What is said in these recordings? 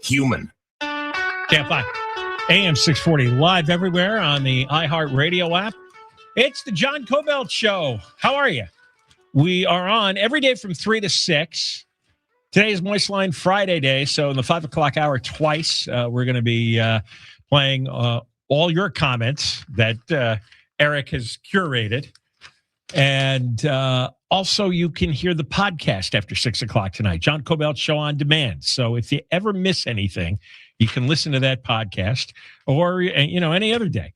human. Stand by. AM 640 live everywhere on the iHeartRadio app. It's the John Kobylt Show. How are you? We are on every day from 3 to 6. Today is Moist Line Friday day, so in the 5 o'clock hour twice, we're going to be playing all your comments that Eric has curated. And also, you can hear the podcast after 6 o'clock tonight, John Kobylt Show on Demand. So if you ever miss anything, you can listen to that podcast or, any other day.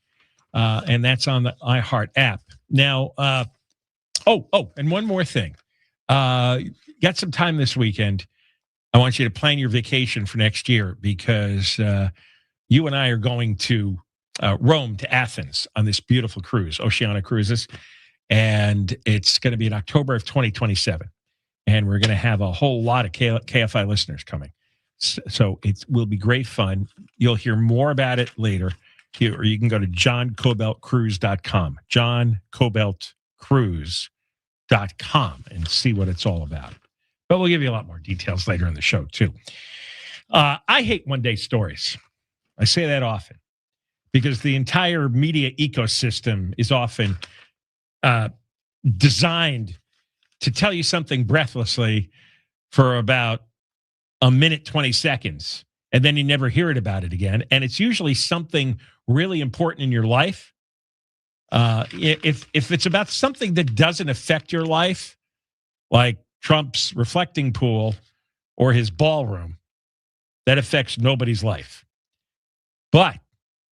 And that's on the iHeart app. Now, and one more thing. Got some time this weekend. I want you to plan your vacation for next year because you and I are going to Rome to Athens on this beautiful cruise, Oceania Cruises. And it's going to be in October of 2027. And we're going to have a whole lot of KFI listeners coming. So it will be great fun. You'll hear more about it later. Or you can go to johnkobeltcruise.com, johnkobeltcruise.com, and see what it's all about. But we'll give you a lot more details later in the show, too. I hate one-day stories. I say that often because the entire media ecosystem is often designed to tell you something breathlessly for about a minute, 20 seconds, and then you never hear it about it again. And it's usually something really important in your life. If it's about something that doesn't affect your life, like Trump's reflecting pool or his ballroom, that affects nobody's life. But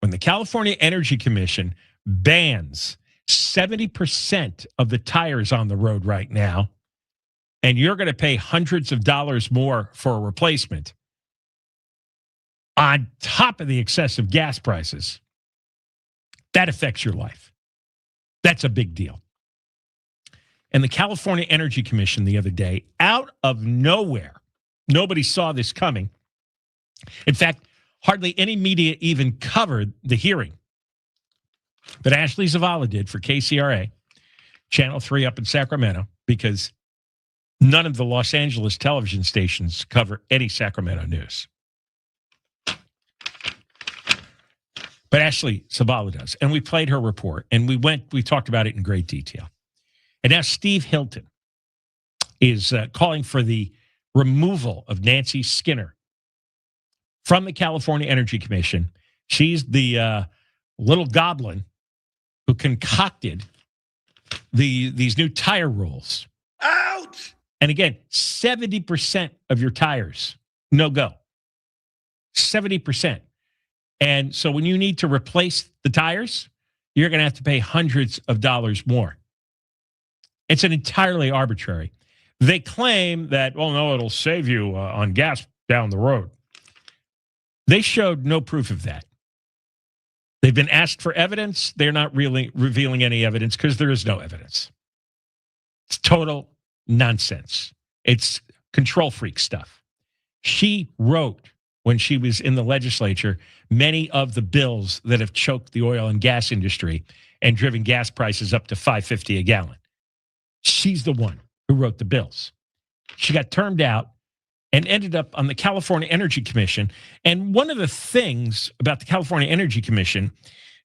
when the California Energy Commission bans 70% of the tires on the road right now, and you're going to pay hundreds of dollars more for a replacement on top of the excessive gas prices, that affects your life. That's a big deal. And the California Energy Commission the other day, out of nowhere, nobody saw this coming. In fact, hardly any media even covered the hearing. But Ashley Zavala did for KCRA, Channel 3 up in Sacramento, because none of the Los Angeles television stations cover any Sacramento news. But Ashley Zavala does. And we played her report, and we talked about it in great detail. And now Steve Hilton is calling for the removal of Nancy Skinner from the California Energy Commission. She's the little goblin who concocted these new tire rules. Out! And again, 70% of your tires, no go. 70%. And so when you need to replace the tires, you're going to have to pay hundreds of dollars more. It's an entirely arbitrary. They claim that, well, no, it'll save you on gas down the road. They showed no proof of that. They've been asked for evidence. They're not really revealing any evidence because there is no evidence. It's total nonsense. It's control freak stuff. She wrote, when she was in the legislature, many of the bills that have choked the oil and gas industry and driven gas prices up to $5.50 a gallon. She's the one who wrote the bills. She got termed out and ended up on the California Energy Commission. And one of the things about the California Energy Commission,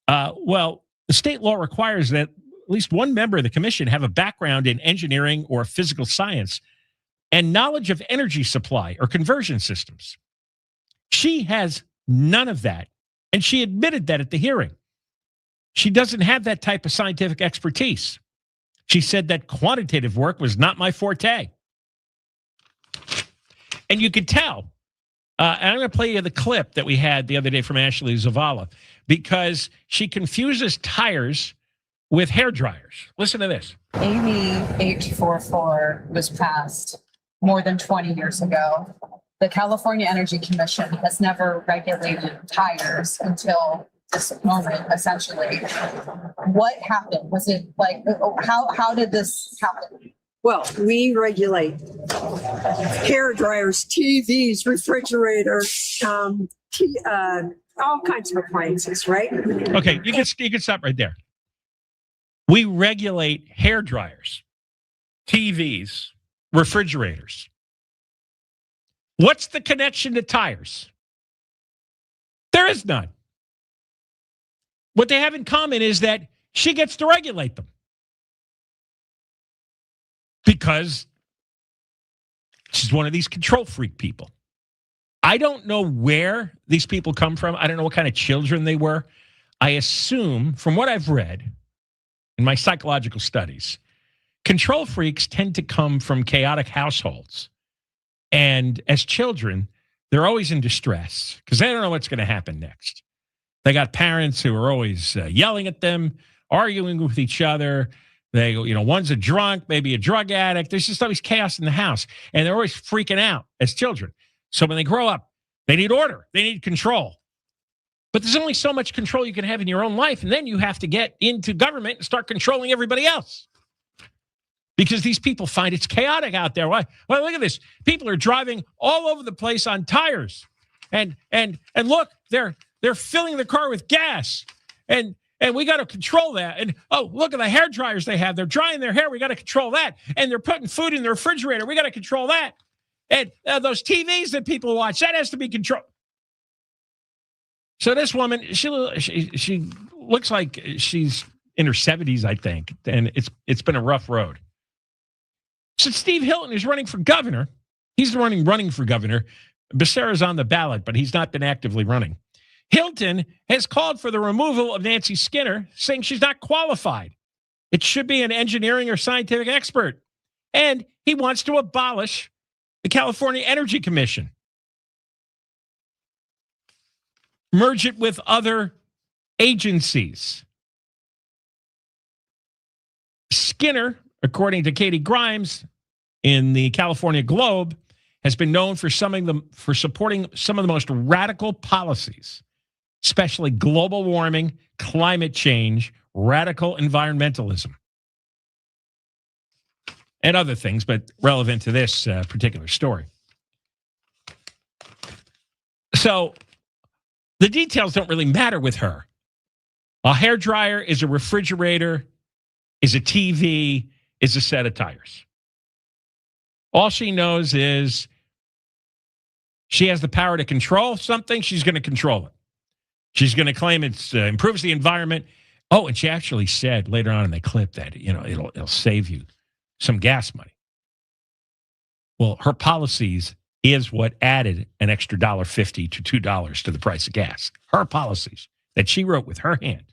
the state law requires that at least one member of the commission have a background in engineering or physical science and knowledge of energy supply or conversion systems. She has none of that, and she admitted that at the hearing. She doesn't have that type of scientific expertise. She said that quantitative work was not my forte. And you could tell. And I'm going to play you the clip that we had the other day from Ashley Zavala because she confuses tires with hair dryers. Listen to this. AB H44 was passed more than 20 years ago. The California Energy Commission has never regulated tires until this moment, essentially. What happened? Was it like, how did this happen? Well, we regulate hair dryers, TVs, refrigerators, all kinds of appliances, right? Okay, you can stop right there. We regulate hair dryers, TVs, refrigerators. What's the connection to tires? There is none. What they have in common is that she gets to regulate them because she's one of these control freak people. I don't know where these people come from. I don't know what kind of children they were. I assume, from what I've read in my psychological studies, control freaks tend to come from chaotic households. And as children, they're always in distress because they don't know what's going to happen next. They got parents who are always yelling at them, arguing with each other. They, one's a drunk, maybe a drug addict. There's just always chaos in the house. And they're always freaking out as children. So when they grow up, they need order. They need control. But there's only so much control you can have in your own life. And then you have to get into government and start controlling everybody else. Because these people find it's chaotic out there. Why? Well, look at this. People are driving all over the place on tires. And look, they're filling the car with gas. And we got to control that. And, oh, look at the hair dryers they have. They're drying their hair. We got to control that. And they're putting food in the refrigerator. We got to control that. And those TVs that people watch, that has to be controlled. So this woman, she looks like she's in her 70s, I think. And it's been a rough road. So Steve Hilton is running for governor. He's running for governor. Becerra's on the ballot, but he's not been actively running. Hilton has called for the removal of Nancy Skinner, saying she's not qualified. It should be an engineering or scientific expert. And he wants to abolish the California Energy Commission. Merge it with other agencies. Skinner, according to Katie Grimes in the California Globe, has been known for supporting some of the most radical policies, especially global warming, climate change, radical environmentalism, and other things, but relevant to this particular story. So the details don't really matter with her. A hairdryer is a refrigerator, is a TV, is a set of tires. All she knows is she has the power to control something. She's going to control it. She's going to claim it improves the environment. Oh, and she actually said later on in the clip that, it'll save you some gas money. Well, her policies is what added an extra $1.50 to $2 to the price of gas. Her policies that she wrote with her hand.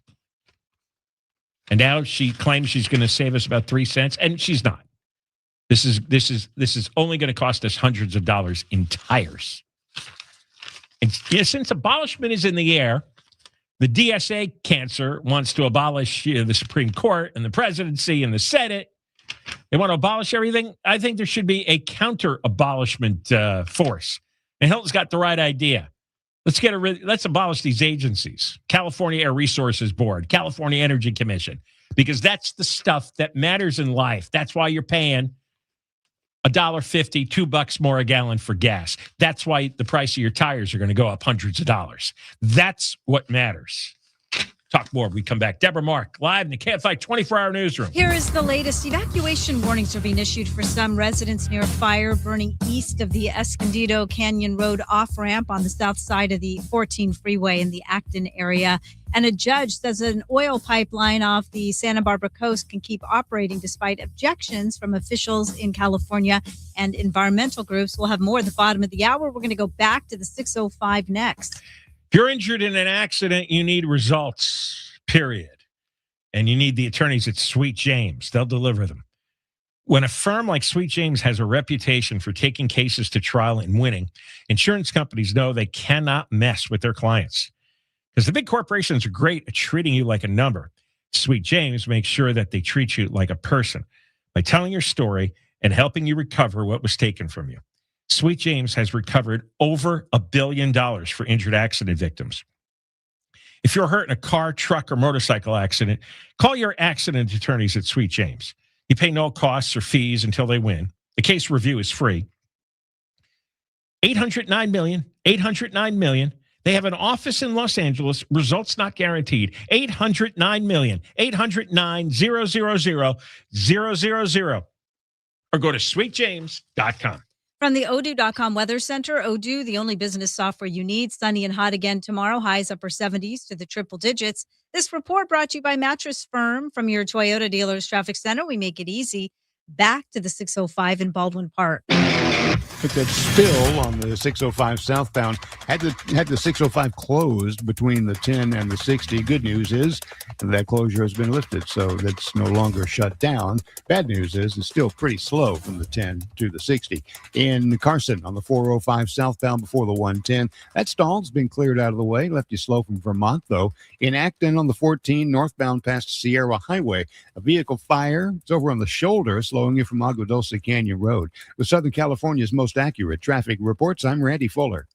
And now she claims she's going to save us about 3 cents, and she's not. This is only going to cost us hundreds of dollars in tires. And since abolishment is in the air, the DSA cancer wants to abolish the Supreme Court and the presidency and the Senate. They want to abolish everything. I think there should be a counter-abolishment force. And Hilton's got the right idea. Let's abolish these agencies. California Air Resources Board, California Energy Commission, because that's the stuff that matters in life. That's why you're paying $1.50, $2 more a gallon for gas. That's why the price of your tires are going to go up hundreds of dollars. That's what matters. Talk more when we come back. Deborah Mark, live in the KFI 24-hour newsroom. Here is the latest. Evacuation warnings are being issued for some residents near a fire burning east of the Escondido Canyon Road off-ramp on the south side of the 14 freeway in the Acton area. And a judge says an oil pipeline off the Santa Barbara coast can keep operating despite objections from officials in California and environmental groups. We'll have more at the bottom of the hour. We're going to go back to the 6:05 next. If you're injured in an accident, you need results, period. And you need the attorneys at Sweet James. They'll deliver them. When a firm like Sweet James has a reputation for taking cases to trial and winning, insurance companies know they cannot mess with their clients. Because the big corporations are great at treating you like a number. Sweet James makes sure that they treat you like a person by telling your story and helping you recover what was taken from you. Sweet James has recovered over $1 billion for injured accident victims. If you're hurt in a car, truck, or motorcycle accident, call your accident attorneys at Sweet James. You pay no costs or fees until they win. The case review is free. 809 million, 809 million. They have an office in Los Angeles. Results not guaranteed. 809 million, 809 000 000. Or go to sweetjames.com. From the Odoo.com Weather Center, Odoo, the only business software you need. Sunny and hot again tomorrow. Highs upper 70s to the triple digits. This report brought to you by Mattress Firm. From your Toyota dealer's traffic center, we make it easy. Back to the 605 in Baldwin Park. Took that spill on the 605 southbound. Had the 605 closed between the 10 and the 60. Good news is that closure has been lifted, so that's no longer shut down. Bad news is it's still pretty slow from the 10 to the 60. In Carson on the 405 southbound before the 110, that stall's been cleared out of the way. Left you slow from Vermont, though. In Acton on the 14 northbound past Sierra Highway, a vehicle fire. It's over on the shoulder, slowing you from Agua Dulce Canyon Road. With Southern California's most accurate traffic reports, I'm Randy Fuller.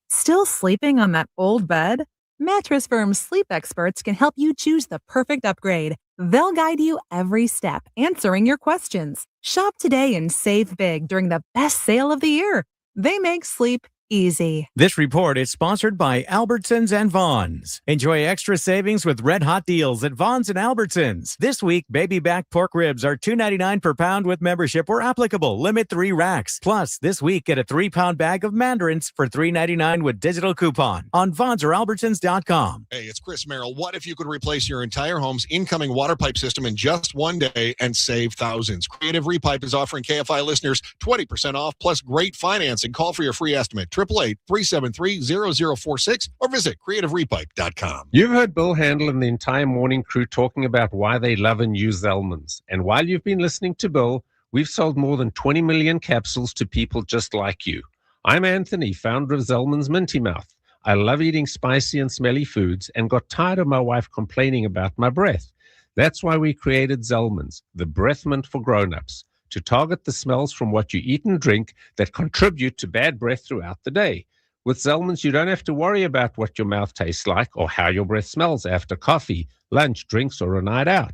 Still sleeping on that old bed? Mattress Firm's sleep experts can help you choose the perfect upgrade. They'll guide you every step, answering your questions. Shop today and save big during the best sale of the year. They make sleep easy. This report is sponsored by Albertsons and Vons. Enjoy extra savings with red-hot deals at Vons and Albertsons. This week, baby back pork ribs are $2.99 per pound with membership where applicable. Limit 3 racks. Plus, this week, get a 3-pound bag of mandarins for $3.99 with digital coupon on Vons or Albertsons.com. Hey, it's Chris Merrill. What if you could replace your entire home's incoming water pipe system in just one day and save thousands? Creative Repipe is offering KFI listeners 20% off plus great financing. Call for your free estimate. 888-373-0046 or visit creativerepipe.com. You've heard Bill Handel and the entire morning crew talking about why they love and use Zellman's. And while you've been listening to Bill, we've sold more than 20 million capsules to people just like you. I'm Anthony, founder of Zellman's Minty Mouth. I love eating spicy and smelly foods and got tired of my wife complaining about my breath. That's why we created Zellman's, the breath mint for grown-ups, to target the smells from what you eat and drink that contribute to bad breath throughout the day. With Zellman's, you don't have to worry about what your mouth tastes like or how your breath smells after coffee, lunch, drinks, or a night out.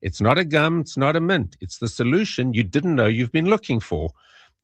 It's not a gum, it's not a mint. It's the solution you didn't know you've been looking for.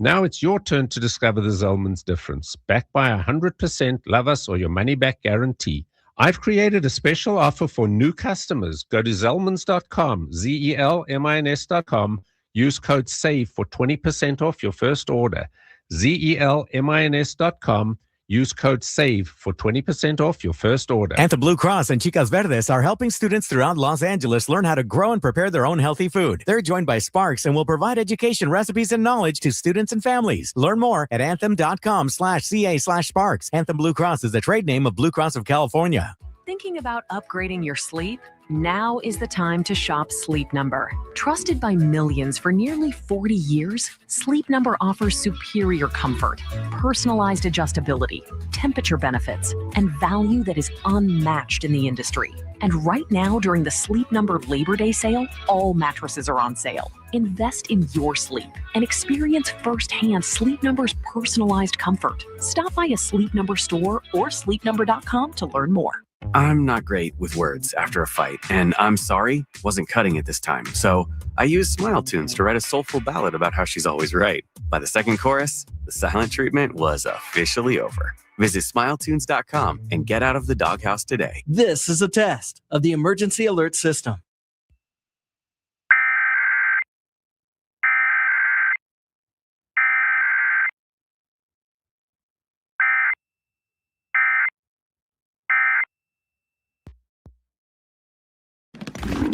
Now it's your turn to discover the Zellman's difference, backed by 100% love us or your money-back guarantee. I've created a special offer for new customers. Go to Zellmans.com, ZELMINS.com. Use code SAVE for 20% off your first order. ZELMINS.com. Use code SAVE for 20% off your first order. Anthem Blue Cross and Chicas Verdes are helping students throughout Los Angeles learn how to grow and prepare their own healthy food. They're joined by Sparks and will provide education, recipes, and knowledge to students and families. Learn more at anthem.com/CA/Sparks. Anthem Blue Cross is the trade name of Blue Cross of California. Thinking about upgrading your sleep? Now is the time to shop Sleep Number. Trusted by millions for nearly 40 years, Sleep Number offers superior comfort, personalized adjustability, temperature benefits, and value that is unmatched in the industry. And right now, during the Sleep Number Labor Day sale, all mattresses are on sale. Invest in your sleep and experience firsthand Sleep Number's personalized comfort. Stop by a Sleep Number store or sleepnumber.com to learn more. I'm not great with words after a fight, and I'm sorry wasn't cutting it this time. So I used Smile Tunes to write a soulful ballad about how she's always right. By the second chorus, the silent treatment was officially over. Visit SmileTunes.com and get out of the doghouse today. This is a test of the emergency alert system.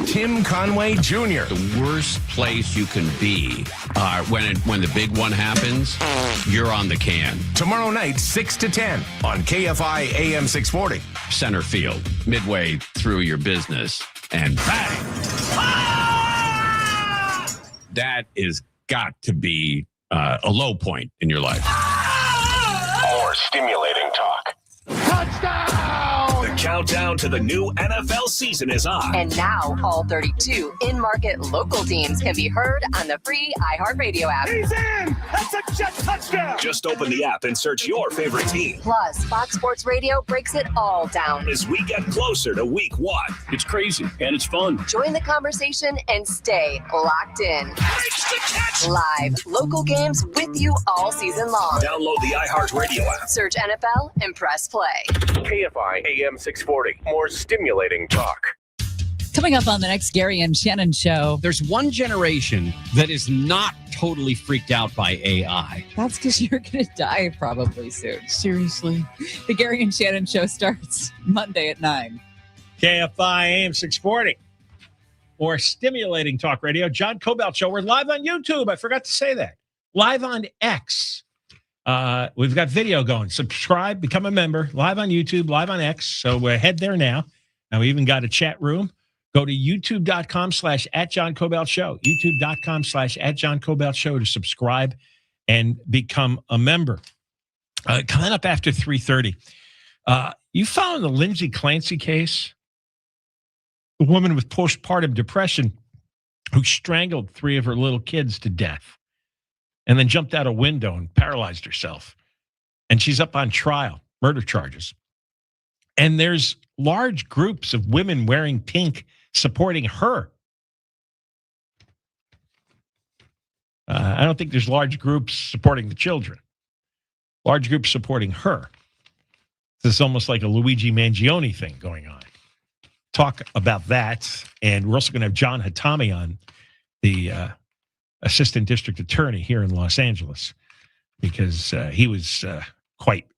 Tim Conway Jr. The worst place you can be when the big one happens, you're on the can. Tomorrow night, 6 to 10 on KFI AM 640. Center field, midway through your business, and bang! Ah! That is got to be a low point in your life. More stimulating talk. Touchdown! The countdown to the new NFL season is on. And now all 32 in-market local teams can be heard on the free iHeartRadio app. He's in! That's a jet touchdown! Just open the app and search your favorite team. Plus, Fox Sports Radio breaks it all down as we get closer to week 1. It's crazy and it's fun. Join the conversation and stay locked in. Live local games with you all season long. Download the iHeartRadio app. Search NFL and press play. KFI AM 640. More stimulating talk. Coming up on the next Gary and Shannon show. There's one generation that is not totally freaked out by AI. That's because you're going to die probably soon. Seriously. The Gary and Shannon show starts Monday at 9. KFI AM 640. Or stimulating talk radio. John Kobylt Show. We're live on YouTube. I forgot to say that. Live on X. We've got video going. Subscribe, become a member. Live on YouTube, live on X. So we're head there now. Now we even got a chat room. Go to youtube.com/@John Kobylt Show. youtube.com/@John Kobylt Show to subscribe and become a member. Coming up after 3:30. You following the Lindsay Clancy case? The woman with postpartum depression who strangled 3 of her little kids to death and then jumped out a window and paralyzed herself. And she's up on trial, murder charges. And there's large groups of women wearing pink supporting her. I don't think there's large groups supporting the children. Large groups supporting her. This is almost like a Luigi Mangione thing going on. Talk about that. And we're also going to have John Hatami on, the assistant district attorney here in Los Angeles, because he was quite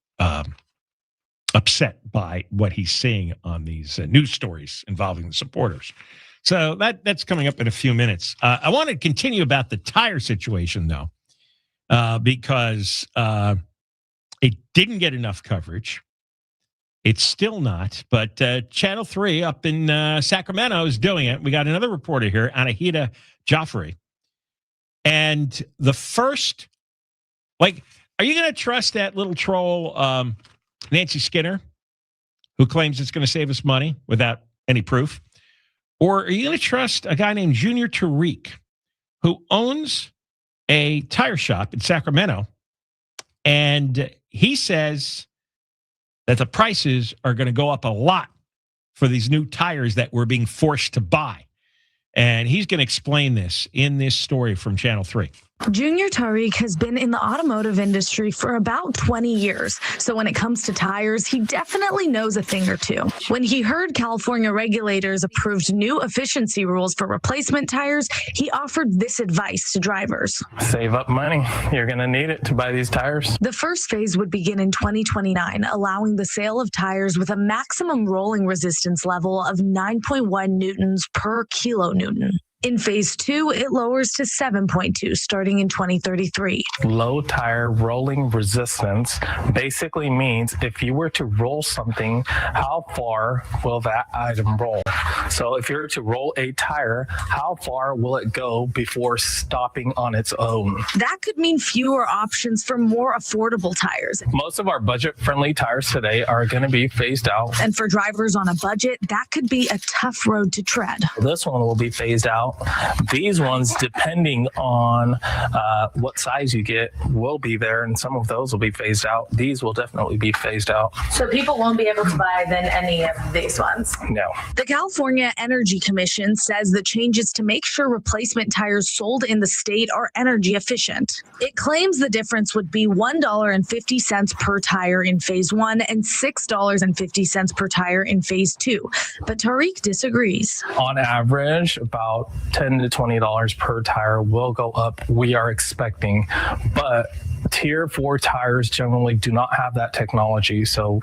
upset by what he's seeing on these news stories involving the supporters. So that's coming up in a few minutes. I want to continue about the tire situation, though, because it didn't get enough coverage. It's still not, but Channel 3 up in Sacramento is doing it. We got another reporter here, Anahita Jaffrey. And the first, are you going to trust that little troll, Nancy Skinner, who claims it's going to save us money without any proof? Or are you going to trust a guy named Junior Tariq, who owns a tire shop in Sacramento, and he says that the prices are going to go up a lot for these new tires that we're being forced to buy? And he's going to explain this in this story from Channel 3. Junior Tariq has been in the automotive industry for about 20 years. So when it comes to tires, he definitely knows a thing or two. When he heard California regulators approved new efficiency rules for replacement tires, he offered this advice to drivers. Save up money. You're going to need it to buy these tires. The first phase would begin in 2029, allowing the sale of tires with a maximum rolling resistance level of 9.1 newtons per kilonewton. In phase 2, it lowers to 7.2 starting in 2033. Low tire rolling resistance basically means if you were to roll something, how far will that item roll? So if you were to roll a tire, how far will it go before stopping on its own? That could mean fewer options for more affordable tires. Most of our budget-friendly tires today are going to be phased out. And for drivers on a budget, that could be a tough road to tread. This one will be phased out. These ones, depending on what size you get, will be there, and some of those will be phased out. These will definitely be phased out. So people won't be able to buy then any of these ones? No. The California Energy Commission says the changes to make sure replacement tires sold in the state are energy efficient. It claims the difference would be $1.50 per tire in phase 1 and $6.50 per tire in phase 2. But Tariq disagrees. On average, about $10 to $20 per tire will go up, we are expecting, but Tier 4 tires generally do not have that technology, so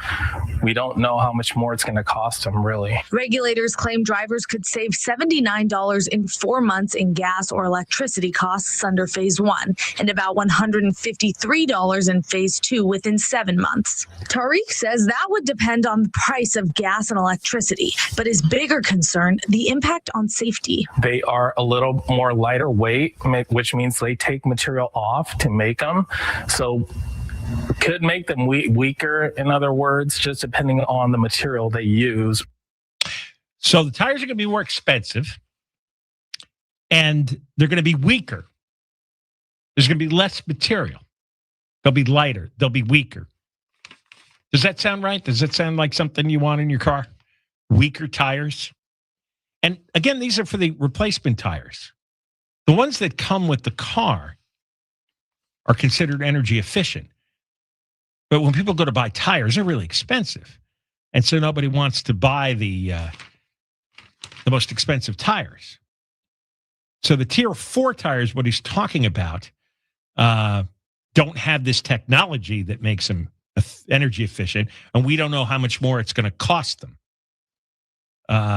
we don't know how much more it's going to cost them, really. Regulators claim drivers could save $79 in 4 months in gas or electricity costs under phase 1, and about $153 in phase 2 within 7 months. Tariq says that would depend on the price of gas and electricity, but his bigger concern, the impact on safety. They are a little more lighter weight, which means they take material off to make them. So could make them weaker, in other words, just depending on the material they use. So the tires are going to be more expensive, and they're going to be weaker. There's going to be less material. They'll be lighter. They'll be weaker. Does that sound right? Does that sound like something you want in your car? Weaker tires? And again, these are for the replacement tires. The ones that come with the car are considered energy efficient. But when people go to buy tires, they're really expensive. And so nobody wants to buy the the most expensive tires. So the tier 4 tires, what he's talking about, don't have this technology that makes them energy efficient, and we don't know how much more it's going to cost them.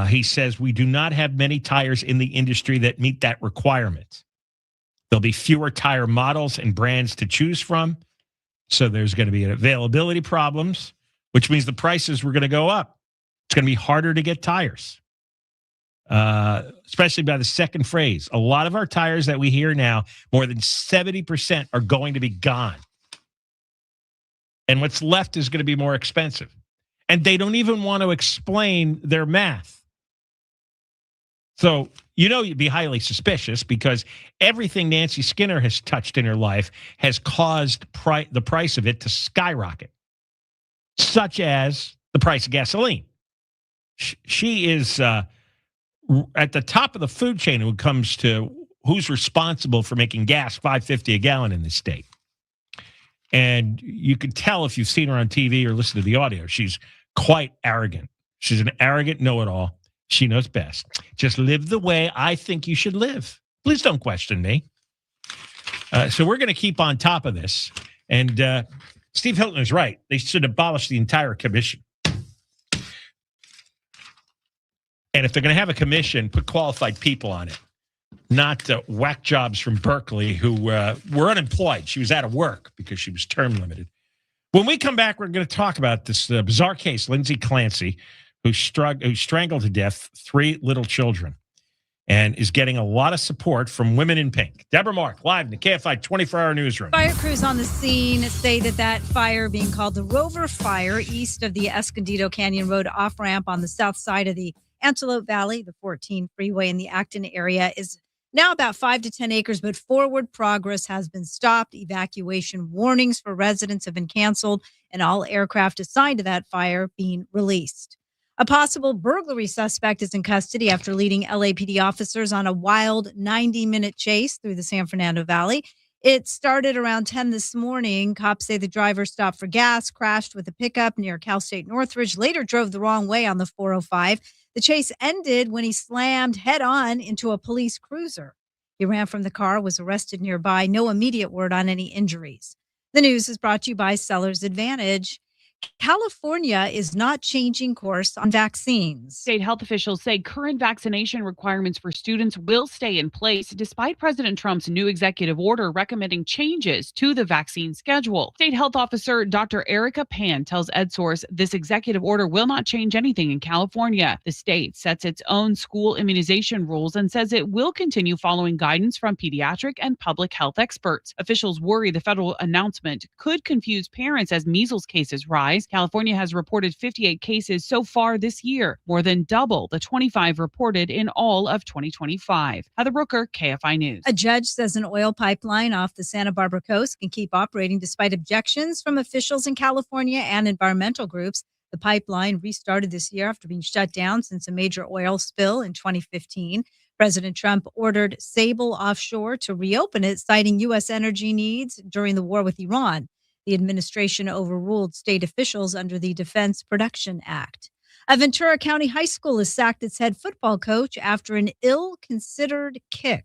He says we do not have many tires in the industry that meet that requirement. There'll be fewer tire models and brands to choose from, so there's going to be availability problems, which means the prices were going to go up. It's going to be harder to get tires, especially by the second phrase. A lot of our tires that we hear now, more than 70% are going to be gone. And what's left is going to be more expensive. And they don't even want to explain their math. So, you'd be highly suspicious because everything Nancy Skinner has touched in her life has caused the price of it to skyrocket, such as the price of gasoline. She is at the top of the food chain when it comes to who's responsible for making gas $5.50 a gallon in this state. And you can tell if you've seen her on TV or listened to the audio, she's quite arrogant. She's an arrogant know-it-all. She knows best. Just live the way I think you should live. Please don't question me. So we're going to keep on top of this. And Steve Hilton is right. They should abolish the entire commission. And if they're going to have a commission, put qualified people on it, not whack jobs from Berkeley who were unemployed. She was out of work because she was term limited. When we come back, we're going to talk about this bizarre case, Lindsay Clancy, who strangled to death 3 little children and is getting a lot of support from Women in Pink. Deborah Mark, live in the KFI 24-hour newsroom. Fire crews on the scene say that fire being called the Rover Fire east of the Escondido Canyon Road off-ramp on the south side of the Antelope Valley, the 14 freeway in the Acton area, is now about 5 to 10 acres, but forward progress has been stopped. Evacuation warnings for residents have been canceled, and all aircraft assigned to that fire being released. A possible burglary suspect is in custody after leading LAPD officers on a wild 90-minute chase through the San Fernando Valley. It started around 10 this morning. Cops say the driver stopped for gas, crashed with a pickup near Cal State Northridge, later drove the wrong way on the 405. The chase ended when he slammed head-on into a police cruiser. He ran from the car, was arrested nearby. No immediate word on any injuries. The news is brought to you by Seller's Advantage. California is not changing course on vaccines. State health officials say current vaccination requirements for students will stay in place despite President Trump's new executive order recommending changes to the vaccine schedule. State health officer Dr. Erica Pan tells EdSource this executive order will not change anything in California. The state sets its own school immunization rules and says it will continue following guidance from pediatric and public health experts. Officials worry the federal announcement could confuse parents as measles cases rise. California has reported 58 cases so far this year, more than double the 25 reported in all of 2025. Heather Brooker, KFI News. A judge says an oil pipeline off the Santa Barbara coast can keep operating despite objections from officials in California and environmental groups. The pipeline restarted this year after being shut down since a major oil spill in 2015. President Trump ordered Sable Offshore to reopen it, citing U.S. energy needs during the war with Iran. The administration overruled state officials under the Defense Production Act. A Ventura County high school has sacked its head football coach after an ill-considered kick.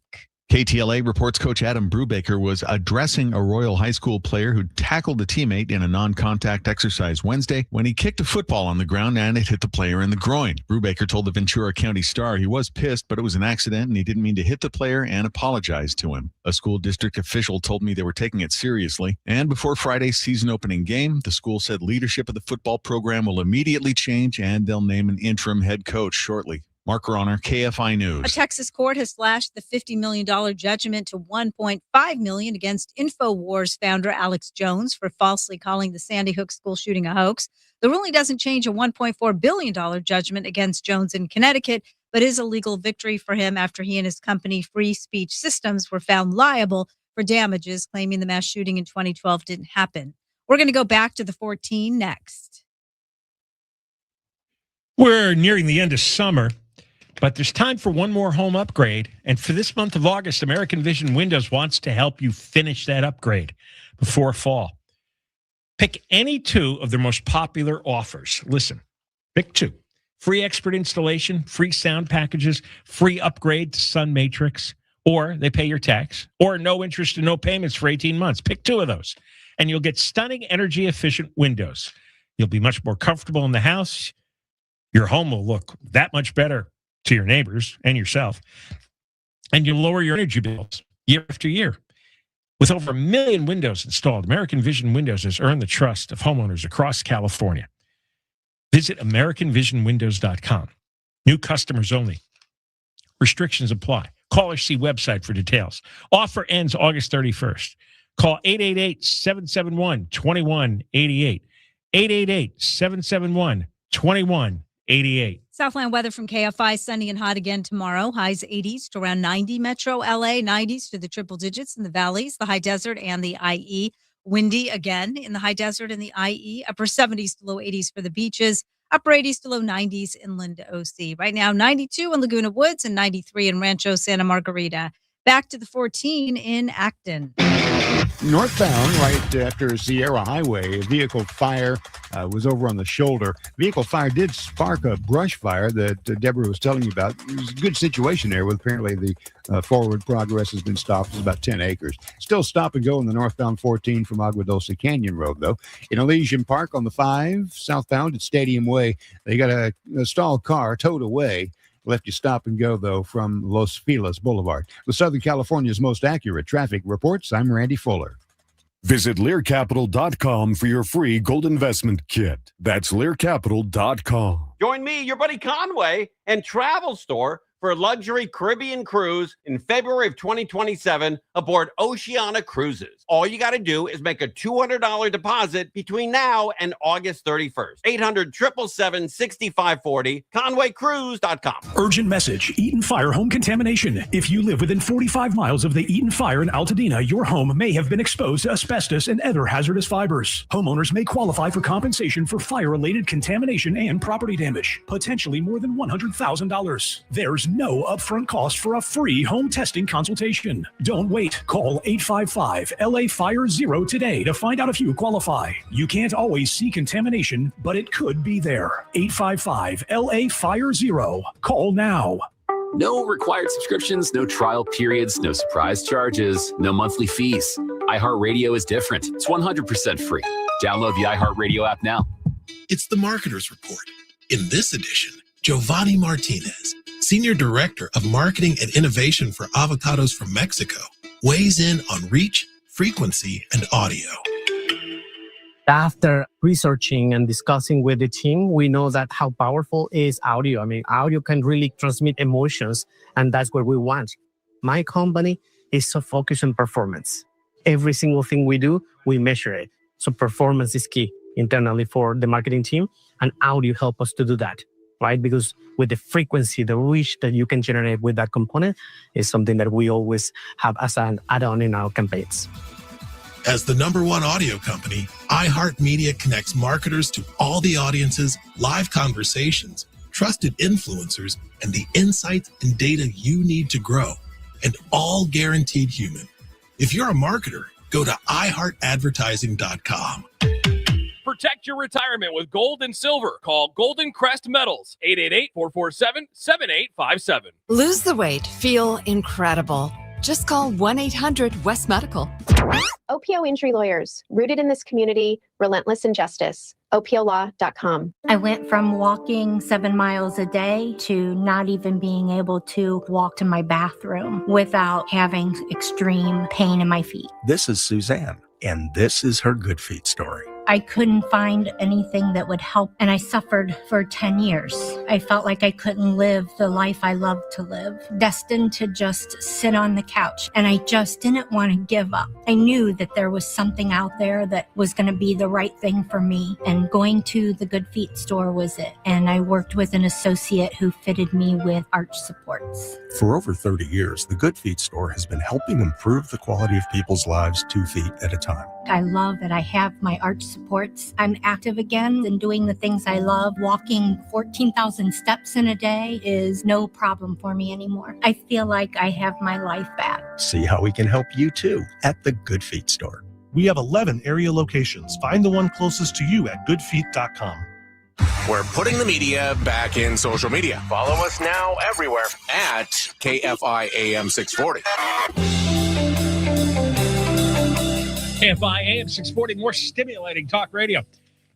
KTLA reports Coach Adam Brubaker was addressing a Royal High School player who tackled a teammate in a non-contact exercise Wednesday when he kicked a football on the ground and it hit the player in the groin. Brubaker told the Ventura County Star he was pissed, but it was an accident and he didn't mean to hit the player and apologized to him. A school district official told me they were taking it seriously. And before Friday's season opening game, the school said leadership of the football program will immediately change and they'll name an interim head coach shortly. Mark Ronner, KFI News. A Texas court has slashed the $50 million judgment to $1.5 million against InfoWars founder Alex Jones for falsely calling the Sandy Hook school shooting a hoax. The ruling doesn't change a $1.4 billion judgment against Jones in Connecticut, but is a legal victory for him after he and his company Free Speech Systems were found liable for damages, claiming the mass shooting in 2012 didn't happen. We're going to go back to the 14 next. We're nearing the end of summer, but there's time for one more home upgrade. And for this month of August, American Vision Windows wants to help you finish that upgrade before fall. Pick any two of their most popular offers. Listen, pick two. Free expert installation, free sound packages, free upgrade to Sun Matrix, or they pay your tax, or no interest and no payments for 18 months. Pick two of those, and you'll get stunning energy-efficient windows. You'll be much more comfortable in the house. Your home will look that much better to your neighbors and yourself, and you'll lower your energy bills year after year. With over 1 million windows installed, American Vision Windows has earned the trust of homeowners across California. Visit AmericanVisionWindows.com. New customers only. Restrictions apply. Call or see website for details. Offer ends August 31st. Call 888-771-2188. 888-771-2188. Southland weather from KFI, sunny and hot again tomorrow. Highs 80s to around 90. Metro LA, 90s to the triple digits in the valleys, the high desert and the IE. Windy again in the high desert and the IE. Upper 70s to low 80s for the beaches. Upper 80s to low 90s inland OC. Right now, 92 in Laguna Woods and 93 in Rancho Santa Margarita. Back to the 14 in Acton. Northbound, right after Sierra Highway, a vehicle fire was over on the shoulder. Vehicle fire did spark a brush fire that Deborah was telling you about. It was a good situation there, with apparently the forward progress has been stopped. It's about 10 acres. Still stop and go in the northbound 14 from Agua Dulce Canyon Road, though. In Elysian Park on the 5, southbound at Stadium Way, they got a stalled car towed away. Left you stop and go, though, from Los Feliz Boulevard. With Southern California's most accurate traffic reports, I'm Randy Fuller. Visit LearCapital.com for your free gold investment kit. That's LearCapital.com. Join me, your buddy Conway, and Travel Store for a luxury Caribbean cruise in February of 2027 aboard Oceana Cruises. All you got to do is make a $200 deposit between now and August 31st. 800-777-6540, ConwayCruise.com. Urgent message. Eaton Fire home contamination. If you live within 45 miles of the Eaton Fire in Altadena, your home may have been exposed to asbestos and other hazardous fibers. Homeowners may qualify for compensation for fire-related contamination and property damage, potentially more than $100,000. There's no upfront cost for a free home testing consultation. Don't wait. Call 855-LA-FIRE-0 today to find out if you qualify. You can't always see contamination, but it could be there. 855-LA-FIRE-0. Call now. No required subscriptions, no trial periods, no surprise charges, no monthly fees. iHeartRadio is different. It's 100% free. Download the iHeartRadio app now. It's the Marketer's Report. In this edition, Giovanni Martinez, Senior Director of Marketing and Innovation for Avocados from Mexico, weighs in on reach, frequency, and audio. After researching and discussing with the team, we know that how powerful is audio. I mean, audio can really transmit emotions, and that's what we want. My company is so focused on performance. Every single thing we do, we measure it. So performance is key internally for the marketing team, and audio help us to do that, right? Because with the frequency, the reach that you can generate with that component is something that we always have as an add-on in our campaigns. As the #1 audio company, iHeartMedia connects marketers to all the audiences, live conversations, trusted influencers, and the insights and data you need to grow, and all guaranteed human. If you're a marketer, go to iHeartAdvertising.com. Protect your retirement with gold and silver. Call Golden Crest Metals, 888-447-7857. Lose the weight. Feel incredible. Just call 1-800-WEST Medical. OPO Injury Lawyers, rooted in this community, relentless in justice. OPOLaw.com. I went from walking 7 miles a day to not even being able to walk to my bathroom without having extreme pain in my feet. This is Suzanne, and this is her Good Feet story. I couldn't find anything that would help, and I suffered for 10 years. I felt like I couldn't live the life I loved to live, destined to just sit on the couch, and I just didn't want to give up. I knew that there was something out there that was going to be the right thing for me, and going to the Good Feet store was it. And I worked with an associate who fitted me with arch supports. For over 30 years, the Good Feet store has been helping improve the quality of people's lives 2 feet at a time. I love that I have my arch supports. I'm active again and doing the things I love. Walking 14,000 steps in a day is no problem for me anymore. I feel like I have my life back. See how we can help you too at the Good Feet store. We have 11 area locations. Find the one closest to you at goodfeet.com. We're putting the media back in social media. Follow us now everywhere at KFI AM 640. KFI AM 640, more stimulating talk radio.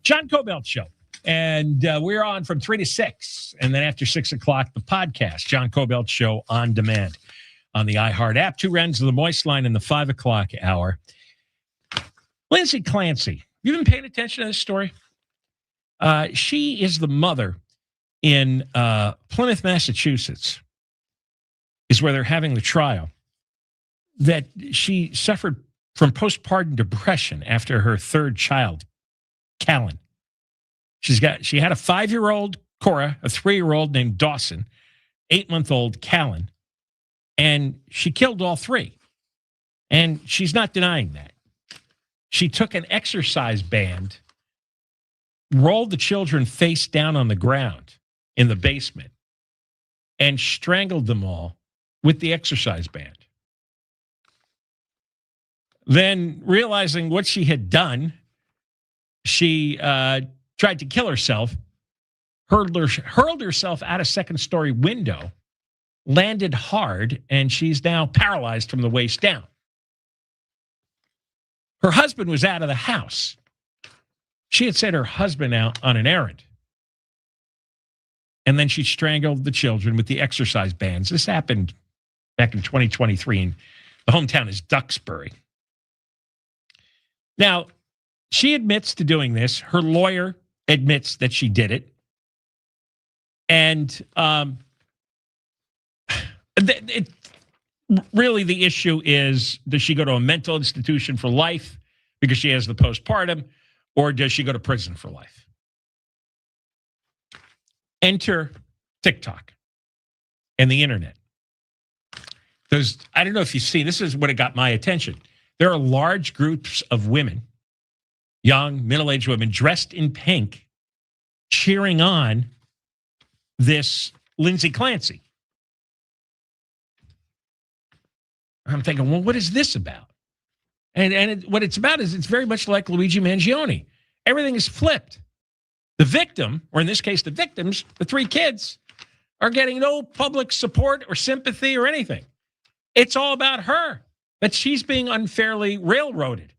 John Kobylt Show. And we're on from 3 to 6. And then after 6 o'clock, the podcast, John Kobylt Show on demand on the iHeart app. Two ends of the Moist Line in the 5 o'clock hour. Lindsay Clancy. You been paying attention to this story? She is the mother in Plymouth, Massachusetts, is where they're having the trial, that she suffered from postpartum depression after her third child, Callan. She had a 5-year-old, Cora, a 3-year-old named Dawson, 8-month-old Callan, and she killed all three. And she's not denying that. She took an exercise band, rolled the children face down on the ground in the basement, and strangled them all with the exercise band. Then, realizing what she had done, she tried to kill herself, hurled herself out a second-story window, landed hard, and she's now paralyzed from the waist down. Her husband was out of the house. She had sent her husband out on an errand. And then she strangled the children with the exercise bands. This happened back in 2023, and the hometown is Duxbury. Now, she admits to doing this. Her lawyer admits that she did it. And really the issue is, does she go to a mental institution for life because she has the postpartum, or does she go to prison for life? Enter TikTok and the internet. I don't know if you've seen, this is what it got my attention. There are large groups of women, young, middle-aged women, dressed in pink, cheering on this Lindsay Clancy. I'm thinking, well, what is this about? And what it's about is it's very much like Luigi Mangione. Everything is flipped. The victim, or in this case, the victims, the three kids, are getting no public support or sympathy or anything. It's all about her, that she's being unfairly railroaded,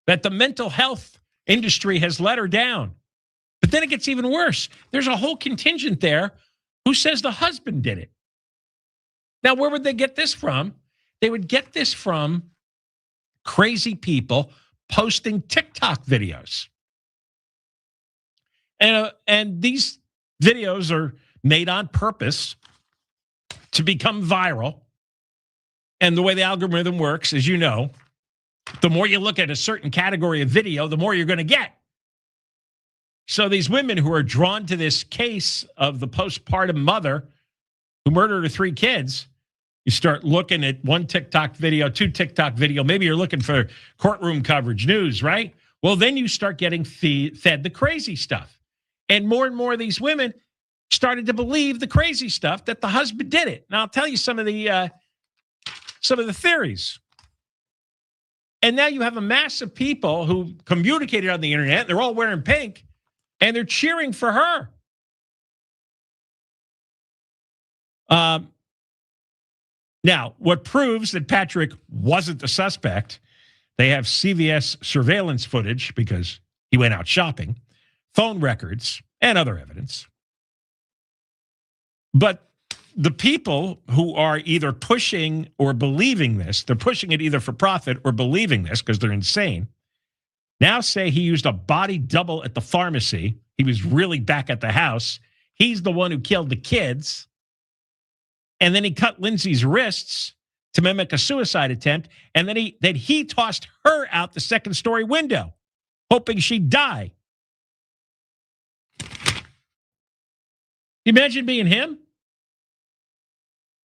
that the mental health industry has let her down. But then it gets even worse. There's a whole contingent there who says the husband did it. Now, where would they get this from? They would get this from crazy people posting TikTok videos. And these videos are made on purpose to become viral. And the way the algorithm works, as you know, the more you look at a certain category of video, the more you're going to get. So these women who are drawn to this case of the postpartum mother who murdered her three kids, you start looking at one TikTok video, two TikTok video. Maybe you're looking for courtroom coverage, news, right? Well, then you start getting fed the crazy stuff. And more of these women started to believe the crazy stuff that the husband did it. Now, I'll tell you some of the theories. And now you have a mass of people who communicated on the internet. They're all wearing pink, and they're cheering for her. Now, what proves that Patrick wasn't the suspect, they have CVS surveillance footage because he went out shopping, phone records, and other evidence. But the people who are either pushing or believing this, they're pushing it either for profit or believing this because they're insane, now say he used a body double at the pharmacy. He was really back at the house. He's the one who killed the kids. And then he cut Lindsay's wrists to mimic a suicide attempt. And then he tossed her out the second-story window, hoping she'd die. Imagine being him.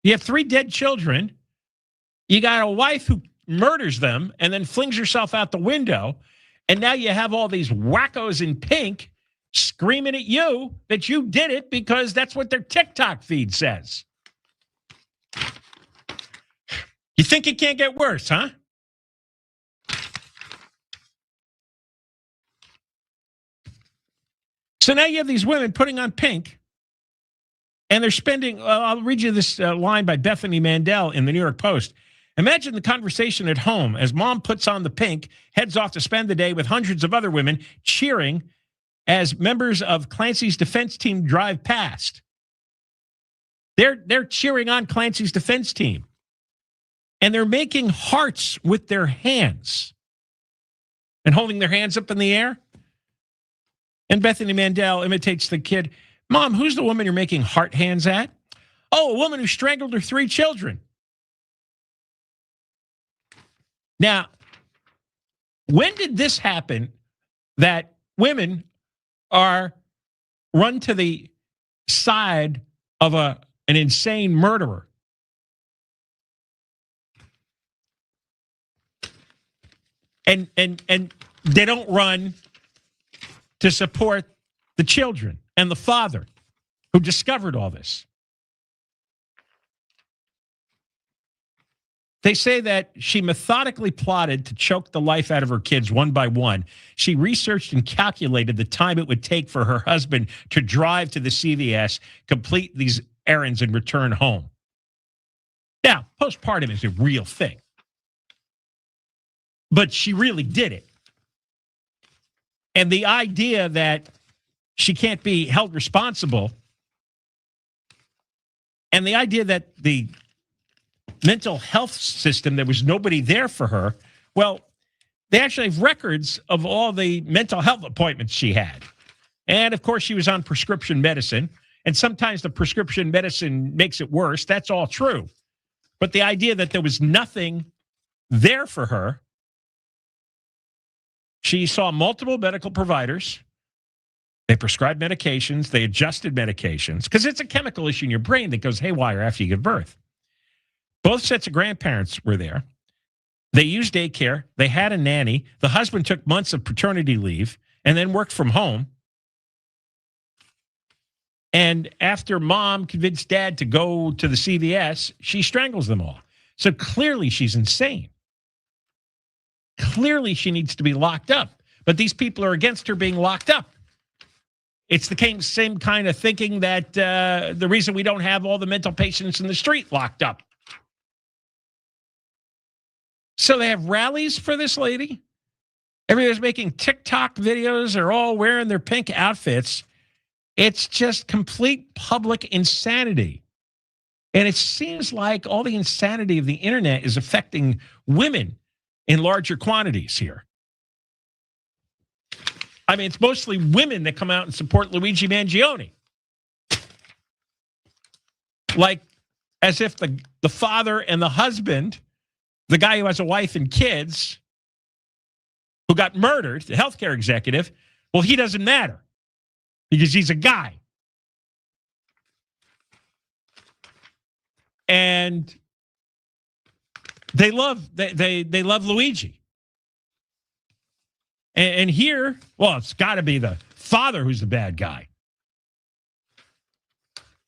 You have three dead children. You got a wife who murders them and then flings herself out the window. And now you have all these wackos in pink screaming at you that you did it because that's what their TikTok feed says. You think it can't get worse, huh? So now you have these women putting on pink, and they're spending, I'll read you this line by Bethany Mandel in the New York Post. Imagine the conversation at home as mom puts on the pink, heads off to spend the day with hundreds of other women cheering as members of Clancy's defense team drive past. They're cheering on Clancy's defense team. And they're making hearts with their hands and holding their hands up in the air. And Bethany Mandel imitates the kid. Mom, who's the woman you're making heart hands at? Oh, a woman who strangled her 3 children. Now, when did this happen that women are run to the side of an insane murderer? And they don't run to support the children and the father who discovered all this. They say that she methodically plotted to choke the life out of her kids one by one. She researched and calculated the time it would take for her husband to drive to the CVS, complete these errands, and return home. Now, postpartum is a real thing. But she really did it. And the idea that she can't be held responsible, and the idea that the mental health system, there was nobody there for her, well, they actually have records of all the mental health appointments she had. And, of course, she was on prescription medicine, and sometimes the prescription medicine makes it worse. That's all true. But the idea that there was nothing there for her, she saw multiple medical providers. They prescribed medications. They adjusted medications because it's a chemical issue in your brain that goes haywire after you give birth. Both sets of grandparents were there. They used daycare. They had a nanny. The husband took months of paternity leave and then worked from home. And after mom convinced dad to go to the CVS, she strangles them all. So clearly she's insane. Clearly she needs to be locked up. But these people are against her being locked up. It's the same kind of thinking that the reason we don't have all the mental patients in the street locked up. So they have rallies for this lady. Everybody's making TikTok videos. They're all wearing their pink outfits. It's just complete public insanity. And it seems like all the insanity of the internet is affecting women in larger quantities here. I mean, it's mostly women that come out and support Luigi Mangione. Like, as if the father and the husband, the guy who has a wife and kids, who got murdered, the healthcare executive, well, he doesn't matter because he's a guy. And they love Luigi. And here, well, it's got to be the father who's the bad guy.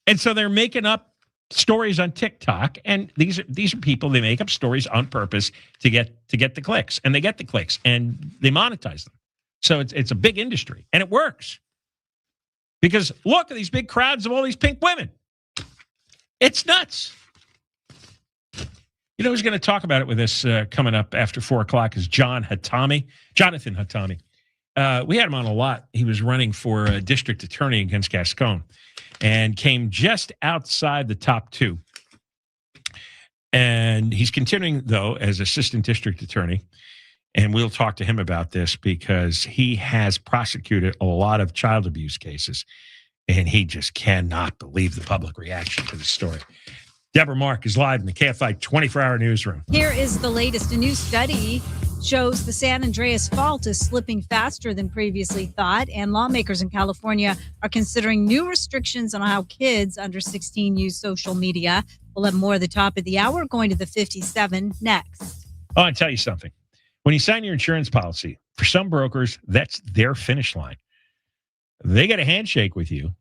And so they're making up stories on TikTok, and these are people, they make up stories on purpose to get the clicks, and they get the clicks, and they monetize them. So it's a big industry, and it works. Because look at these big crowds of all these pink women. It's nuts. You know who's going to talk about it with us coming up after 4 o'clock is Jonathan Hatami. We had him on a lot. He was running for a district attorney against Gascon and came just outside the top 2. And he's continuing, though, as assistant district attorney. And we'll talk to him about this because he has prosecuted a lot of child abuse cases. And he just cannot believe the public reaction to the story. Deborah Mark is live in the KFI 24-hour newsroom. Here is the latest. A new study shows the San Andreas Fault is slipping faster than previously thought, and lawmakers in California are considering new restrictions on how kids under 16 use social media. We'll have more at the top of the hour, going to the 57 next. Oh, I'll tell you something. When you sign your insurance policy, for some brokers, that's their finish line. They get a handshake with you,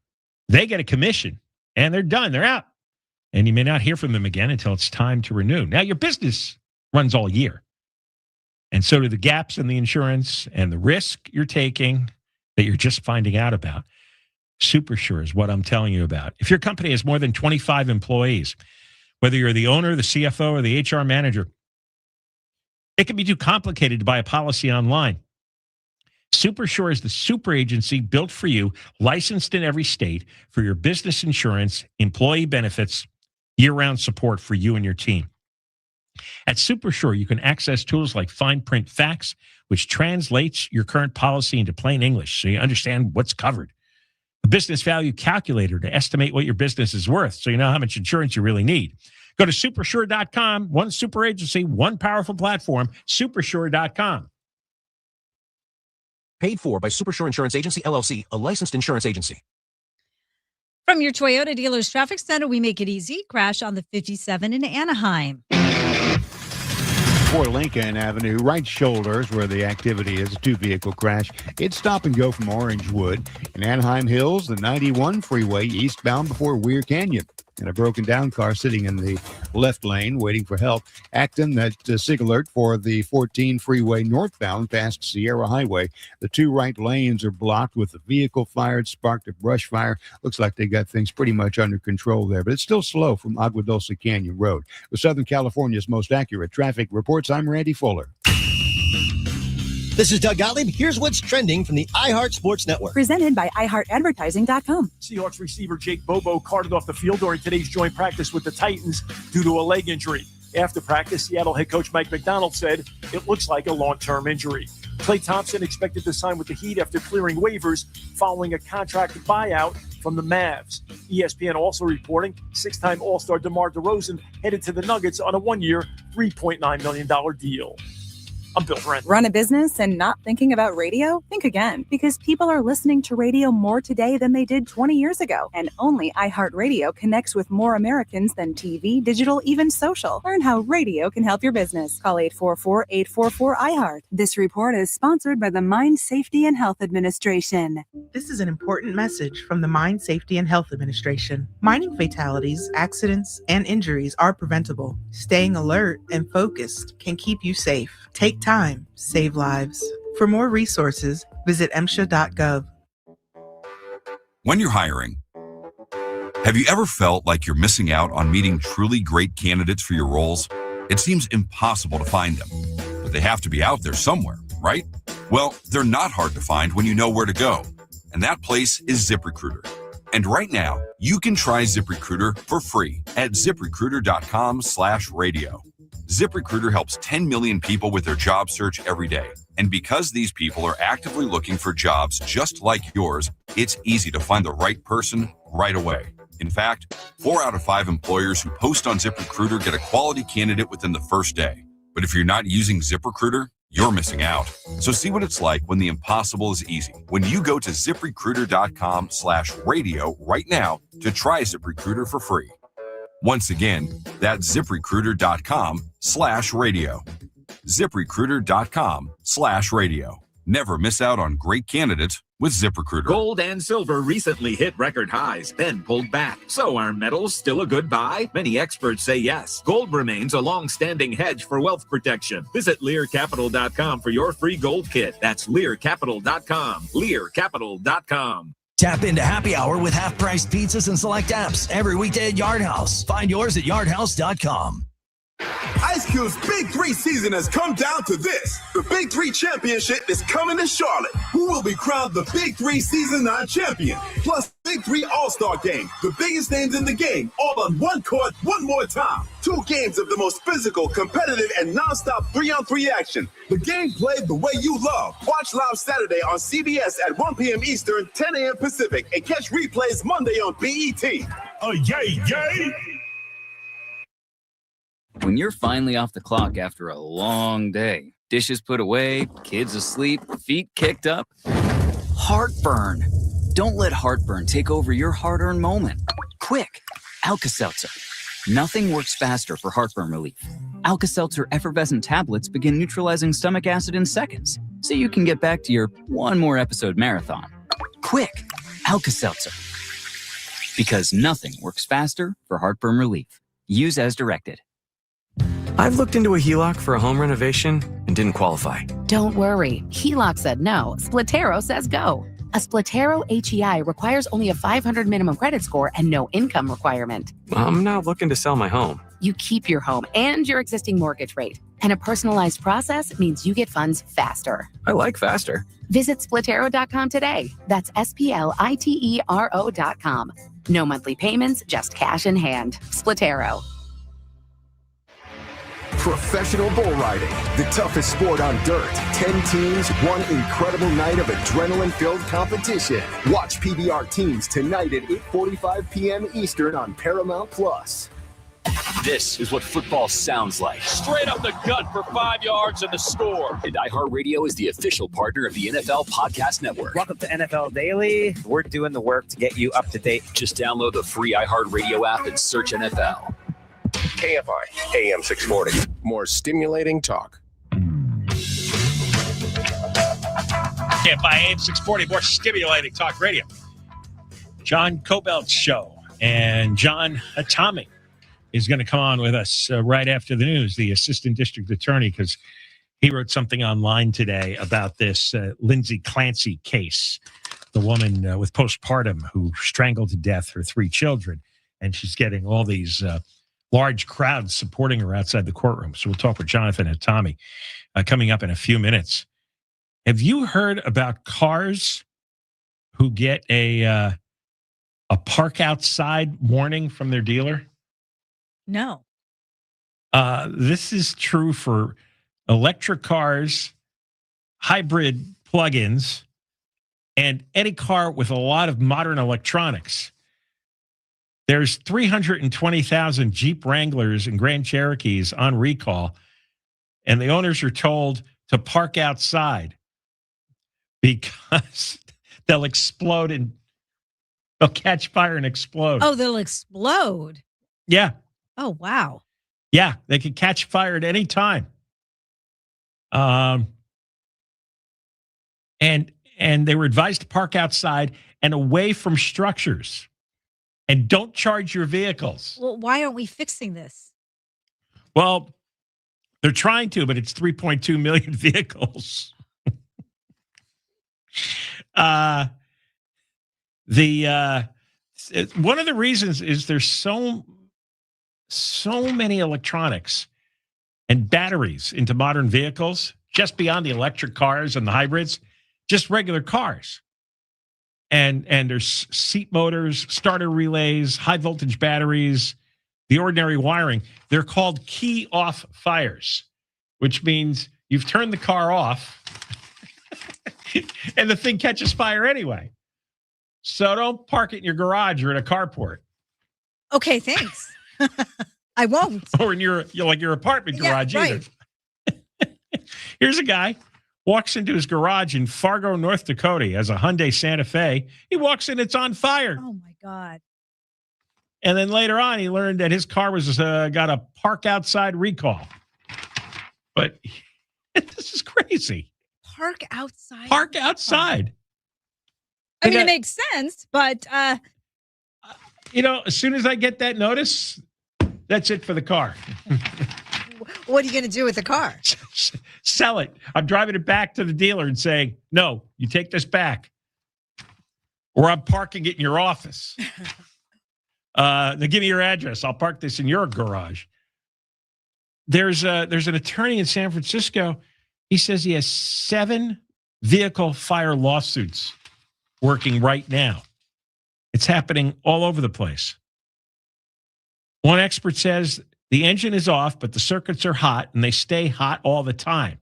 they get a commission, and they're done. They're out. And you may not hear from them again until it's time to renew. Now, your business runs all year. And so do the gaps in the insurance and the risk you're taking that you're just finding out about. SuperSure is what I'm telling you about. If your company has more than 25 employees, whether you're the owner, the CFO, or the HR manager, it can be too complicated to buy a policy online. SuperSure is the super agency built for you, licensed in every state for your business insurance, employee benefits, year-round support for you and your team. At SuperSure, you can access tools like fine print facts, which translates your current policy into plain English so you understand what's covered. A business value calculator to estimate what your business is worth so you know how much insurance you really need. Go to supersure.com, one super agency, one powerful platform, supersure.com. Paid for by SuperSure Insurance Agency, LLC, a licensed insurance agency. From your Toyota dealer's traffic center, we make it easy. Crash on the 57 in Anaheim. For Lincoln Avenue, right shoulder is where the activity is. A two-vehicle crash. It's stop and go from Orangewood. In Anaheim Hills, the 91 freeway eastbound before Weir Canyon. And a broken down car sitting in the left lane waiting for help. Acton, that SIG alert for the 14 freeway northbound past Sierra Highway. The two right lanes are blocked with the vehicle fired, sparked a brush fire. Looks like they got things pretty much under control there, but it's still slow from Agua Dulce Canyon Road. With Southern California's most accurate traffic reports, I'm Randy Fuller. This is Doug Gottlieb. Here's what's trending from the iHeart Sports Network. Presented by iHeartAdvertising.com. Seahawks receiver Jake Bobo carted off the field during today's joint practice with the Titans due to a leg injury. After practice, Seattle head coach Mike McDonald said it looks like a long-term injury. Klay Thompson expected to sign with the Heat after clearing waivers following a contract buyout from the Mavs. ESPN also reporting six-time All-Star DeMar DeRozan headed to the Nuggets on a one-year, $3.9 million deal. I'm Bill Brent. Run a business and not thinking about radio? Think again, because people are listening to radio more today than they did 20 years ago. And only iHeartRadio connects with more Americans than TV, digital, even social. Learn how radio can help your business. Call 844-844-iHeart. This report is sponsored by the Mine Safety and Health Administration. This is an important message from the Mine Safety and Health Administration. Mining fatalities, accidents, and injuries are preventable. Staying alert and focused can keep you safe. Take time, save lives. For more resources, visit MSHA.gov. When you're hiring, have you ever felt like you're missing out on meeting truly great candidates for your roles? It seems impossible to find them, but they have to be out there somewhere, right? Well, they're not hard to find when you know where to go, and that place is ZipRecruiter. And right now, you can try ZipRecruiter for free at ZipRecruiter.com/radio. ZipRecruiter helps 10 million people with their job search every day. And because these people are actively looking for jobs just like yours, it's easy to find the right person right away. In fact, 4 out of 5 employers who post on ZipRecruiter get a quality candidate within the first day. But if you're not using ZipRecruiter, you're missing out. So see what it's like when the impossible is easy. When you go to ZipRecruiter.com/radio right now to try ZipRecruiter for free. Once again, that's ZipRecruiter.com/radio. ZipRecruiter.com/radio. Never miss out on great candidates with ZipRecruiter. Gold and silver recently hit record highs, then pulled back. So are metals still a good buy? Many experts say yes. Gold remains a long-standing hedge for wealth protection. Visit LearCapital.com for your free gold kit. That's LearCapital.com. LearCapital.com. Tap into happy hour with half-priced pizzas and select apps every weekday at Yard House. Find yours at yardhouse.com. Ice Cube's Big 3 season has come down to this. The Big 3 Championship is coming to Charlotte. Who will be crowned the Big 3 Season 9 champion? Plus, Big 3 All-Star Game. The biggest names in the game, all on one court, one more time. 2 games of the most physical, competitive, and nonstop 3-on-3 action. The game played the way you love. Watch live Saturday on CBS at 1 p.m. Eastern, 10 a.m. Pacific, and catch replays Monday on BET. Yay, yay! When you're finally off the clock after a long day, dishes put away, kids asleep, feet kicked up, heartburn. Don't let heartburn take over your hard-earned moment. Quick, Alka-Seltzer. Nothing works faster for heartburn relief. Alka-Seltzer effervescent tablets begin neutralizing stomach acid in seconds, so you can get back to your one more episode marathon. Quick, Alka-Seltzer. Because nothing works faster for heartburn relief. Use as directed. I've looked into a HELOC for a home renovation and didn't qualify. Don't worry. HELOC said no. Splitero says go. A Splatero HEI requires only a 500 minimum credit score and no income requirement. I'm not looking to sell my home. You keep your home and your existing mortgage rate. And a personalized process means you get funds faster. I like faster. Visit Splatero.com today. That's SPLITERO.com. No monthly payments, just cash in hand. Splatero. Professional bull riding, the toughest sport on dirt. 10 teams, one incredible night of adrenaline-filled competition. Watch PBR Teams tonight at 8:45 p.m. Eastern on Paramount Plus. This is what football sounds like. Straight up the gut for 5 yards and the score. And iHeartRadio is the official partner of the NFL Podcast Network. Welcome to NFL Daily. We're doing the work to get you up to date. Just download the free iHeartRadio app and search NFL. KFI AM 640. More stimulating talk. KFI AM 640. More stimulating talk radio. John Kobylt Show. And John Atomic is going to come on with us right after the news, the assistant district attorney, because he wrote something online today about this Lindsay Clancy case, the woman with postpartum who strangled to death her 3 children. And she's getting all these large crowds supporting her outside the courtroom. So we'll talk with Jonathan and Tommy coming up in a few minutes. Have you heard about cars who get a park outside warning from their dealer? No. This is true for electric cars, hybrid plug-ins, and any car with a lot of modern electronics. There's 320,000 Jeep Wranglers and Grand Cherokees on recall, and the owners are told to park outside because they'll explode and they'll catch fire and explode. Oh, they'll explode. Yeah. Oh, wow. Yeah, they could catch fire at any time. And they were advised to park outside and away from structures. And don't charge your vehicles. Well, why aren't we fixing this? Well, they're trying to, but it's 3.2 million vehicles. One of the reasons is there's so many electronics and batteries into modern vehicles, just beyond the electric cars and the hybrids, just regular cars. And there's seat motors, starter relays, high voltage batteries, the ordinary wiring. They're called key off fires, which means you've turned the car off and the thing catches fire anyway. So don't park it in your garage or in a carport. Okay, thanks. I won't. Or in your apartment garage either. Right. Here's a guy. Walks into his garage in Fargo, North Dakota. He has a Hyundai Santa Fe. He walks in, it's on fire. Oh, my God. And then later on, he learned that his car was got a park outside recall. But this is crazy. Park outside? Park outside. I mean, it makes sense, but... as soon as I get that notice, that's it for the car. What are you going to do with the car? Sell it. I'm driving it back to the dealer and saying, no, you take this back. Or I'm parking it in your office. Now give me your address. I'll park this in your garage. There's an attorney in San Francisco. He says he has 7 vehicle fire lawsuits working right now. It's happening all over the place. One expert says the engine is off, but the circuits are hot, and they stay hot all the time.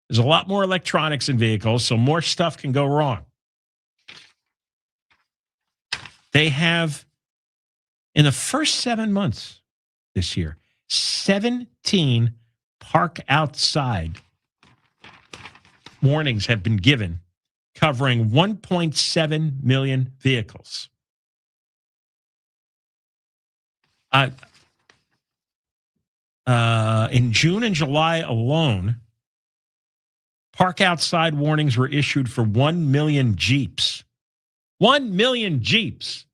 There's a lot more electronics in vehicles, so more stuff can go wrong. They have, in the first 7 months this year, 17 park outside warnings have been given, covering 1.7 million vehicles. In June and July alone, park outside warnings were issued for 1 million Jeeps. 1 million Jeeps.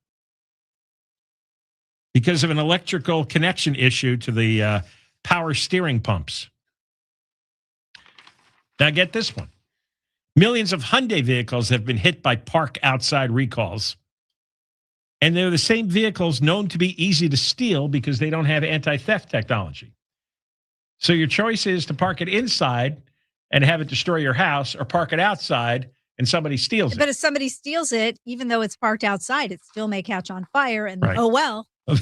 Because of an electrical connection issue to the power steering pumps. Now get this one. Millions of Hyundai vehicles have been hit by park outside recalls. And they're the same vehicles known to be easy to steal because they don't have anti-theft technology. So your choice is to park it inside and have it destroy your house, or park it outside and somebody steals it. But if somebody steals it, even though it's parked outside, it still may catch on fire. And Right. oh, well. Well,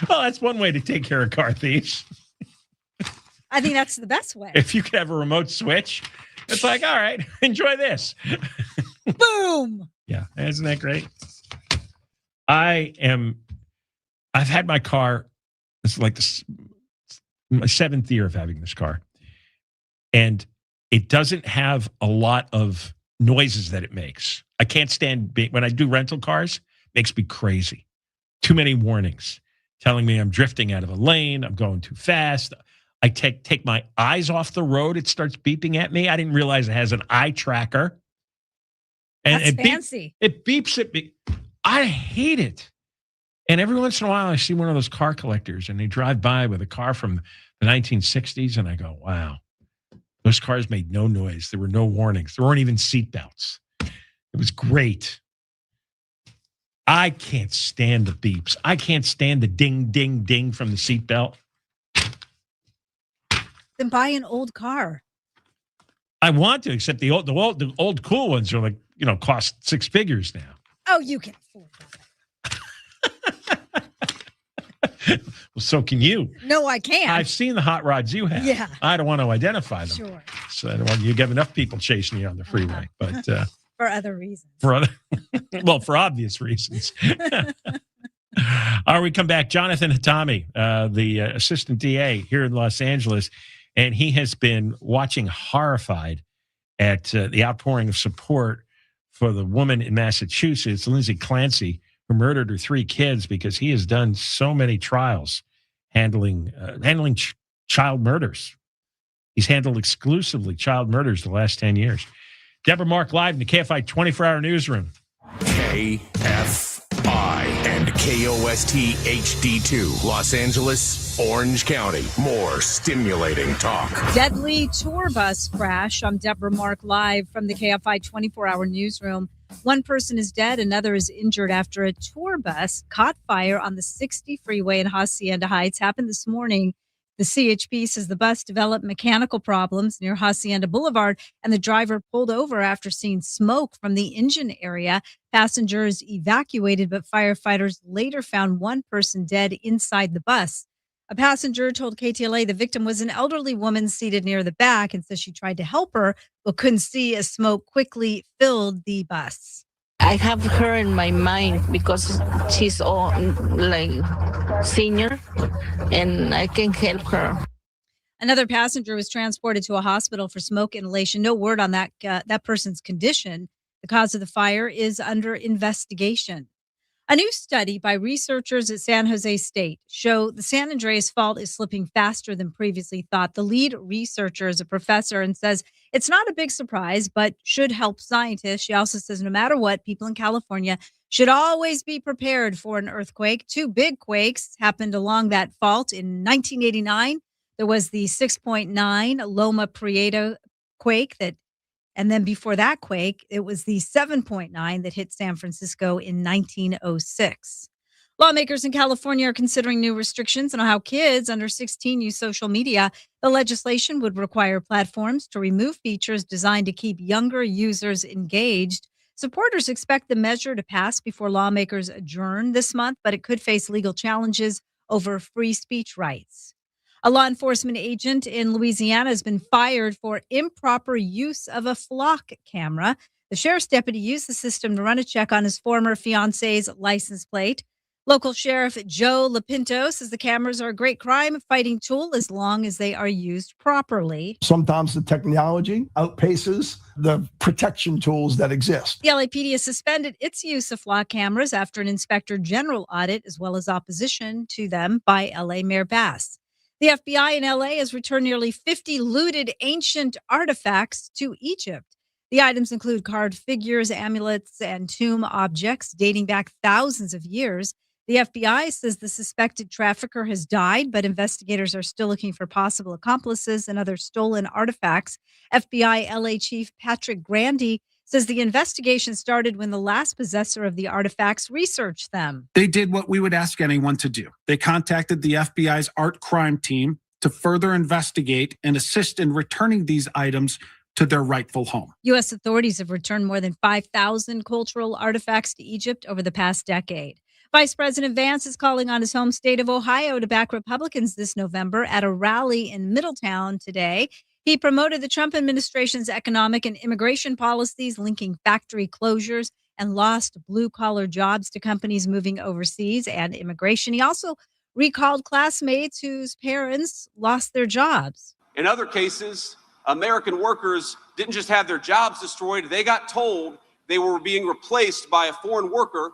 that's one way to take care of car thieves. I think that's the best way. If you could have a remote switch, it's like, all right, enjoy this. Boom. Yeah, isn't that great? I've had my car, it's like my 7th year of having this car. And it doesn't have a lot of noises that it makes. I can't stand, when I do rental cars, it makes me crazy. Too many warnings telling me I'm drifting out of a lane, I'm going too fast. I take my eyes off the road, it starts beeping at me. I didn't realize it has an eye tracker. And That's fancy. It beeps at me. I hate it. And every once in a while, I see one of those car collectors, and they drive by with a car from the 1960s, and I go, wow, those cars made no noise. There were no warnings. There weren't even seatbelts. It was great. I can't stand the beeps. I can't stand the ding, ding, ding from the seatbelt. Then buy an old car. I want to, except the old cool ones are like, cost 6 figures now. Oh, you can afford Well, so can you. No, I can't. I've seen the hot rods you have. Yeah. I don't want to identify them. Sure. So I don't want you to have enough people chasing you on the freeway. But For other reasons. for obvious reasons. All right, we come back. Jonathan Hatami, the assistant DA here in Los Angeles, and he has been watching horrified at the outpouring of support for the woman in Massachusetts, Lindsay Clancy, who murdered her 3 kids, because he has done so many trials handling child murders. He's handled exclusively child murders the last 10 years. Deborah Mark live in the KFI 24-hour newsroom. KFI and KOST HD2, Los Angeles, Orange County. More stimulating talk. Deadly tour bus crash. I'm Deborah Mark live from the KFI 24-hour newsroom. One person is dead, another is injured after a tour bus caught fire on the 60 freeway in Hacienda Heights. Happened this morning. The CHP says the bus developed mechanical problems near Hacienda Boulevard, and the driver pulled over after seeing smoke from the engine area. Passengers evacuated, but firefighters later found one person dead inside the bus. A passenger told KTLA the victim was an elderly woman seated near the back, and says she tried to help her, but couldn't see as smoke quickly filled the bus. I have her in my mind because she's all senior, and I can help her. Another passenger was transported to a hospital for smoke inhalation. No word on that person's condition. The cause of the fire is under investigation. A new study by researchers at San Jose State show the San Andreas Fault is slipping faster than previously thought. The lead researcher is a professor and says it's not a big surprise, but should help scientists. She also says no matter what, people in California should always be prepared for an earthquake. 2 big quakes happened along that fault. In 1989, there was the 6.9 Loma Prieta quake and then before that quake, it was the 7.9 that hit San Francisco in 1906. Lawmakers in California are considering new restrictions on how kids under 16 use social media. The legislation would require platforms to remove features designed to keep younger users engaged. Supporters expect the measure to pass before lawmakers adjourn this month, but it could face legal challenges over free speech rights. A law enforcement agent in Louisiana has been fired for improper use of a flock camera. The sheriff's deputy used the system to run a check on his former fiance's license plate. Local Sheriff Joe Lapinto says the cameras are a great crime-fighting tool as long as they are used properly. Sometimes the technology outpaces the protection tools that exist. The LAPD has suspended its use of flock cameras after an inspector general audit, as well as opposition to them by LA Mayor Bass. The FBI in LA has returned nearly 50 looted ancient artifacts to Egypt. The items include carved figures, amulets, and tomb objects dating back thousands of years. The FBI says the suspected trafficker has died, but investigators are still looking for possible accomplices and other stolen artifacts. FBI LA Chief Patrick Grandy says the investigation started when the last possessor of the artifacts researched them. They did what we would ask anyone to do. They contacted the FBI's art crime team to further investigate and assist in returning these items to their rightful home. U.S. authorities have returned more than 5,000 cultural artifacts to Egypt over the past decade. Vice President Vance is calling on his home state of Ohio to back Republicans this November at a rally in Middletown today. He promoted the Trump administration's economic and immigration policies, linking factory closures and lost blue-collar jobs to companies moving overseas and immigration. He also recalled classmates whose parents lost their jobs. In other cases, American workers didn't just have their jobs destroyed. They got told they were being replaced by a foreign worker,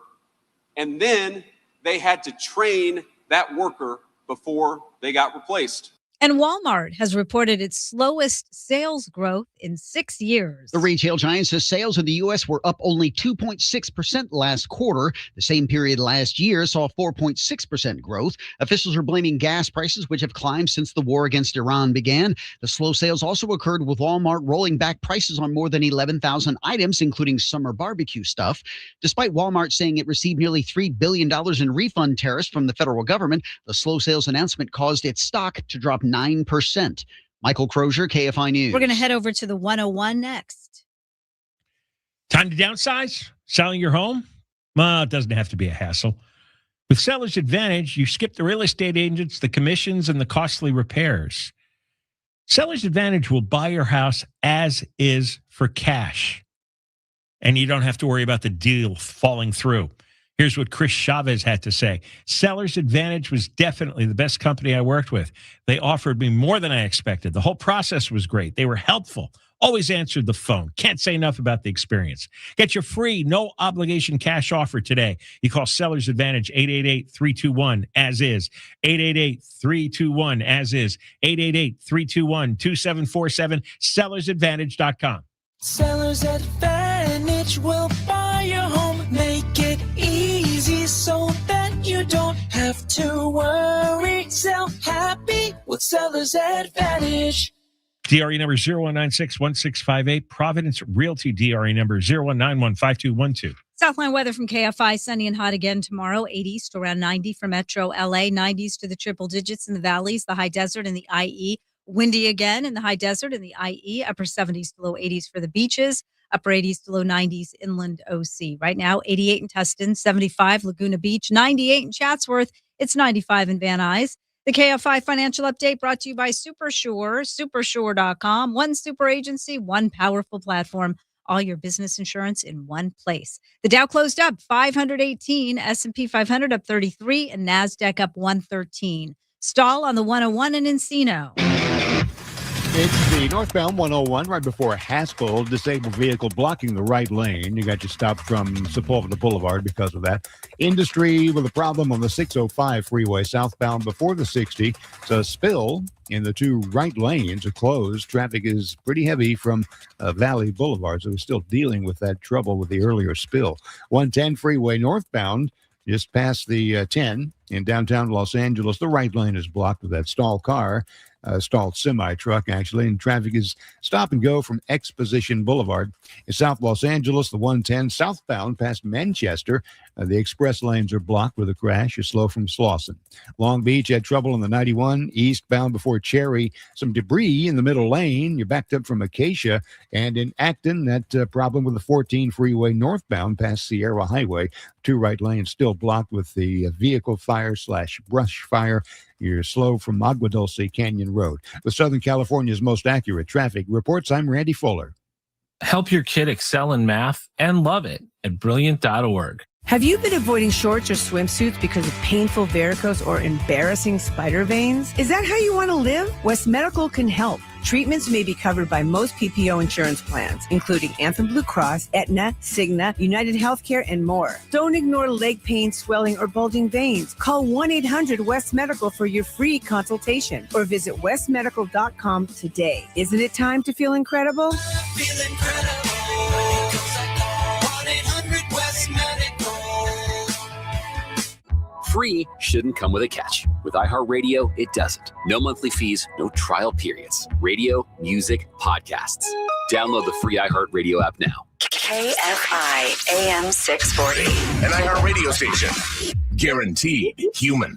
and then they had to train that worker before they got replaced. And Walmart has reported its slowest sales growth in 6 years. The retail giant says sales in the U.S. were up only 2.6% last quarter. The same period last year saw 4.6% growth. Officials are blaming gas prices, which have climbed since the war against Iran began. The slow sales also occurred with Walmart rolling back prices on more than 11,000 items, including summer barbecue stuff. Despite Walmart saying it received nearly $3 billion in refund tariffs from the federal government, the slow sales announcement caused its stock to drop 9%. Michael Crozier, KFI News. We're going to head over to the 101 next. Time to downsize? Selling your home? Well, it doesn't have to be a hassle. With Seller's Advantage, you skip the real estate agents, the commissions, and the costly repairs. Seller's Advantage will buy your house as is for cash. And you don't have to worry about the deal falling through. Here's what Chris Chavez had to say. Seller's Advantage was definitely the best company I worked with. They offered me more than I expected. The whole process was great. They were helpful. Always answered the phone. Can't say enough about the experience. Get your free, no obligation cash offer today. You call Seller's Advantage 888-321-AS-IS. 888-321-AS-IS. 888-321-2747. SellersAdvantage.com. Seller's Advantage will buy your home, make it easy so that you don't have to worry. Sell happy with Seller's Advantage. DRE number 01961658. Providence Realty DRE number 01915212. Southline weather from KFI, sunny and hot again tomorrow. 80s to around 90 for Metro LA, 90s to the triple digits in the valleys, the high desert and the IE. Windy again in the high desert and the IE, upper 70s to low 80s for the beaches, upper 80s to low 90s inland OC. Right now, 88 in Tustin, 75 Laguna Beach, 98 in Chatsworth. It's 95 in Van Nuys. The KFI financial update brought to you by SuperSure, supersure.com. One super agency, one powerful platform. All your business insurance in one place. The Dow closed up 518, S&P 500 up 33, and NASDAQ up 113. Stall on the 101 in Encino. It's the northbound 101 right before Haskell. Disabled vehicle blocking the right lane. You got your stop from Sepulveda Boulevard because of that. Industry with a problem on the 605 freeway southbound before the 60. It's a spill in the two right lanes are closed. Traffic is pretty heavy from Valley Boulevard, so we're still dealing with that trouble with the earlier spill. 110 freeway northbound just past the 10 in downtown Los Angeles. The right lane is blocked with that stalled car. Stalled semi-truck, actually, and traffic is stop and go from Exposition Boulevard. In South Los Angeles, the 110 southbound past Manchester, the express lanes are blocked with a crash. You're slow from Slauson. Long Beach had trouble on the 91, eastbound before Cherry. Some debris in the middle lane. You're backed up from Acacia. And in Acton, that problem with the 14 freeway northbound past Sierra Highway. Two right lanes still blocked with the vehicle fire/brush fire. You're slow from Agua Dulce Canyon Road. With Southern California's most accurate traffic reports, I'm Randy Fuller. Help your kid excel in math and love it at brilliant.org. Have you been avoiding shorts or swimsuits because of painful varicose or embarrassing spider veins? Is that how you want to live? West Medical can help. Treatments may be covered by most PPO insurance plans, including Anthem Blue Cross, Aetna, Cigna, United Healthcare, and more. Don't ignore leg pain, swelling, or bulging veins. Call 1-800-WEST-MEDICAL for your free consultation or visit westmedical.com today. Isn't it time to feel incredible? Feel incredible. 1-800-WEST-MEDICAL. free shouldn't come with a catch. With iHeartRadio, it doesn't. No monthly fees, no trial periods. Radio, music, podcasts. Download the free iHeartRadio app now. KFI AM 640. An iHeartRadio station. Guaranteed human.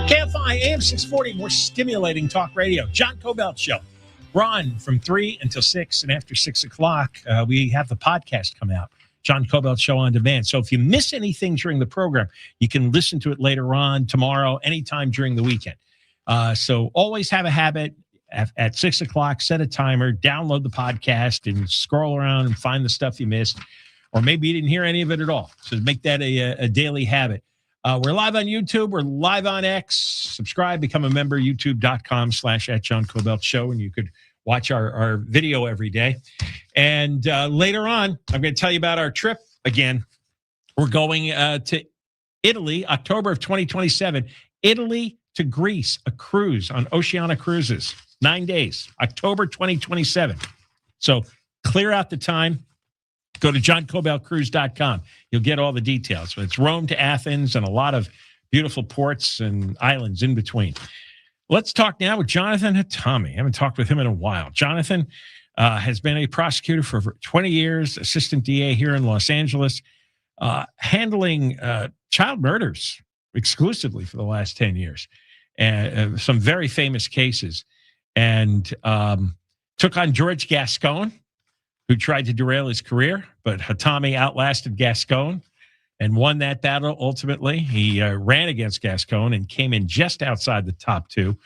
KFI AM 640, more stimulating talk radio. John Kobylt Show. Run from 3 until 6, and after 6 o'clock, we have the podcast come out. John Kobylt Show on demand. So if you miss anything during the program, you can listen to it later on, tomorrow, anytime during the weekend. So always have a habit at 6 o'clock, set a timer, download the podcast, and scroll around and find the stuff you missed. Or maybe you didn't hear any of it at all. So make that a daily habit. We're live on YouTube. We're live on X. Subscribe, become a member, youtube.com/@JohnKobylt Show, and you could watch our video every day. And later on, I'm going to tell you about our trip again. We're going to Italy, October of 2027. Italy to Greece, a cruise on Oceania Cruises, 9 days, October 2027. So clear out the time. Go to johnkobyltcruise.com. You'll get all the details. So it's Rome to Athens and a lot of beautiful ports and islands in between. Let's talk now with Jonathan Hatami. I haven't talked with him in a while. Jonathan has been a prosecutor for 20 years, assistant DA here in Los Angeles, handling child murders exclusively for the last 10 years, and some very famous cases, and took on George Gascon, who tried to derail his career, but Hatami outlasted Gascon and won that battle ultimately. He ran against Gascon and came in just outside the top 2,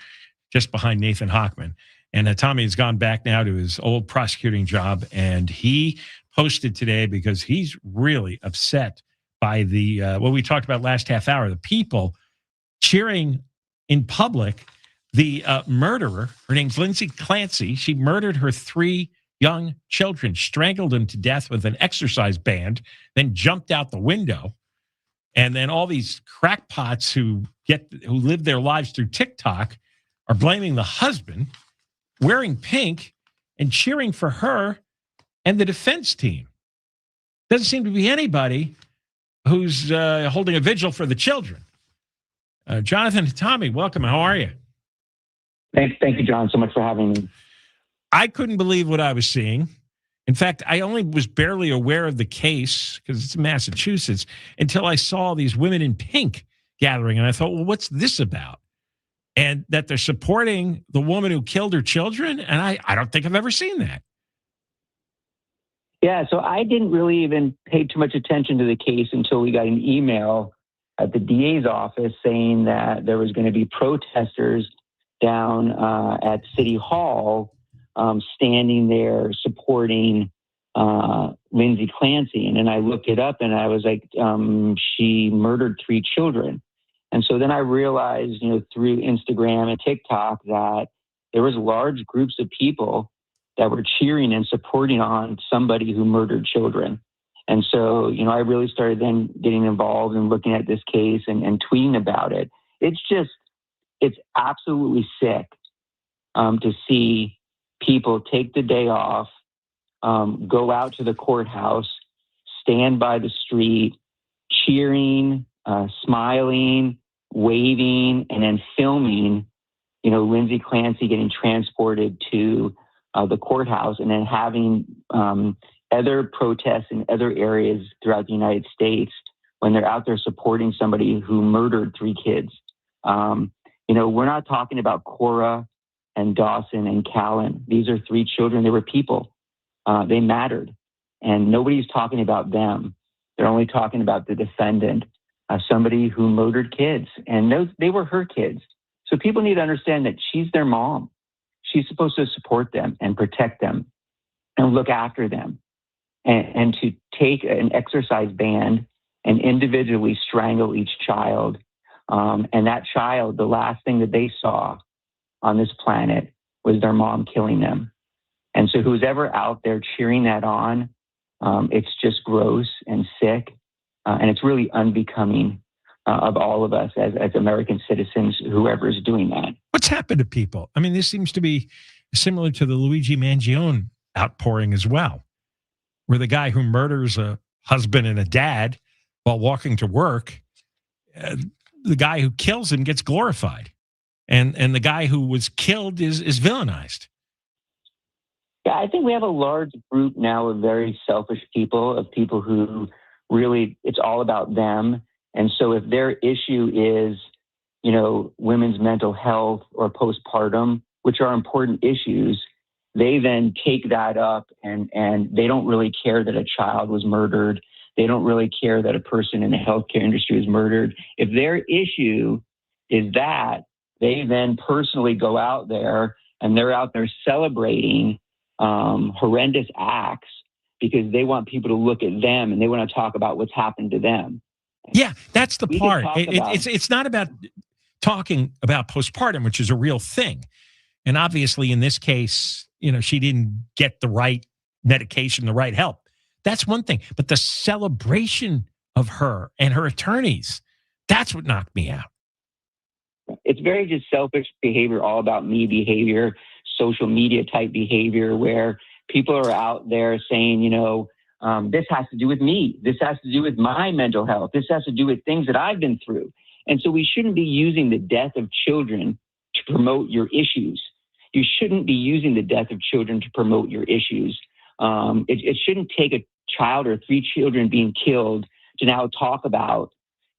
just behind Nathan Hochman. And Hatami has gone back now to his old prosecuting job, and he posted today because he's really upset by the what we talked about last half hour, the people cheering in public the murderer. Her name's Lindsay Clancy. She murdered her 3 young children, strangled them to death with an exercise band, then jumped out the window. And then all these crackpots who live their lives through TikTok are blaming the husband, wearing pink and cheering for her and the defense team. Doesn't seem to be anybody who's holding a vigil for the children. Jonathan Hatami, welcome. How are you? Thank you, John, so much for having me. I couldn't believe what I was seeing. In fact, I only was barely aware of the case, because it's in Massachusetts, until I saw these women in pink gathering. And I thought, well, what's this about? And that they're supporting the woman who killed her children. And I don't think I've ever seen that. Yeah, so I didn't really even pay too much attention to the case until we got an email at the DA's office saying that there was going to be protesters down at City Hall standing there supporting Lindsay Clancy. And then I looked it up and I was like, she murdered 3 children. And so then I realized, through Instagram and TikTok that there was large groups of people that were cheering and supporting on somebody who murdered children. And so, I really started then getting involved and looking at this case and tweeting about it. It's absolutely sick to see people take the day off, go out to the courthouse, stand by the street, cheering, smiling, waving, and then filming, Lindsay Clancy getting transported to the courthouse, and then having other protests in other areas throughout the United States when they're out there supporting somebody who murdered 3 kids. We're not talking about Cora and Dawson and Callan. These are 3 children. They were people. They mattered. And nobody's talking about them. They're only talking about the defendant, somebody who murdered kids. And they were her kids. So people need to understand that she's their mom. She's supposed to support them and protect them and look after them. And to take an exercise band and individually strangle each child. And that child, the last thing that they saw on this planet was their mom killing them. And so who's ever out there cheering that on, it's just gross and sick. And it's really unbecoming of all of us as American citizens, whoever is doing that. What's happened to people? I mean, this seems to be similar to the Luigi Mangione outpouring as well, where the guy who murders a husband and a dad while walking to work, the guy who kills him gets glorified. And the guy who was killed is villainized. Yeah, I think we have a large group now of very selfish people, of people who really, it's all about them. And so if their issue is, women's mental health or postpartum, which are important issues, they then take that up and they don't really care that a child was murdered. They don't really care that a person in the healthcare industry is murdered. If their issue is that, they then personally go out there and they're out there celebrating horrendous acts because they want people to look at them and they want to talk about what's happened to them. Yeah, that's the part. It's not about talking about postpartum, which is a real thing. And obviously in this case, she didn't get the right medication, the right help. That's one thing. But the celebration of her and her attorneys, that's what knocked me out. It's very just selfish behavior, all about me behavior, social media type behavior, where people are out there saying, this has to do with me. This has to do with my mental health. This has to do with things that I've been through. And so we shouldn't be using the death of children to promote your issues. You shouldn't be using the death of children to promote your issues. It shouldn't take a child or 3 children being killed to now talk about,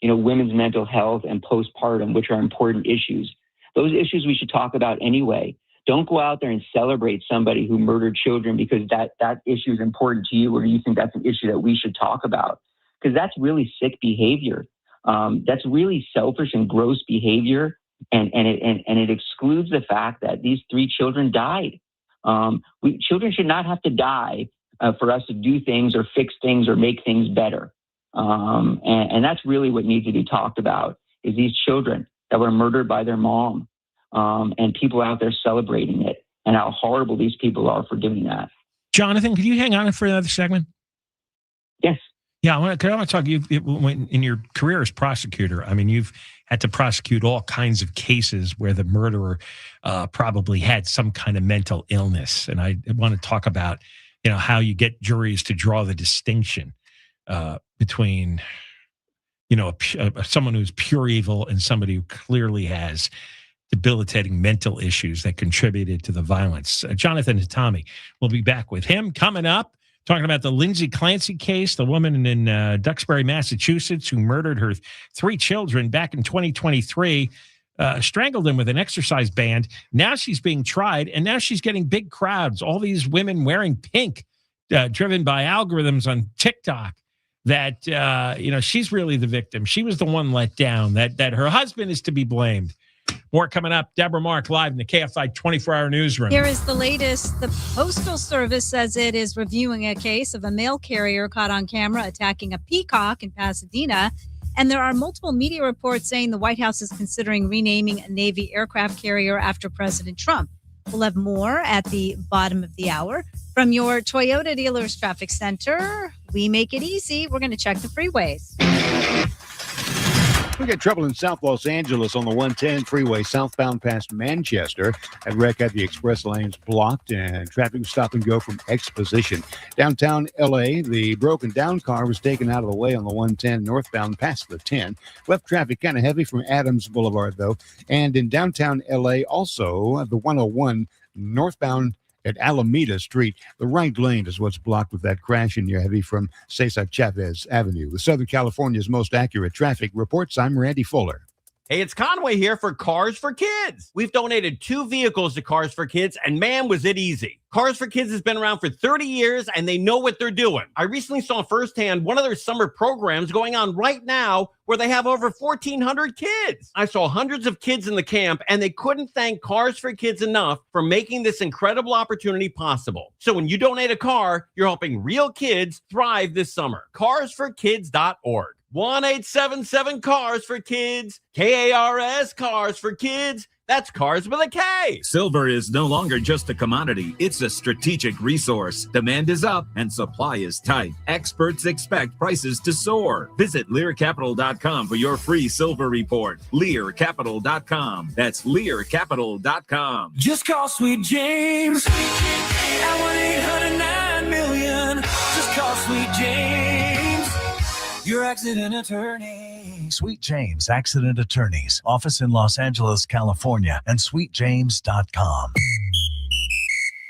women's mental health and postpartum, which are important issues. Those issues we should talk about anyway. Don't go out there and celebrate somebody who murdered children because that issue is important to you or you think that's an issue that we should talk about. Because that's really sick behavior. That's really selfish and gross behavior. And it excludes the fact that these 3 children died. Children should not have to die for us to do things or fix things or make things better. And that's really what needs to be talked about is these children that were murdered by their mom and people out there celebrating it and how horrible these people are for doing that. Jonathan, could you hang on for another segment? Yes. Yeah, I want to talk. In your career as prosecutor, I mean, you've had to prosecute all kinds of cases where the murderer probably had some kind of mental illness, and I want to talk about, how you get juries to draw the distinction between, someone who's pure evil and somebody who clearly has debilitating mental issues that contributed to the violence. Jonathan Hatami, we'll be back with him coming up. Talking about the Lindsay Clancy case, the woman in Duxbury, Massachusetts, who murdered her 3 children back in 2023, strangled them with an exercise band. Now she's being tried, and now she's getting big crowds. All these women wearing pink, driven by algorithms on TikTok. That she's really the victim. She was the one let down. That her husband is to be blamed. More coming up. Deborah Mark live in the KFI 24-hour newsroom. Here is the latest. The Postal Service says it is reviewing a case of a mail carrier caught on camera attacking a peacock in Pasadena. And there are multiple media reports saying the White House is considering renaming a Navy aircraft carrier after President Trump. We'll have more at the bottom of the hour. From your Toyota dealer's traffic center, we make it easy. We're going to check the freeways. We got trouble in South Los Angeles on the 110 freeway southbound past Manchester. That wreck had the express lanes blocked and traffic was stop and go from Exposition. Downtown L.A., the broken down car was taken out of the way on the 110 northbound past the 10. Left traffic kind of heavy from Adams Boulevard, though. And in downtown L.A., also the 101 northbound at Alameda Street. The right lane is what's blocked with that crash, and you're heavy from Cesar Chavez Avenue. With Southern California's most accurate traffic reports, I'm Randy Fuller. Hey, it's Conway here for Cars for Kids. We've donated 2 vehicles to Cars for Kids, and man, was it easy. Cars for Kids has been around for 30 years, and they know what they're doing. I recently saw firsthand one of their summer programs going on right now where they have over 1,400 kids. I saw hundreds of kids in the camp, and they couldn't thank Cars for Kids enough for making this incredible opportunity possible. So when you donate a car, you're helping real kids thrive this summer. CarsForKids.org. 1-877-CARS-FOR-KIDS. KARS Cars for Kids. That's Cars with a K. Silver is no longer just a commodity. It's a strategic resource. Demand is up and supply is tight. Experts expect prices to soar. Visit LearCapital.com for your free silver report. LearCapital.com. That's LearCapital.com. Just call Sweet James at 1-800-9-million. Just call Sweet James. Your accident attorney. Sweet James Accident Attorneys. Office in Los Angeles, California, and sweetjames.com.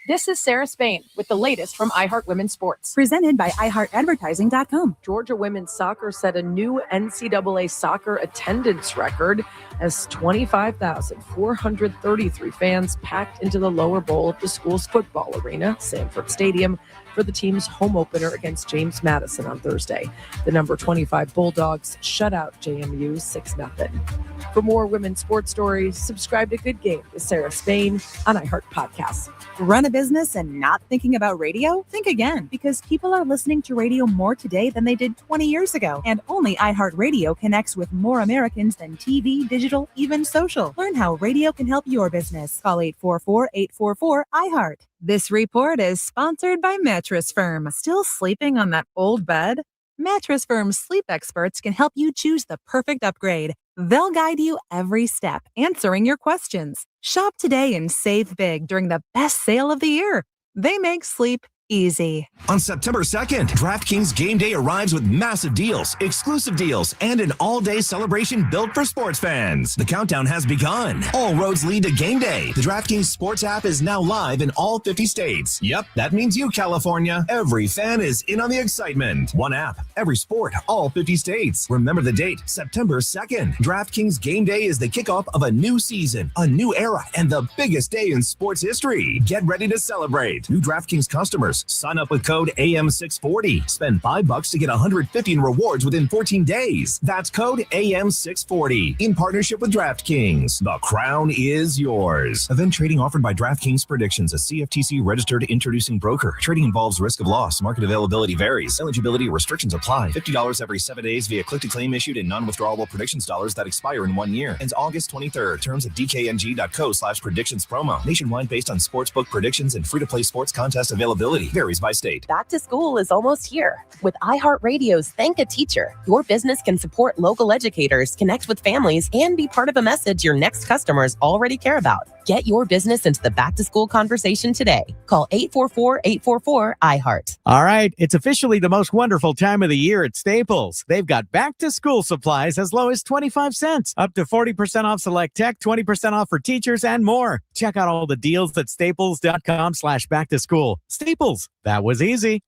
This is Sarah Spain with the latest from iHeart Women's Sports. Presented by iHeartAdvertising.com. Georgia women's soccer set a new NCAA soccer attendance record as 25,433 fans packed into the lower bowl of the school's football arena, Sanford Stadium, for the team's home opener against James Madison on Thursday. The number 25 Bulldogs shut out JMU 6-0. For more women's sports stories, subscribe to Good Game with Sarah Spain on iHeart Podcasts. Run a business and not thinking about radio? Think again, because people are listening to radio more today than they did 20 years ago. And only iHeartRadio connects with more Americans than TV, digital, even social. Learn how radio can help your business. Call 844-844-iHeart. This report is sponsored by Mattress Firm. Still sleeping on that old bed? Mattress Firm's sleep experts can help you choose the perfect upgrade. They'll guide you every step, answering your questions. Shop today and save big during the best sale of the year. They make sleep easy. On September 2nd, DraftKings Game Day arrives with massive deals, exclusive deals, and an all-day celebration built for sports fans. The countdown has begun. All roads lead to Game Day. The DraftKings Sports app is now live in all 50 states. Yep, that means you, California. Every fan is in on the excitement. One app, every sport, all 50 states. Remember the date, September 2nd. DraftKings Game Day is the kickoff of a new season, a new era, and the biggest day in sports history. Get ready to celebrate. New DraftKings customers, sign up with code AM640. Spend $5 to get $150 in rewards within 14 days. That's code AM640 in partnership with DraftKings. The crown is yours. Event trading offered by DraftKings Predictions, a CFTC registered introducing broker. Trading involves risk of loss. Market availability varies. Eligibility restrictions apply. $50 every 7 days via click to claim issued in non-withdrawable predictions dollars that expire in 1 year. Ends August 23rd. Terms at dkng.co/predictions promo. Nationwide based on sportsbook predictions and free-to-play sports contest availability. Varies by state. Back to school is almost here. With iHeartRadio's Thank a Teacher, your business can support local educators, connect with families, and be part of a message your next customers already care about. Get your business into the back-to-school conversation today. Call 844-844-iHeart. All right, it's officially the most wonderful time of the year at Staples. They've got back-to-school supplies as low as 25 cents, up to 40% off select tech, 20% off for teachers, and more. Check out all the deals at staples.com/back-to-school. Staples, that was easy.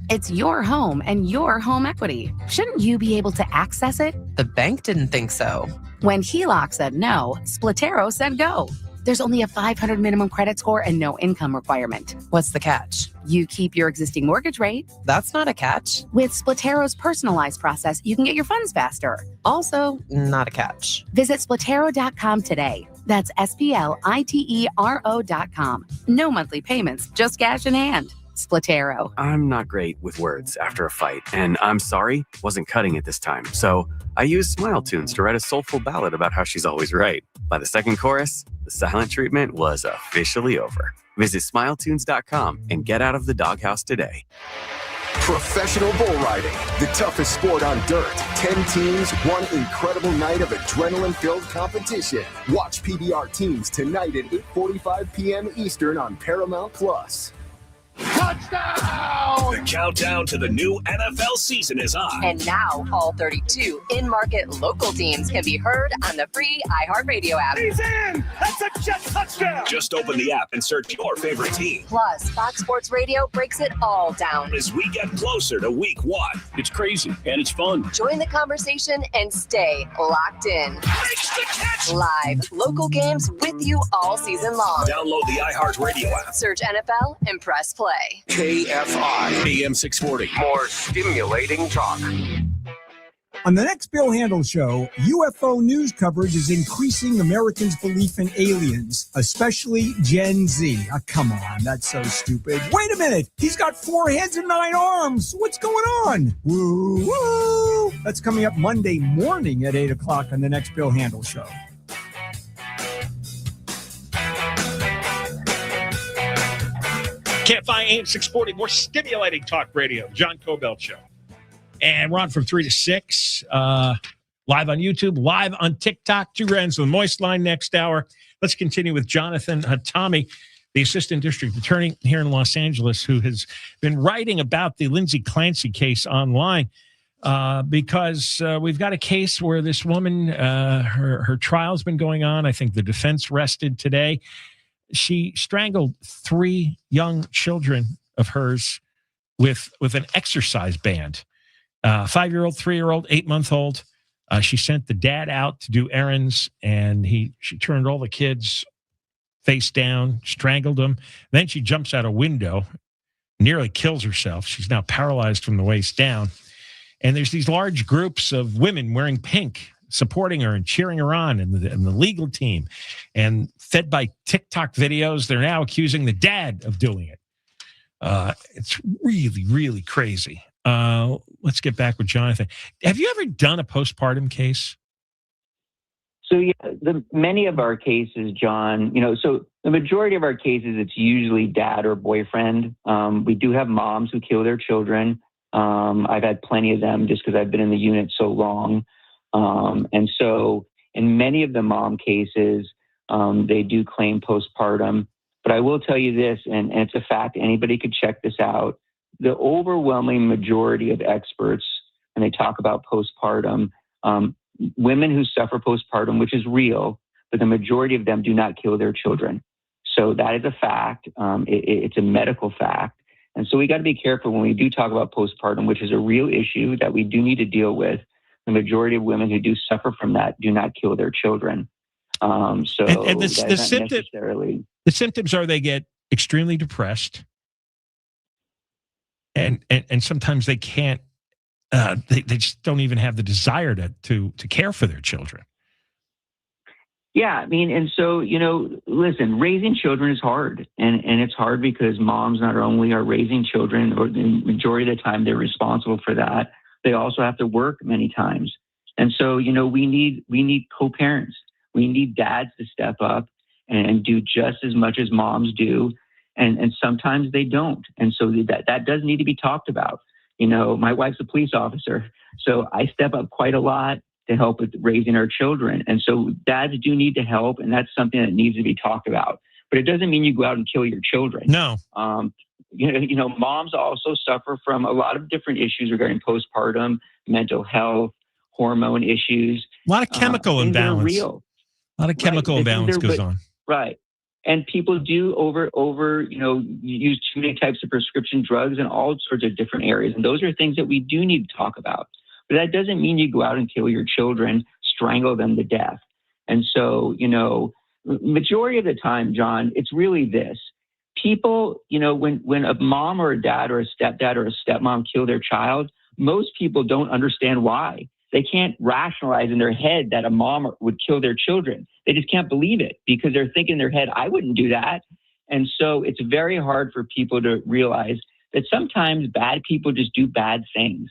It's your home and your home equity. Shouldn't you be able to access it? The bank didn't think so. When HELOC said no, Splatero said go. There's only a 500 minimum credit score and no income requirement. What's the catch? You keep your existing mortgage rate. That's not a catch. With Splatero's personalized process, you can get your funds faster. Also, not a catch. Visit Splatero.com today. That's SPLITERO.com. No monthly payments, just cash in hand. Splatero. I'm not great with words after a fight, and I'm sorry, wasn't cutting it this time. So I used Smile Tunes to write a soulful ballad about how she's always right. By the second chorus, the silent treatment was officially over. Visit SmileTunes.com and get out of the doghouse today. Professional bull riding, the toughest sport on dirt. 10 teams, one incredible night of adrenaline-filled competition. Watch PBR teams tonight at 8:45 p.m. Eastern on Paramount Plus. Touchdown! The countdown to the new NFL season is on. And now, all 32 in-market local teams can be heard on the free iHeartRadio app. He's in! That's a jet touchdown! Just open the app and search your favorite team. Plus, Fox Sports Radio breaks it all down. As we get closer to week 1. It's crazy, and it's fun. Join the conversation and stay locked in. Makes the catch! Live, local games with you all season long. Download the iHeartRadio app. Search NFL and press play. KFI AM 640. More stimulating talk. On the next Bill Handel Show, UFO news coverage is increasing Americans' belief in aliens, especially Gen Z. Oh, come on, that's so stupid. Wait a minute, he's got 4 heads and 9 arms. What's going on? Woo, woo. That's coming up Monday morning at 8 o'clock on the next Bill Handel Show. KFI AM 640, more stimulating talk radio, John Kobylt Show. And we're on from 3 to 6, live on YouTube, live on TikTok. 2 Grands with Moist Line next hour. Let's continue with Jonathan Hatami, the assistant district attorney here in Los Angeles, who has been writing about the Lindsay Clancy case online. because we've got a case where this woman, her trial's been going on. I think the defense rested today. She strangled 3 young children of hers with an exercise band. 5-year-old, 3-year-old, 8-month-old. She sent the dad out to do errands, and she turned all the kids face down, strangled them. Then she jumps out a window, nearly kills herself. She's now paralyzed from the waist down. And there's these large groups of women wearing pink supporting her and cheering her on, and the legal team. And fed by TikTok videos, they're now accusing the dad of doing it. It's really, really crazy. Let's get back with Jonathan. Have you ever done a postpartum case? So yeah, many of our cases, John, so the majority of our cases, it's usually dad or boyfriend. We do have moms who kill their children. I've had plenty of them just because I've been in the unit so long. And so in many of the mom cases, they do claim postpartum. But I will tell you this, and it's a fact, anybody could check this out. The overwhelming majority of experts, when they talk about postpartum, women who suffer postpartum, which is real, but the majority of them do not kill their children. So that is a fact. It's a medical fact. And so we got to be careful when we do talk about postpartum, which is a real issue that we do need to deal with. The majority of women who do suffer from that do not kill their children. The symptoms are they get extremely depressed, and sometimes they can't. They just don't even have the desire to care for their children. Yeah, I mean, and so, listen, raising children is hard. And it's hard because moms not only are raising children, or the majority of the time they're responsible for that, they also have to work many times. And so, we need co-parents. We need dads to step up and do just as much as moms do. And sometimes they don't. And so that does need to be talked about. My wife's a police officer, so I step up quite a lot to help with raising our children. And so dads do need to help, and that's something that needs to be talked about. But it doesn't mean you go out and kill your children. No. Moms also suffer from a lot of different issues regarding postpartum, mental health, hormone issues. A lot of chemical imbalance. Real. A lot of chemical imbalance goes on. Right. And people do use too many types of prescription drugs in all sorts of different areas. And those are things that we do need to talk about. But that doesn't mean you go out and kill your children, strangle them to death. And so, majority of the time, John, it's really this. People, when a mom or a dad or a stepdad or a stepmom kill their child, most people don't understand why. They can't rationalize in their head that a mom would kill their children. They just can't believe it because they're thinking in their head, I wouldn't do that. And so it's very hard for people to realize that sometimes bad people just do bad things.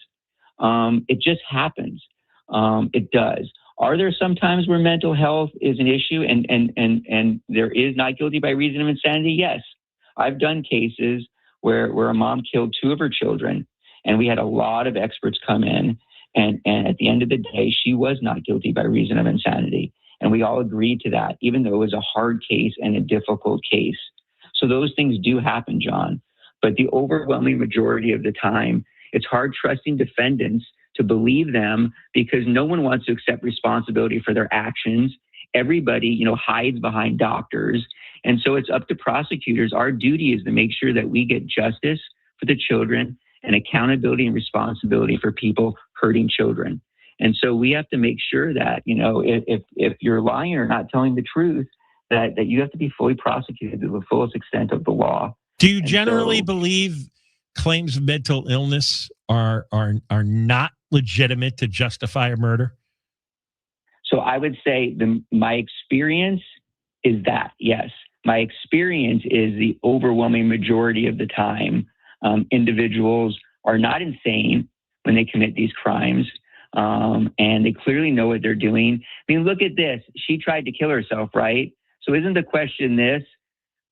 It just happens. It does. Are there some times where mental health is an issue and there is not guilty by reason of insanity? Yes. I've done cases where a mom killed 2 of her children, and we had a lot of experts come in, and at the end of the day, she was not guilty by reason of insanity. And we all agreed to that, even though it was a hard case and a difficult case. So those things do happen, John. But the overwhelming majority of the time, it's hard trusting defendants to believe them because no one wants to accept responsibility for their actions. Everybody, hides behind doctors. And so it's up to prosecutors. Our duty is to make sure that we get justice for the children and accountability and responsibility for people hurting children. And so we have to make sure that, if you're lying or not telling the truth, that you have to be fully prosecuted to the fullest extent of the law. Do you generally believe claims of mental illness are not legitimate to justify a murder? So I would say my experience is that, yes. My experience is the overwhelming majority of the time, individuals are not insane when they commit these crimes, and they clearly know what they're doing. I mean, look at this. She tried to kill herself, right? So isn't the question this?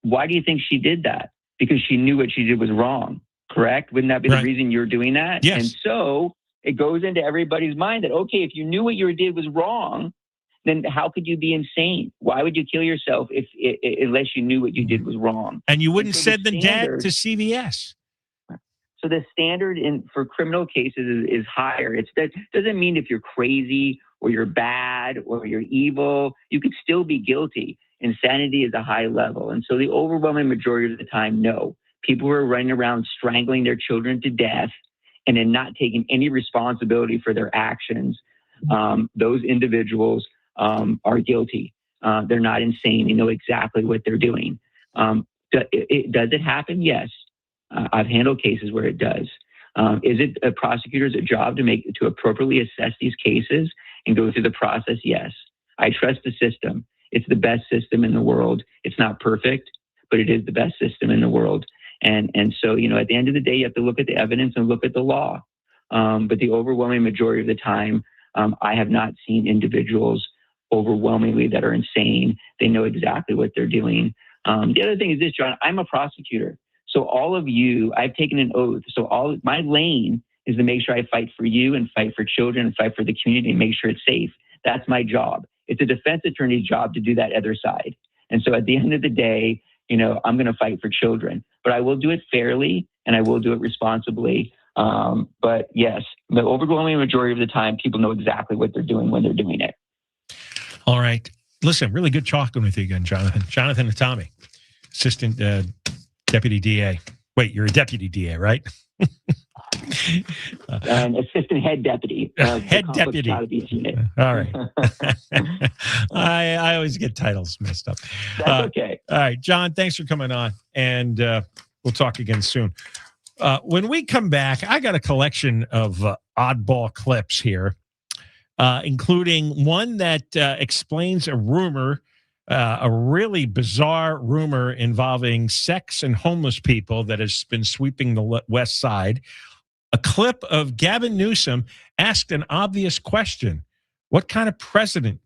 Why do you think she did that? Because she knew what she did was wrong, correct? Wouldn't that be the reason you're doing that? Yes. And so it goes into everybody's mind that, okay, if you knew what you did was wrong, then how could you be insane? Why would you kill yourself unless you knew what you did was wrong? And you wouldn't send the dad to CVS. So the standard for criminal cases is higher. That doesn't mean if you're crazy or you're bad or you're evil, you could still be guilty. Insanity is a high level. And so the overwhelming majority of the time, no. People who are running around strangling their children to death and then not taking any responsibility for their actions, those individuals are guilty. They're not insane. They know exactly what they're doing. Does it happen? Yes. I've handled cases where it does. Is it a prosecutor's job to appropriately assess these cases and go through the process? Yes. I trust the system. It's the best system in the world. It's not perfect, but it is the best system in the world. And so, at the end of the day, you have to look at the evidence and look at the law. But the overwhelming majority of the time, I have not seen individuals overwhelmingly that are insane. They know exactly what they're doing. The other thing is this, John, I'm a prosecutor. So all of you, I've taken an oath. So my lane is to make sure I fight for you and fight for children and fight for the community and make sure it's safe. That's my job. It's a defense attorney's job to do that other side. And so at the end of the day, I'm going to fight for children, but I will do it fairly and I will do it responsibly. But yes, the overwhelming majority of the time, people know exactly what they're doing when they're doing it. All right. Listen, really good talking with you again, Jonathan. Jonathan Atami, Assistant Deputy DA. Wait, you're a Deputy DA, right? Assistant Head Deputy. Head Deputy. All right. I always get titles messed up. That's okay. All right, John, thanks for coming on, and we'll talk again soon. When we come back, I got a collection of oddball clips here, including one that explains a rumor, a really bizarre rumor involving sex and homeless people that has been sweeping the West Side. A clip of Gavin Newsom asked an obvious question: what kind of president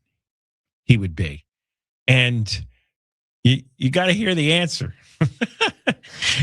he would be? And you got to hear the answer.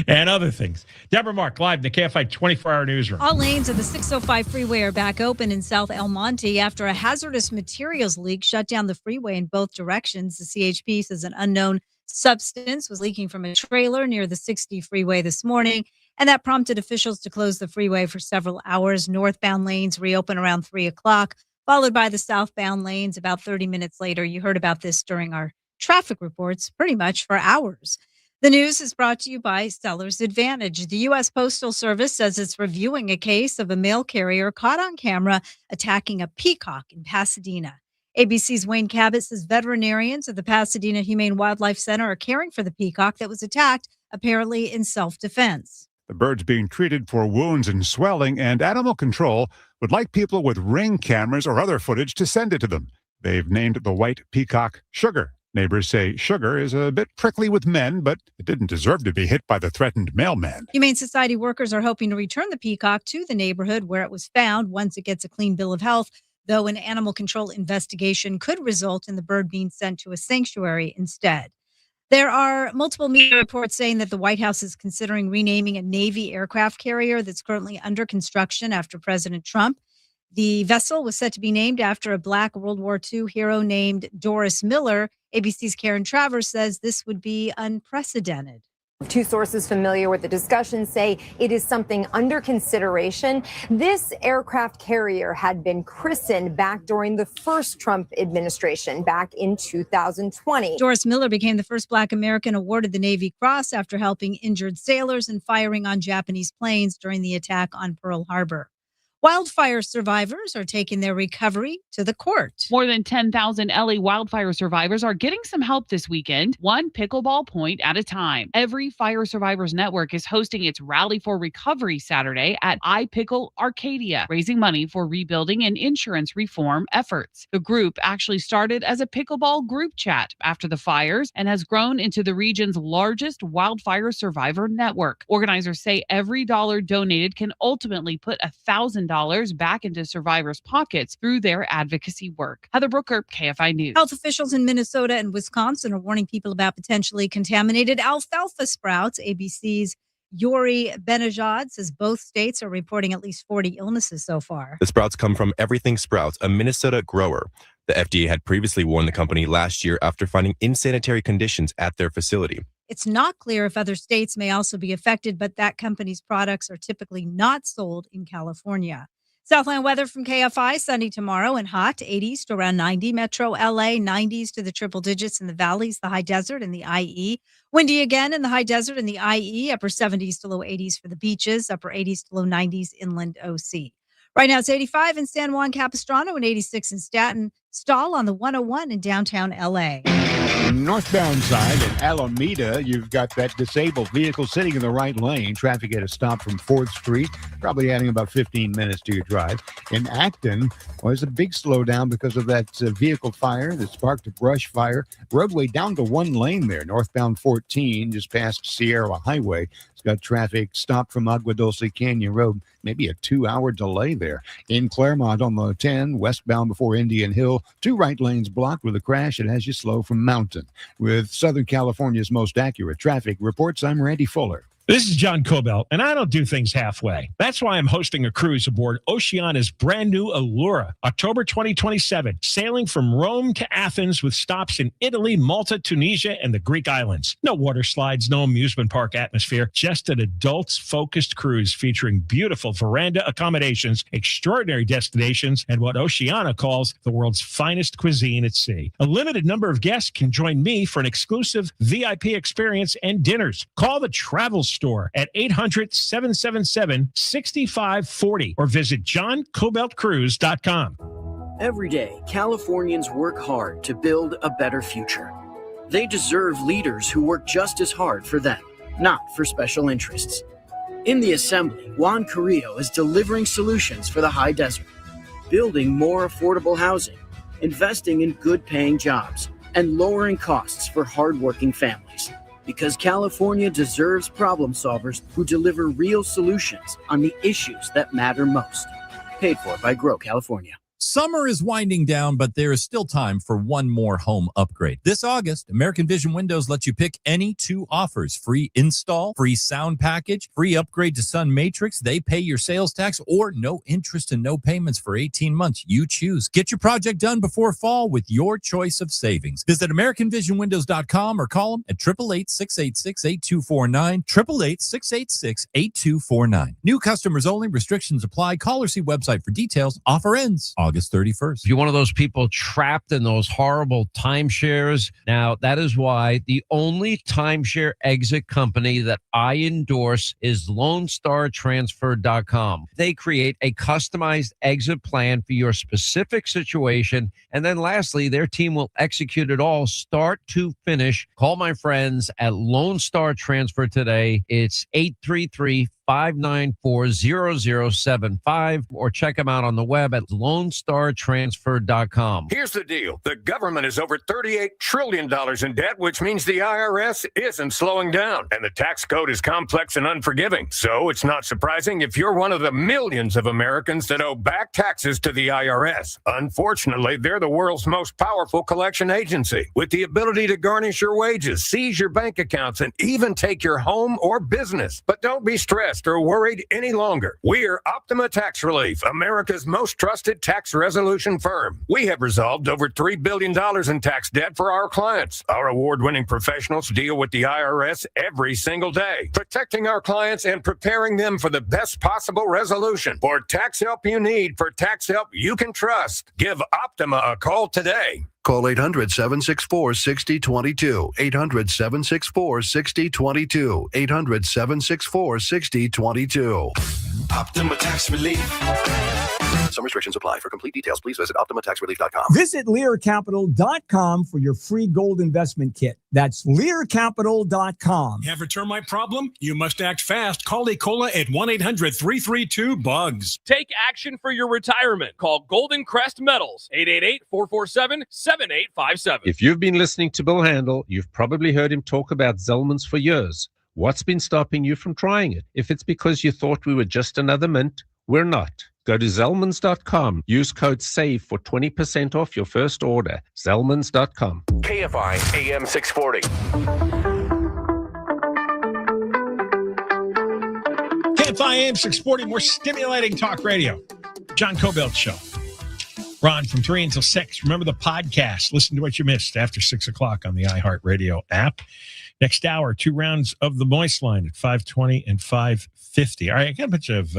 And other things. Deborah Mark, live in the KFI 24-hour newsroom. All lanes of the 605 freeway are back open in South El Monte after a hazardous materials leak shut down the freeway in both directions. The CHP says an unknown substance was leaking from a trailer near the 60 freeway this morning, and that prompted officials to close the freeway for several hours. Northbound lanes reopen around 3 o'clock, followed by the southbound lanes about 30 minutes later. You heard about this during our traffic reports pretty much for hours. The news is brought to you by Seller's Advantage. The U.S. Postal Service says it's reviewing a case of a mail carrier caught on camera attacking a peacock in Pasadena. ABC's Wayne Cabot says veterinarians at the Pasadena Humane Wildlife Center are caring for the peacock that was attacked, apparently in self-defense. The bird's being treated for wounds and swelling, and animal control would like people with Ring cameras or other footage to send it to them. They've named the white peacock Sugar. Neighbors say Sugar is a bit prickly with men, but it didn't deserve to be hit by the threatened mailman. Humane Society workers are hoping to return the peacock to the neighborhood where it was found once it gets a clean bill of health, though an animal control investigation could result in the bird being sent to a sanctuary instead. There are multiple media reports saying that the White House is considering renaming a Navy aircraft carrier that's currently under construction after President Trump. The vessel was set to be named after a Black World War II hero named Doris Miller. ABC's Karen Travers says this would be unprecedented. Two sources familiar with the discussion say it is something under consideration. This aircraft carrier had been christened back during the first Trump administration back in 2020. Doris Miller became the first Black American awarded the Navy Cross after helping injured sailors and firing on Japanese planes during the attack on Pearl Harbor. Wildfire survivors are taking their recovery to the court. More than 10,000 LA wildfire survivors are getting some help this weekend, one pickleball point at a time. Every Fire Survivors Network is hosting its Rally for Recovery Saturday at iPickle Arcadia, raising money for rebuilding and insurance reform efforts. The group actually started as a pickleball group chat after the fires and has grown into the region's largest wildfire survivor network. Organizers say every dollar donated can ultimately put $1,000 back into survivors' pockets through their advocacy work. Heather Brooker, KFI News. Health officials in Minnesota and Wisconsin are warning people about potentially contaminated alfalfa sprouts. ABC's Yuri Benajad says both states are reporting at least 40 illnesses so far. The sprouts come from Everything Sprouts, a Minnesota grower. The FDA had previously warned the company last year after finding insanitary conditions at their facility. It's not clear if other states may also be affected, but that company's products are typically not sold in California. Southland weather from KFI, sunny tomorrow and hot, 80s to around 90. Metro LA, 90s to the triple digits in the valleys, the high desert and the IE. Windy again in the high desert and the IE, upper 70s to low 80s for the beaches, upper 80s to low 90s inland OC. Right now it's 85 in San Juan Capistrano and 86 in Staten. Stall on the 101 in downtown LA. Northbound side at Alameda, you've got that disabled vehicle sitting in the right lane. Traffic at a stop from 4th Street, probably adding about 15 minutes to your drive. In Acton, there's a big slowdown because of that vehicle fire that sparked a brush fire. Roadway down to one lane there, northbound 14, just past Sierra Highway. It's got traffic stopped from Agua Dulce Canyon Road, maybe a 2-hour delay there. In Claremont on the 10, westbound before Indian Hill, 2 right lanes blocked with a crash. It has you slow from Mountain. With Southern California's most accurate traffic reports, I'm Randy Fuller. This is John Kobylt, and I don't do things halfway. That's why I'm hosting a cruise aboard Oceania's brand new Allura, October 2027, sailing from Rome to Athens with stops in Italy, Malta, Tunisia, and the Greek islands. No water slides, no amusement park atmosphere, just an adults-focused cruise featuring beautiful veranda accommodations, extraordinary destinations, and what Oceania calls the world's finest cuisine at sea. A limited number of guests can join me for an exclusive VIP experience and dinners. Call the travel store at 800-777-6540 or visit johnkobeltcruise.com. Every day, Californians work hard to build a better future. They deserve leaders who work just as hard for them, not for special interests. In the Assembly, Juan Carrillo is delivering solutions for the high desert, building more affordable housing, investing in good-paying jobs, and lowering costs for hardworking families. Because California deserves problem solvers who deliver real solutions on the issues that matter most. Paid for by Grow California. Summer is winding down, but there is still time for one more home upgrade. This August, American Vision Windows lets you pick any 2 offers. Free install, free sound package, free upgrade to Sun Matrix. They pay your sales tax, or no interest and no payments for 18 months. You choose. Get your project done before fall with your choice of savings. Visit AmericanVisionWindows.com or call them at 888-686-8249, 888-686-8249. New customers only. Restrictions apply. Call or see website for details. Offer ends August 31st. If you're one of those people trapped in those horrible timeshares, now that is why the only timeshare exit company that I endorse is LoneStarTransfer.com. They create a customized exit plan for your specific situation. And then lastly, their team will execute it all start to finish. Call my friends at Lone Star Transfer today. It's 833-594-0075 or check them out on the web at LoneStarTransfer.com. Here's the deal. The government is over $38 trillion in debt, which means the IRS isn't slowing down. And the tax code is complex and unforgiving. So it's not surprising if you're one of the millions of Americans that owe back taxes to the IRS. Unfortunately, they're the world's most powerful collection agency with the ability to garnish your wages, seize your bank accounts, and even take your home or business. But don't be stressed or worried any longer. We're Optima Tax Relief, America's most trusted tax resolution firm. We have resolved over $3 billion in tax debt for our clients. Our award-winning professionals deal with the IRS every single day, protecting our clients and preparing them for the best possible resolution. For tax help you need, for tax help you can trust, give Optima a call today. Call 800-764-6022. 800-764-6022. 800-764-6022. Optima Tax Relief. Some restrictions apply. For complete details, please visit OptimaTaxRelief.com. Visit LearCapital.com for your free gold investment kit. That's LearCapital.com. Have a termite problem? You must act fast. Call Ecola at 1-800-332-BUGS. Take action for your retirement. Call Golden Crest Metals, 888-447-7857. If you've been listening to Bill Handel, you've probably heard him talk about Zellman's for years. What's been stopping you from trying it? If it's because you thought we were just another mint, we're not. Go to Zellmans.com. Use code SAVE for 20% off your first order. Zellmans.com. KFI AM 640. KFI AM 640, more stimulating talk radio. John Kobylt Show. Ron from 3 until 6. Remember the podcast. Listen to what you missed after 6 o'clock on the iHeartRadio app. Next hour, 2 rounds of the Moist Line at 520 and 550. All right, I got a bunch of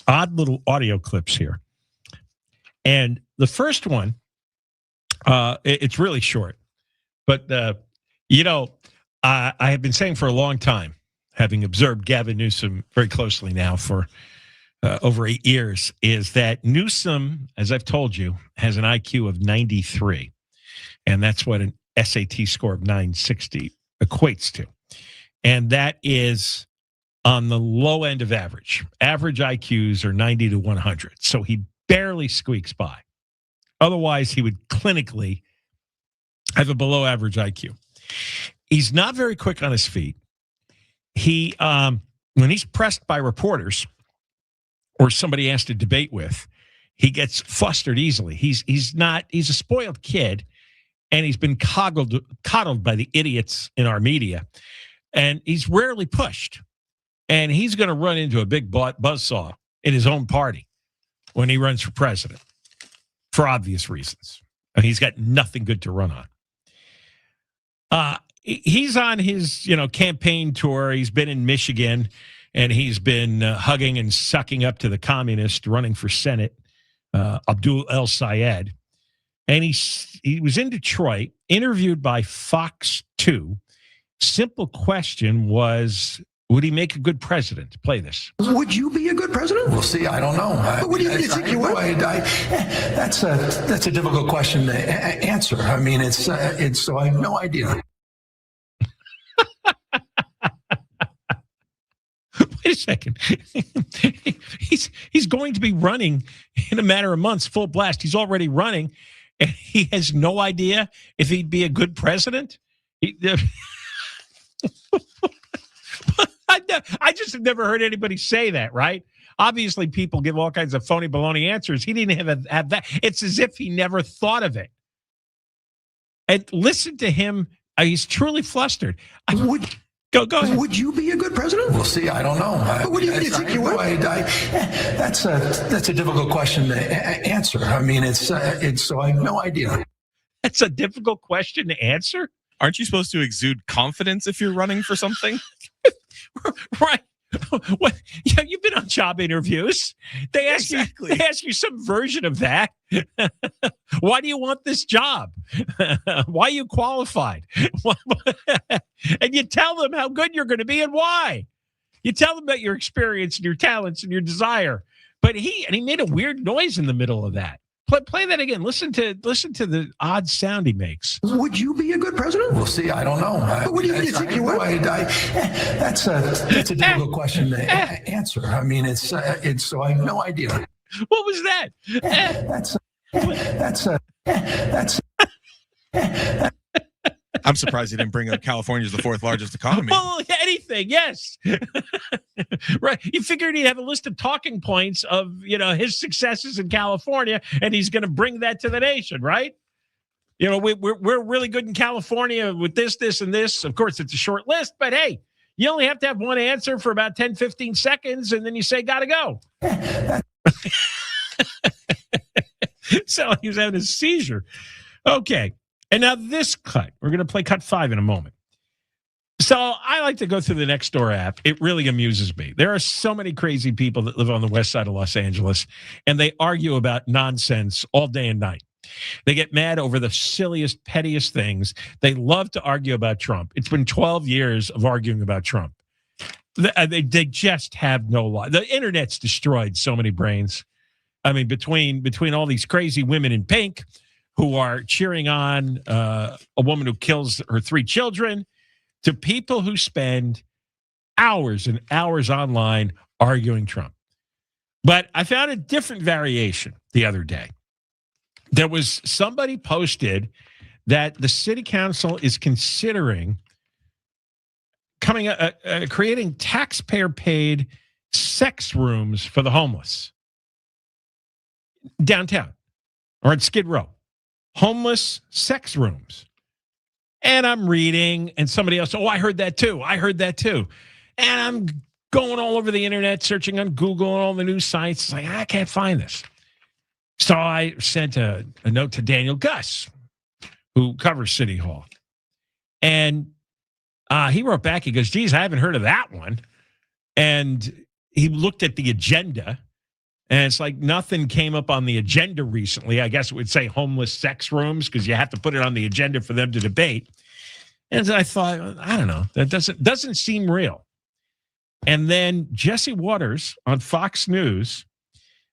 odd little audio clips here. And the first one, it's really short. But, I have been saying for a long time, having observed Gavin Newsom very closely now for over 8 years, is that Newsom, as I've told you, has an IQ of 93. And that's what an SAT score of 960 equates to. And that is on the low end of average. Average IQs are 90 to 100. So he barely squeaks by. Otherwise, he would clinically have a below average IQ. He's not very quick on his feet. He, when he's pressed by reporters or somebody he has to debate with, he gets flustered easily. He's a spoiled kid. And he's been coddled by the idiots in our media. And he's rarely pushed. And he's going to run into a big buzzsaw in his own party when he runs for president for obvious reasons. And he's got nothing good to run on. He's on his, campaign tour. He's been in Michigan, and he's been hugging and sucking up to the communist running for Senate, Abdul El Sayed. And he was in Detroit, interviewed by Fox 2. Simple question was, would he make a good president? Play this. Would you be a good president? We'll see. I don't know. What do you think you would? That's a difficult question to answer. I mean, it's so I have no idea. Wait a second. He's going to be running in a matter of months, full blast. He's already running. And he has no idea if he'd be a good president. I just have never heard anybody say that, right? Obviously, people give all kinds of phony baloney answers. He didn't have that. It's as if he never thought of it. And listen to him. He's truly flustered. Go ahead. Would you be a good president? We'll see. I don't know. What do you think you would? That's a difficult question to answer. I mean, it's so I have no idea. That's a difficult question to answer. Aren't you supposed to exude confidence if you're running for something? Right. What? Yeah, you've been on job interviews. They ask you some version of that. Why do you want this job? Why are you qualified? And you tell them how good you're going to be and why. You tell them about your experience and your talents and your desire. But he made a weird noise in the middle of that. Play that again. Listen to the odd sound he makes. Would you be a good president? We'll see. I don't know. What do you think you would? That's a difficult question to answer. I mean, it's so I have no idea. What was that? I'm surprised he didn't bring up California as the 4th largest economy. Well, anything, yes. Right. You figured he'd have a list of talking points of, his successes in California, and he's going to bring that to the nation, right? We're really good in California with this, and this. Of course, it's a short list, but hey, you only have to have one answer for about 10, 15 seconds, and then you say, gotta go. So he was having a seizure. Okay. And now this cut, we're going to play cut 5 in a moment. So I like to go through the Nextdoor app. It really amuses me. There are so many crazy people that live on the west side of Los Angeles, and they argue about nonsense all day and night. They get mad over the silliest, pettiest things. They love to argue about Trump. It's been 12 years of arguing about Trump. They just have no law. The internet's destroyed so many brains. I mean, between all these crazy women in pink who are cheering on a woman who kills her 3 children, to people who spend hours and hours online arguing Trump. But I found a different variation the other day. There was somebody posted that the city council is considering creating taxpayer-paid sex rooms for the homeless downtown or at Skid Row. Homeless sex rooms. And I'm reading, and somebody else, I heard that too. And I'm going all over the internet, searching on Google and all the news sites. It's like, I can't find this. So I sent a note to Daniel Gus, who covers City Hall. And He wrote back. He goes, geez, I haven't heard of that one. And he looked at the agenda, and it's like nothing came up on the agenda recently. I guess it would say homeless sex rooms because you have to put it on the agenda for them to debate. And I thought, I don't know, that doesn't seem real. And then Jesse Waters on Fox News.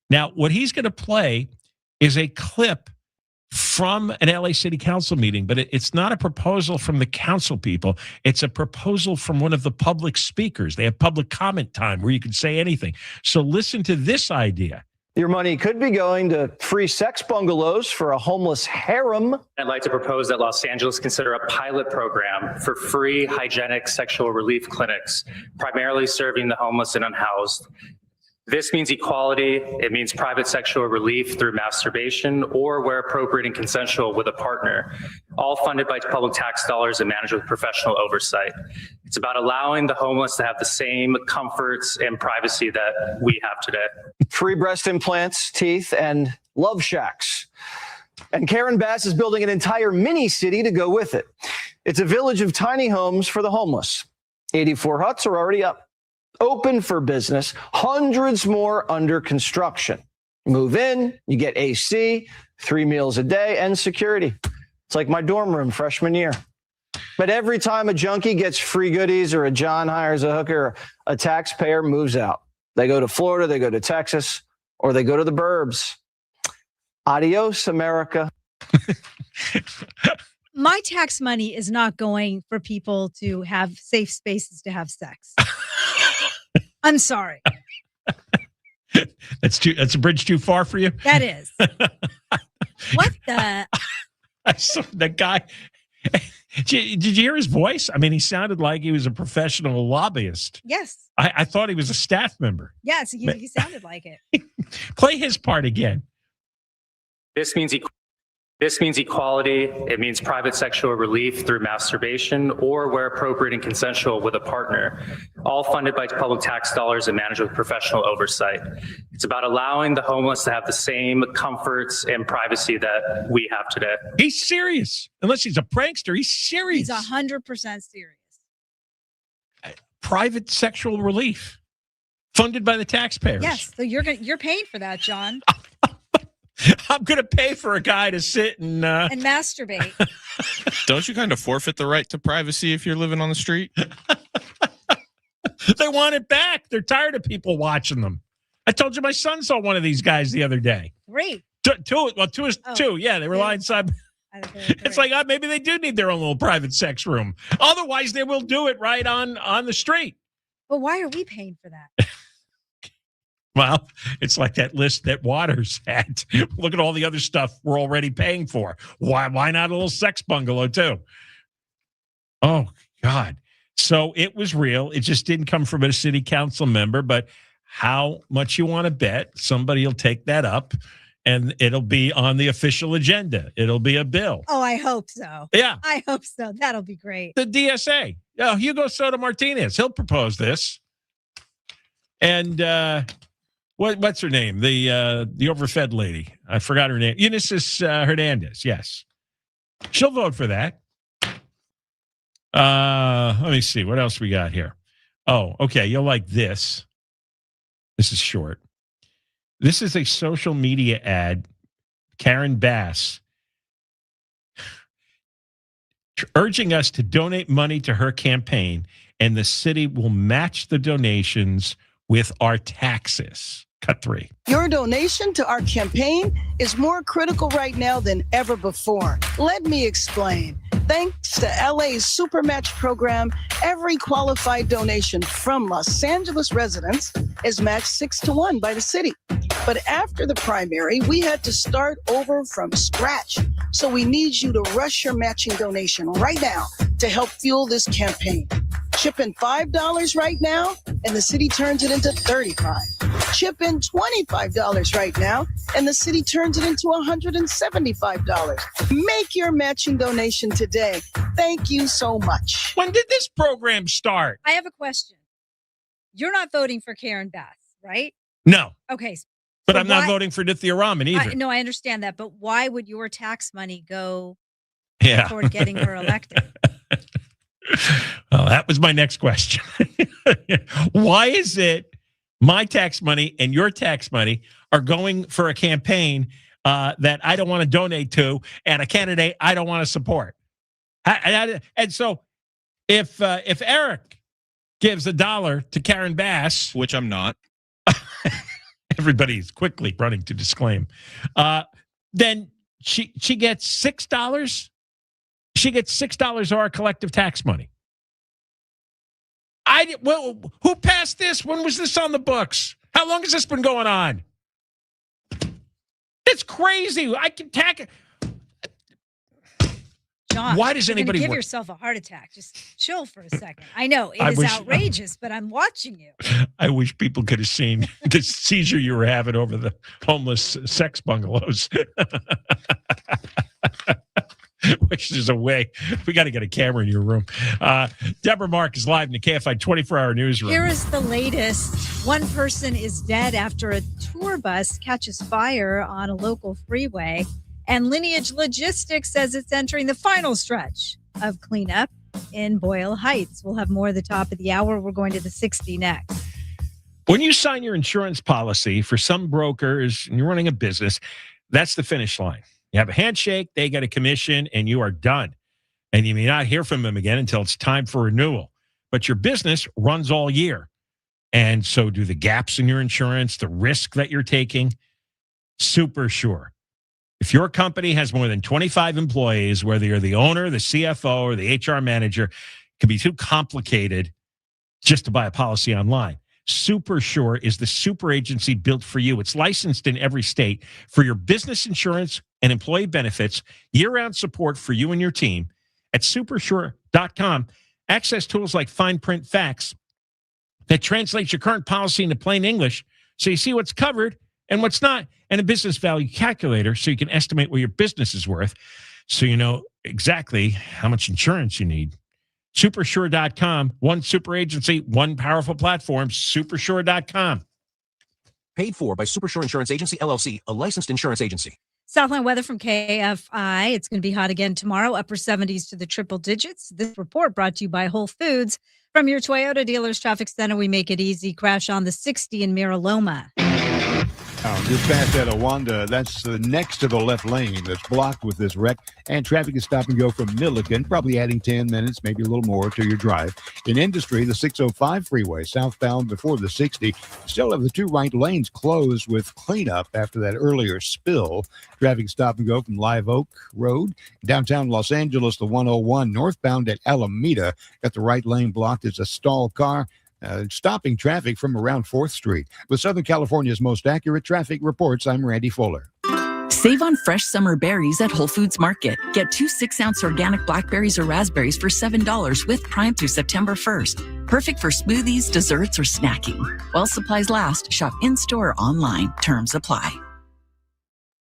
Now, what he's going to play is a clip from an LA City Council meeting, but it's not a proposal from the council people. It's a proposal from one of the public speakers. They have public comment time where you can say anything. So listen to this idea. Your money could be going to free sex bungalows for a homeless harem. I'd like to propose that Los Angeles consider a pilot program for free hygienic sexual relief clinics, primarily serving the homeless and unhoused. This means equality. It means private sexual relief through masturbation or where appropriate and consensual with a partner, all funded by public tax dollars and managed with professional oversight. It's about allowing the homeless to have the same comforts and privacy that we have today. Free breast implants, teeth, and love shacks. And Karen Bass is building an entire mini city to go with it. It's a village of tiny homes for the homeless. 84 huts are already up, open for business, hundreds more under construction. Move in, you get AC, 3 meals a day, and security. It's like my dorm room freshman year. But every time a junkie gets free goodies or a John hires a hooker, a taxpayer moves out. They go to Florida, they go to Texas, or they go to the burbs. Adios, America. My tax money is not going for people to have safe spaces to have sex. I'm sorry. That's a bridge too far for you? That is. What the? I saw the guy. Did you hear his voice? I mean, he sounded like he was a professional lobbyist. Yes. I thought he was a staff member. Yes, he sounded like it. Play his part again. This means equality. It means private sexual relief through masturbation or where appropriate and consensual with a partner, all funded by public tax dollars and managed with professional oversight. It's about allowing the homeless to have the same comforts and privacy that we have today. He's serious. Unless he's a prankster, he's serious. He's 100% serious. Private sexual relief funded by the taxpayers. Yes, so you're paying for that, John. I'm going to pay for a guy to sit and masturbate. Don't you kind of forfeit the right to privacy if you're living on the street? They want it back. They're tired of people watching them. I told you my son saw one of these guys the other day. Great. Two. Yeah, they were lying side. It's like maybe they do need their own little private sex room. Otherwise, they will do it right on the street. But why are we paying for that? Well, it's like that list that Waters had. Look at all the other stuff we're already paying for. Why not a little sex bungalow too? Oh, God. So it was real. It just didn't come from a city council member, but how much you want to bet, somebody will take that up and it'll be on the official agenda. It'll be a bill. Oh, I hope so. Yeah. I hope so. That'll be great. The DSA. Hugo Soto Martinez. He'll propose this. And what's her name? The overfed lady. I forgot her name. Eunice Hernandez. Yes. She'll vote for that. Let me see. What else we got here? Oh, okay. You'll like this. This is short. This is a social media ad. Karen Bass urging us to donate money to her campaign, and the city will match the donations with our taxes. Cut 3. Your donation to our campaign is more critical right now than ever before. Let me explain. Thanks to LA's Supermatch program, every qualified donation from Los Angeles residents is matched 6-1 by the city. But after the primary, we had to start over from scratch. So we need you to rush your matching donation right now to help fuel this campaign. Chip in $5 right now, and the city turns it into $35. Chip in $25 right now, and the city turns it into $175. Make your matching donation today. Thank you so much. When did this program start? I have a question. You're not voting for Karen Bass, right? No. Okay. But I'm not voting for Nithya Raman either. No, I understand that. But why would your tax money go toward getting her elected? Well, that was my next question. Why is it my tax money and your tax money are going for a campaign that I don't want to donate to and a candidate I don't want to support? And so if Eric gives $1 to Karen Bass, which I'm not, everybody's quickly running to disclaim, then she gets $6. She gets $6 of our collective tax money. Who passed this? When was this on the books? How long has this been going on? It's crazy. I can tack it. John, why does anybody give yourself a heart attack? Just chill for a second. I know it is outrageous, but I'm watching you. I wish people could have seen the seizure you were having over the homeless sex bungalows. Which there's a way. We got to get a camera in your room. Deborah Mark is live in the KFI 24-hour newsroom. Here is the latest. One person is dead after a tour bus catches fire on a local freeway. And Lineage Logistics says it's entering the final stretch of cleanup in Boyle Heights. We'll have more at the top of the hour. We're going to the 60 next. When you sign your insurance policy for some brokers and you're running a business, that's the finish line. You have a handshake, they get a commission, and you are done. And you may not hear from them again until it's time for renewal. But your business runs all year. And so do the gaps in your insurance, the risk that you're taking. Super sure. If your company has more than 25 employees, whether you're the owner, the CFO, or the HR manager, it can be too complicated just to buy a policy online. Super Sure is the super agency built for you. It's licensed in every state for your business insurance and employee benefits, year-round support for you and your team. At supersure.com, access tools like fine print facts that translates your current policy into plain English so you see what's covered and what's not, and a business value calculator so you can estimate what your business is worth so you know exactly how much insurance you need. Supersure.com, one super agency, one powerful platform, supersure.com. Paid for by Supersure Insurance Agency, LLC, a licensed insurance agency. Southline weather from KFI. It's going to be hot again tomorrow, upper 70s to the triple digits. This report brought to you by Whole Foods. From your Toyota Dealers Traffic Center, we make it easy. Crash on the 60 in Mira Loma. Just past Etowanda, that's next to the left lane that's blocked with this wreck, and traffic is stop and go from Milliken, probably adding 10 minutes, maybe a little more to your drive. In Industry, the 605 freeway, southbound before the 60, still have the two right lanes closed with cleanup after that earlier spill. Traffic stop and go from Live Oak Road. Downtown Los Angeles, the 101 northbound at Alameda, got the right lane blocked as a stalled car. Stopping traffic from around 4th Street. With Southern California's most accurate traffic reports, I'm Randy Fuller. Save on fresh summer berries at Whole Foods Market. Get 2 6-ounce organic blackberries or raspberries for $7 with Prime through September 1st. Perfect for smoothies, desserts, or snacking. While supplies last, shop in-store or online. Terms apply.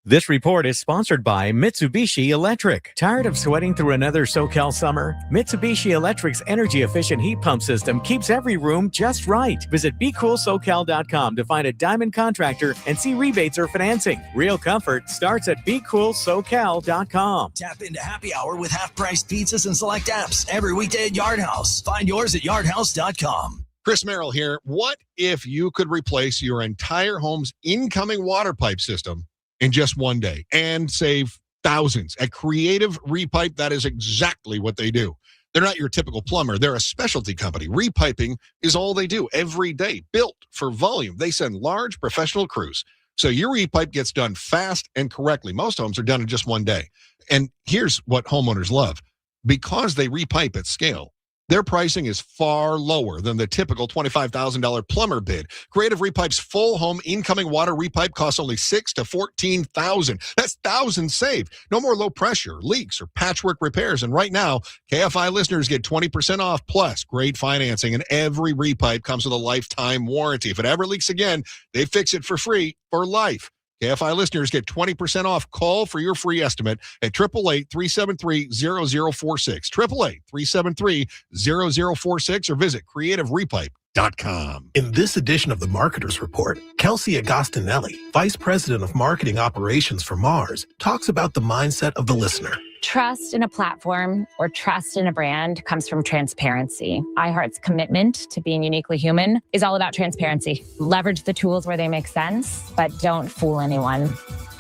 This report is sponsored by Mitsubishi Electric. Tired of sweating through another SoCal summer? Mitsubishi Electric's energy-efficient heat pump system keeps every room just right. Visit BeCoolSoCal.com to find a Diamond contractor and see rebates or financing. Real comfort starts at BeCoolSoCal.com. Tap into happy hour with half-priced pizzas and select apps every weekday at Yard House. Find yours at yardhouse.com. Chris Merrill here. What if you could replace your entire home's incoming water pipe system in just one day and save thousands? At Creative Repipe, that is exactly what they do. They're not your typical plumber. They're a specialty company. Repiping is all they do every day. Built for volume. They send large professional crews. So your repipe gets done fast and correctly. Most homes are done in just one day. And here's what homeowners love. Because they repipe at scale, their pricing is far lower than the typical $25,000 plumber bid. Creative Repipe's full home incoming water repipe costs only $6,000 to $14,000. That's thousands saved. No more low pressure, leaks, or patchwork repairs. And right now, KFI listeners get 20% off plus great financing. And every repipe comes with a lifetime warranty. If it ever leaks again, they fix it for free for life. KFI listeners get 20% off. Call for your free estimate at 888-373-0046. 888-373-0046 or visit creativerepipe.com. In this edition of the Marketers Report, Kelsey Agostinelli, Vice President of Marketing Operations for Mars, talks about the mindset of the listener. Trust in a platform or trust in a brand comes from transparency. iHeart's commitment to being uniquely human is all about transparency. Leverage the tools where they make sense, but don't fool anyone.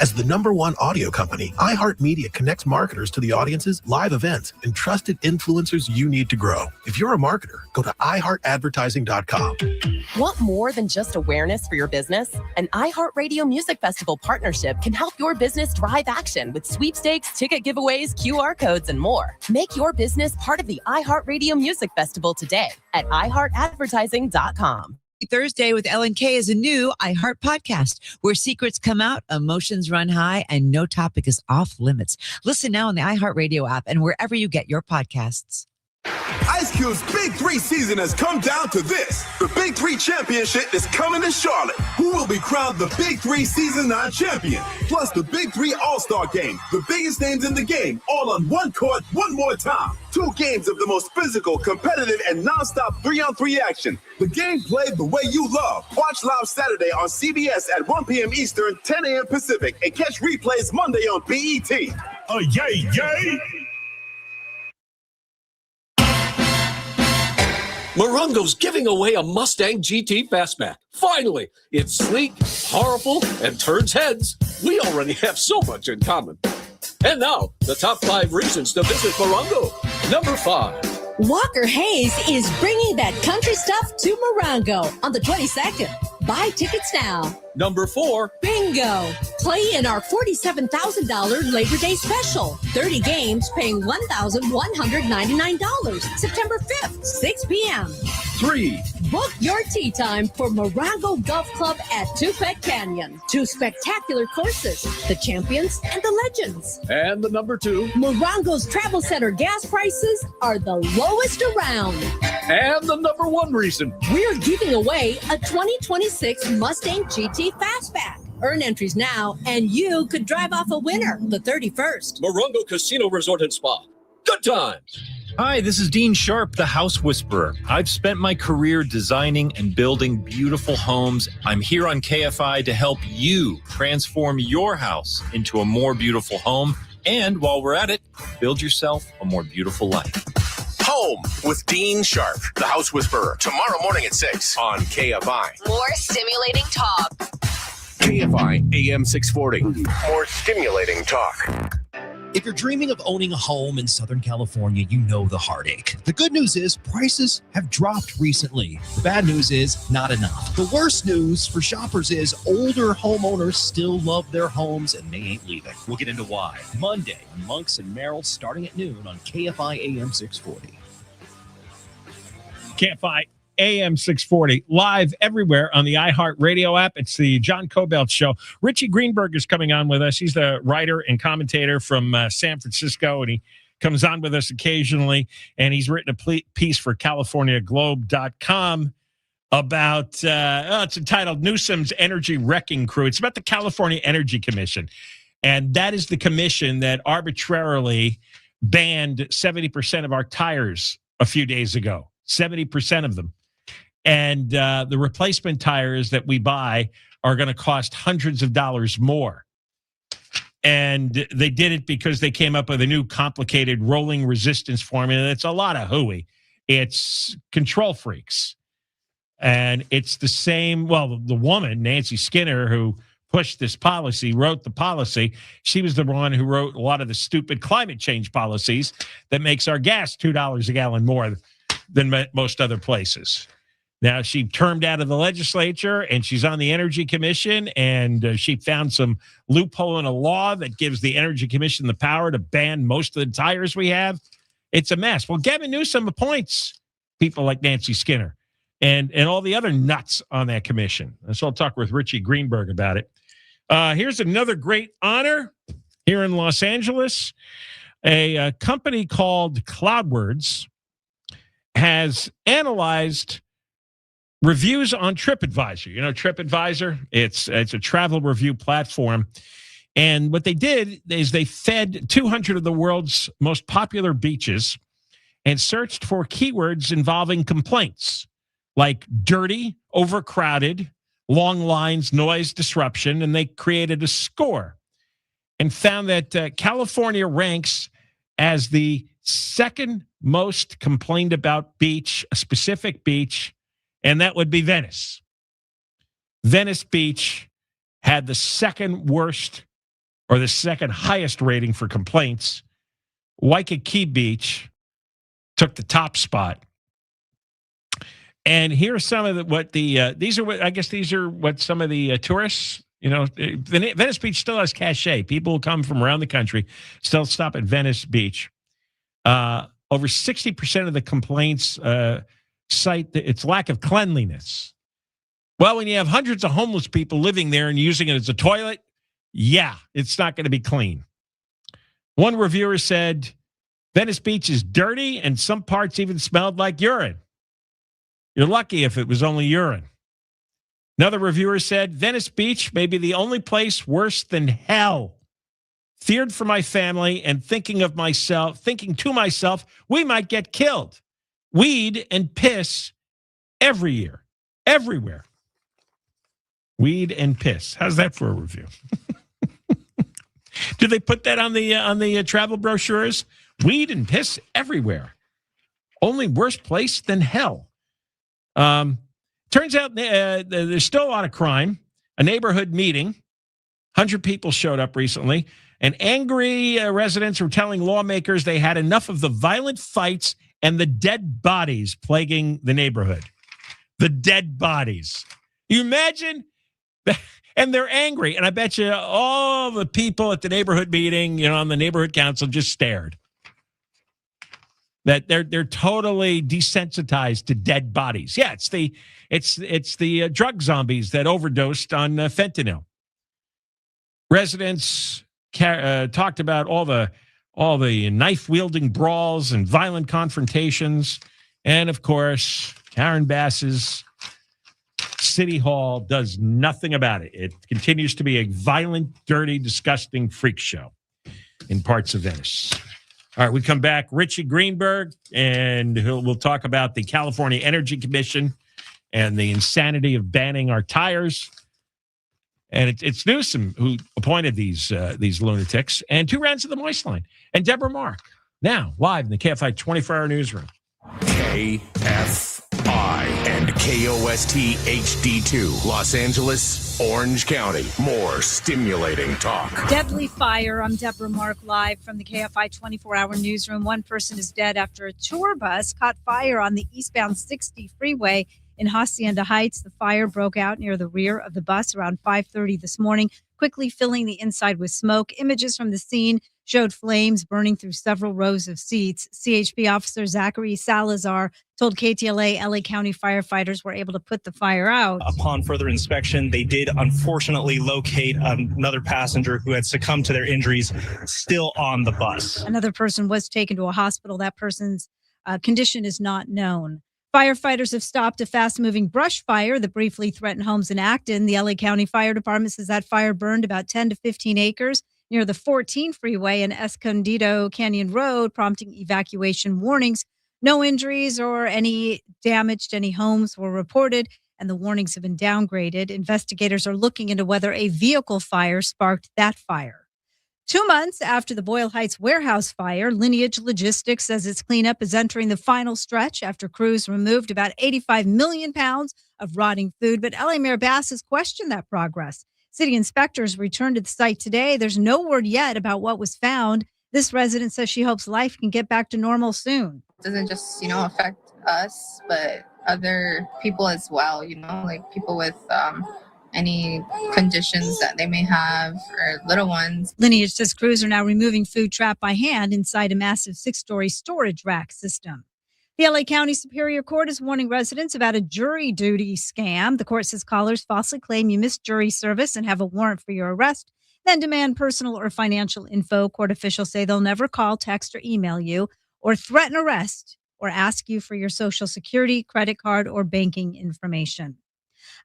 As the #1 audio company, iHeartMedia connects marketers to the audiences, live events, and trusted influencers you need to grow. If you're a marketer, go to iHeartAdvertising.com. Want more than just awareness for your business? An iHeartRadio Music Festival partnership can help your business drive action with sweepstakes, ticket giveaways, QR codes, and more. Make your business part of the iHeartRadio Music Festival today at iHeartAdvertising.com. Thursday with Ellen K is a new iHeart podcast where secrets come out, emotions run high, and no topic is off limits. Listen now on the iHeartRadio app and wherever you get your podcasts. Ice Cube's Big 3 season has come down to this. The Big 3 Championship is coming to Charlotte. Who will be crowned the Big 3 Season 9 champion? Plus the Big 3 All-Star Game, the biggest names in the game, all on one court, one more time. 2 games of the most physical, competitive, and nonstop 3-on-3 action. The game played the way you love. Watch live Saturday on CBS at 1 p.m. Eastern, 10 a.m. Pacific, and catch replays Monday on BET. Yay, yay! Morongo's giving away a Mustang GT Fastback. Finally, it's sleek, powerful, and turns heads. We already have so much in common. And now, the top 5 reasons to visit Morongo. Number 5. Walker Hayes is bringing that country stuff to Morongo on the 22nd. Buy tickets now. Number 4. Bingo. Play in our $47,000 Labor Day special. 30 games paying $1,199. September 5th, 6 p.m. 3. Book your tee time for Morongo Golf Club at Tupet Canyon. 2 spectacular courses, the champions and the legends. And the number 2. Morongo's Travel Center gas prices are the lowest around. And the number 1 reason. We're giving away a 2026 Mustang GT Fastback. Earn entries now, and you could drive off a winner the 31st. Morongo Casino Resort and Spa. Good times. Hi, this is Dean Sharp, the House Whisperer. I've spent my career designing and building beautiful homes. I'm here on KFI to help you transform your house into a more beautiful home. And while we're at it, build yourself a more beautiful life. Home with Dean Sharp, the House Whisperer, tomorrow morning at 6 on KFI. More stimulating talk. KFI AM 640. More stimulating talk. If you're dreaming of owning a home in Southern California, you know the heartache. The good news is prices have dropped recently. The bad news is not enough. The worst news for shoppers is older homeowners still love their homes and they ain't leaving. We'll get into why. Monday on Monks and Merrill starting at noon on KFI AM 640. KFI AM 640, live everywhere on the iHeartRadio app. It's the John Kobylt Show. Riche Greenberg is coming on with us. He's the writer and commentator from San Francisco, and he comes on with us occasionally. And he's written a piece for CaliforniaGlobe.com about, it's entitled Newsom's Energy Wrecking Crew. It's about the California Energy Commission. And that is the commission that arbitrarily banned 70% of our tires a few days ago. 70% of them. And the replacement tires that we buy are going to cost hundreds of dollars more. And they did it because they came up with a new complicated rolling resistance formula. It's a lot of hooey. It's control freaks. And it's the same, well, the woman, Nancy Skinner, who pushed this policy, wrote the policy. She was the one who wrote a lot of the stupid climate change policies that makes our gas $2 a gallon more than most other places. Now, she termed out of the legislature, and she's on the Energy Commission, and she found some loophole in a law that gives the Energy Commission the power to ban most of the tires we have. It's a mess. Well, Gavin Newsom appoints people like Nancy Skinner and all the other nuts on that commission. And so I'll talk with Riche Greenberg about it. Here's another great honor here in Los Angeles. A company called CloudWords has analyzed reviews on TripAdvisor. You know TripAdvisor? It's a travel review platform. And what they did is they fed 200 of the world's most popular beaches and searched for keywords involving complaints like dirty, overcrowded, long lines, noise, disruption, and they created a score and found that California ranks as the second most complained about beach, a specific beach, and that would be Venice. Venice Beach had the second worst or the second highest rating for complaints. Waikiki Beach took the top spot. And here's some of these are what some of the tourists, Venice Beach still has cachet. People will come from around the country, still stop at Venice Beach. Over 60% of the complaints cite its lack of cleanliness. Well, when you have hundreds of homeless people living there and using it as a toilet, yeah, it's not going to be clean. One reviewer said, Venice Beach is dirty and some parts even smelled like urine. You're lucky if it was only urine. Another reviewer said, Venice Beach may be the only place worse than hell. Feared for my family and thinking to myself, we might get killed. Weed and piss everywhere. Weed and piss. How's that for a review? Did they put that on the travel brochures? Weed and piss everywhere. Only worse place than hell. Turns out there's still a lot of crime. A neighborhood meeting. 100 people showed up recently. And angry residents were telling lawmakers they had enough of the violent fights and the dead bodies plaguing the neighborhood. The dead bodies. You imagine? And they're angry. And I bet you all the people at the neighborhood meeting, on the neighborhood council just stared. That they're totally desensitized to dead bodies. Yeah, it's the drug zombies that overdosed on fentanyl. Residents talked about all the knife-wielding brawls and violent confrontations. And, of course, Karen Bass's City Hall does nothing about it. It continues to be a violent, dirty, disgusting freak show in parts of Venice. All right, we come back. Riche Greenberg, and we'll talk about the California Energy Commission and the insanity of banning our tires. And it's Newsom who appointed these lunatics. And 2 rounds of the Moist Line. And Deborah Mark, now live in the KFI 24-hour newsroom. KFI and KOST HD2, Los Angeles, Orange County. More stimulating talk. Deadly fire. I'm Deborah Mark, live from the KFI 24-hour newsroom. One person is dead after a tour bus caught fire on the eastbound 60 freeway in Hacienda Heights. The fire broke out near the rear of the bus around 5:30 this morning, quickly filling the inside with smoke. Images from the scene showed flames burning through several rows of seats. CHP officer Zachary Salazar told KTLA LA County firefighters were able to put the fire out. Upon further inspection, they did unfortunately locate another passenger who had succumbed to their injuries still on the bus. Another person was taken to a hospital. That person's condition is not known. Firefighters have stopped a fast-moving brush fire that briefly threatened homes in Acton. The LA County Fire Department says that fire burned about 10 to 15 acres near the 14 freeway and Escondido Canyon Road, prompting evacuation warnings. No injuries or any damage to any homes were reported, and the warnings have been downgraded. Investigators are looking into whether a vehicle fire sparked that fire. 2 months after the Boyle Heights warehouse fire, Lineage Logistics says its cleanup is entering the final stretch after crews removed about 85 million pounds of rotting food. But LA Mayor Bass has questioned that progress. City inspectors returned to the site today. There's no word yet about what was found. This resident says she hopes life can get back to normal soon. It doesn't just, affect us, but other people as well, like people with any conditions that they may have or little ones. Lineage says crews are now removing food trapped by hand inside a massive 6-story storage rack system. The LA County Superior Court is warning residents about a jury duty scam. The court says callers falsely claim you missed jury service and have a warrant for your arrest, then demand personal or financial info. Court officials say they'll never call, text, or email you or threaten arrest or ask you for your social security, credit card, or banking information.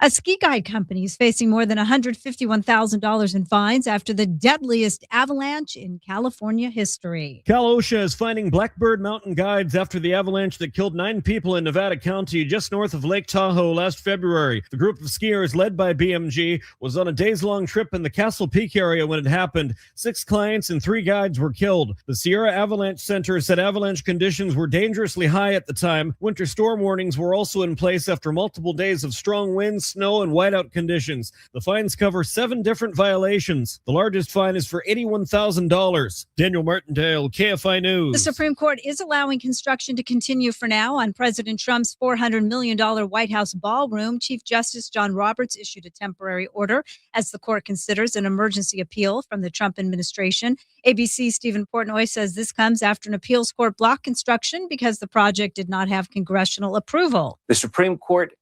A ski guide company is facing more than $151,000 in fines after the deadliest avalanche in California history. Cal OSHA is finding Blackbird Mountain guides after the avalanche that killed 9 people in Nevada County just north of Lake Tahoe last February. The group of skiers led by BMG was on a days-long trip in the Castle Peak area when it happened. 6 clients and 3 guides were killed. The Sierra Avalanche Center said avalanche conditions were dangerously high at the time. Winter storm warnings were also in place after multiple days of strong winds, snow, and whiteout conditions. The fines cover 7 different violations. The largest fine is for $81,000. Daniel Martindale, KFI News. The Supreme Court is allowing construction to continue for now on President Trump's $400 million White House ballroom. Chief Justice John Roberts issued a temporary order as the court considers an emergency appeal from the Trump administration. ABC's Stephen Portnoy says this comes after an appeals court blocked construction because the project did not have congressional approval. The Supreme Court,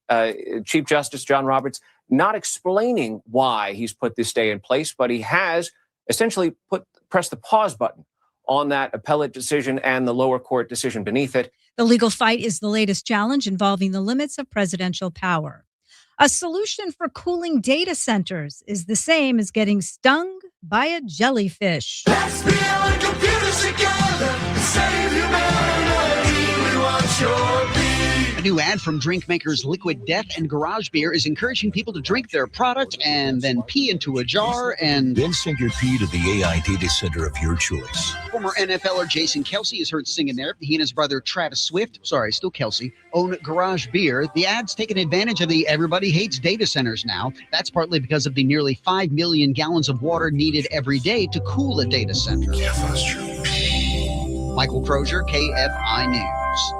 Chief Justice John Roberts, not explaining why he's put this stay in place, but he has essentially pressed the pause button on that appellate decision and the lower court decision beneath it. The legal fight is the latest challenge involving the limits of presidential power. A solution for cooling data centers is the same as getting stung by a jellyfish. Let's build computers together and save humanity. We want your peace. A new ad from drink makers Liquid Death and Garage Beer is encouraging people to drink their product and then pee into a jar and then send your pee to the AI data center of your choice. Former NFLer Jason Kelsey is heard singing there. He and his brother Travis Swift, still Kelsey, own Garage Beer. The ad's taken advantage of the everybody hates data centers now. That's partly because of the nearly 5 million gallons of water needed every day to cool a data center. Give us your pee. Michael Crozier, KFI News.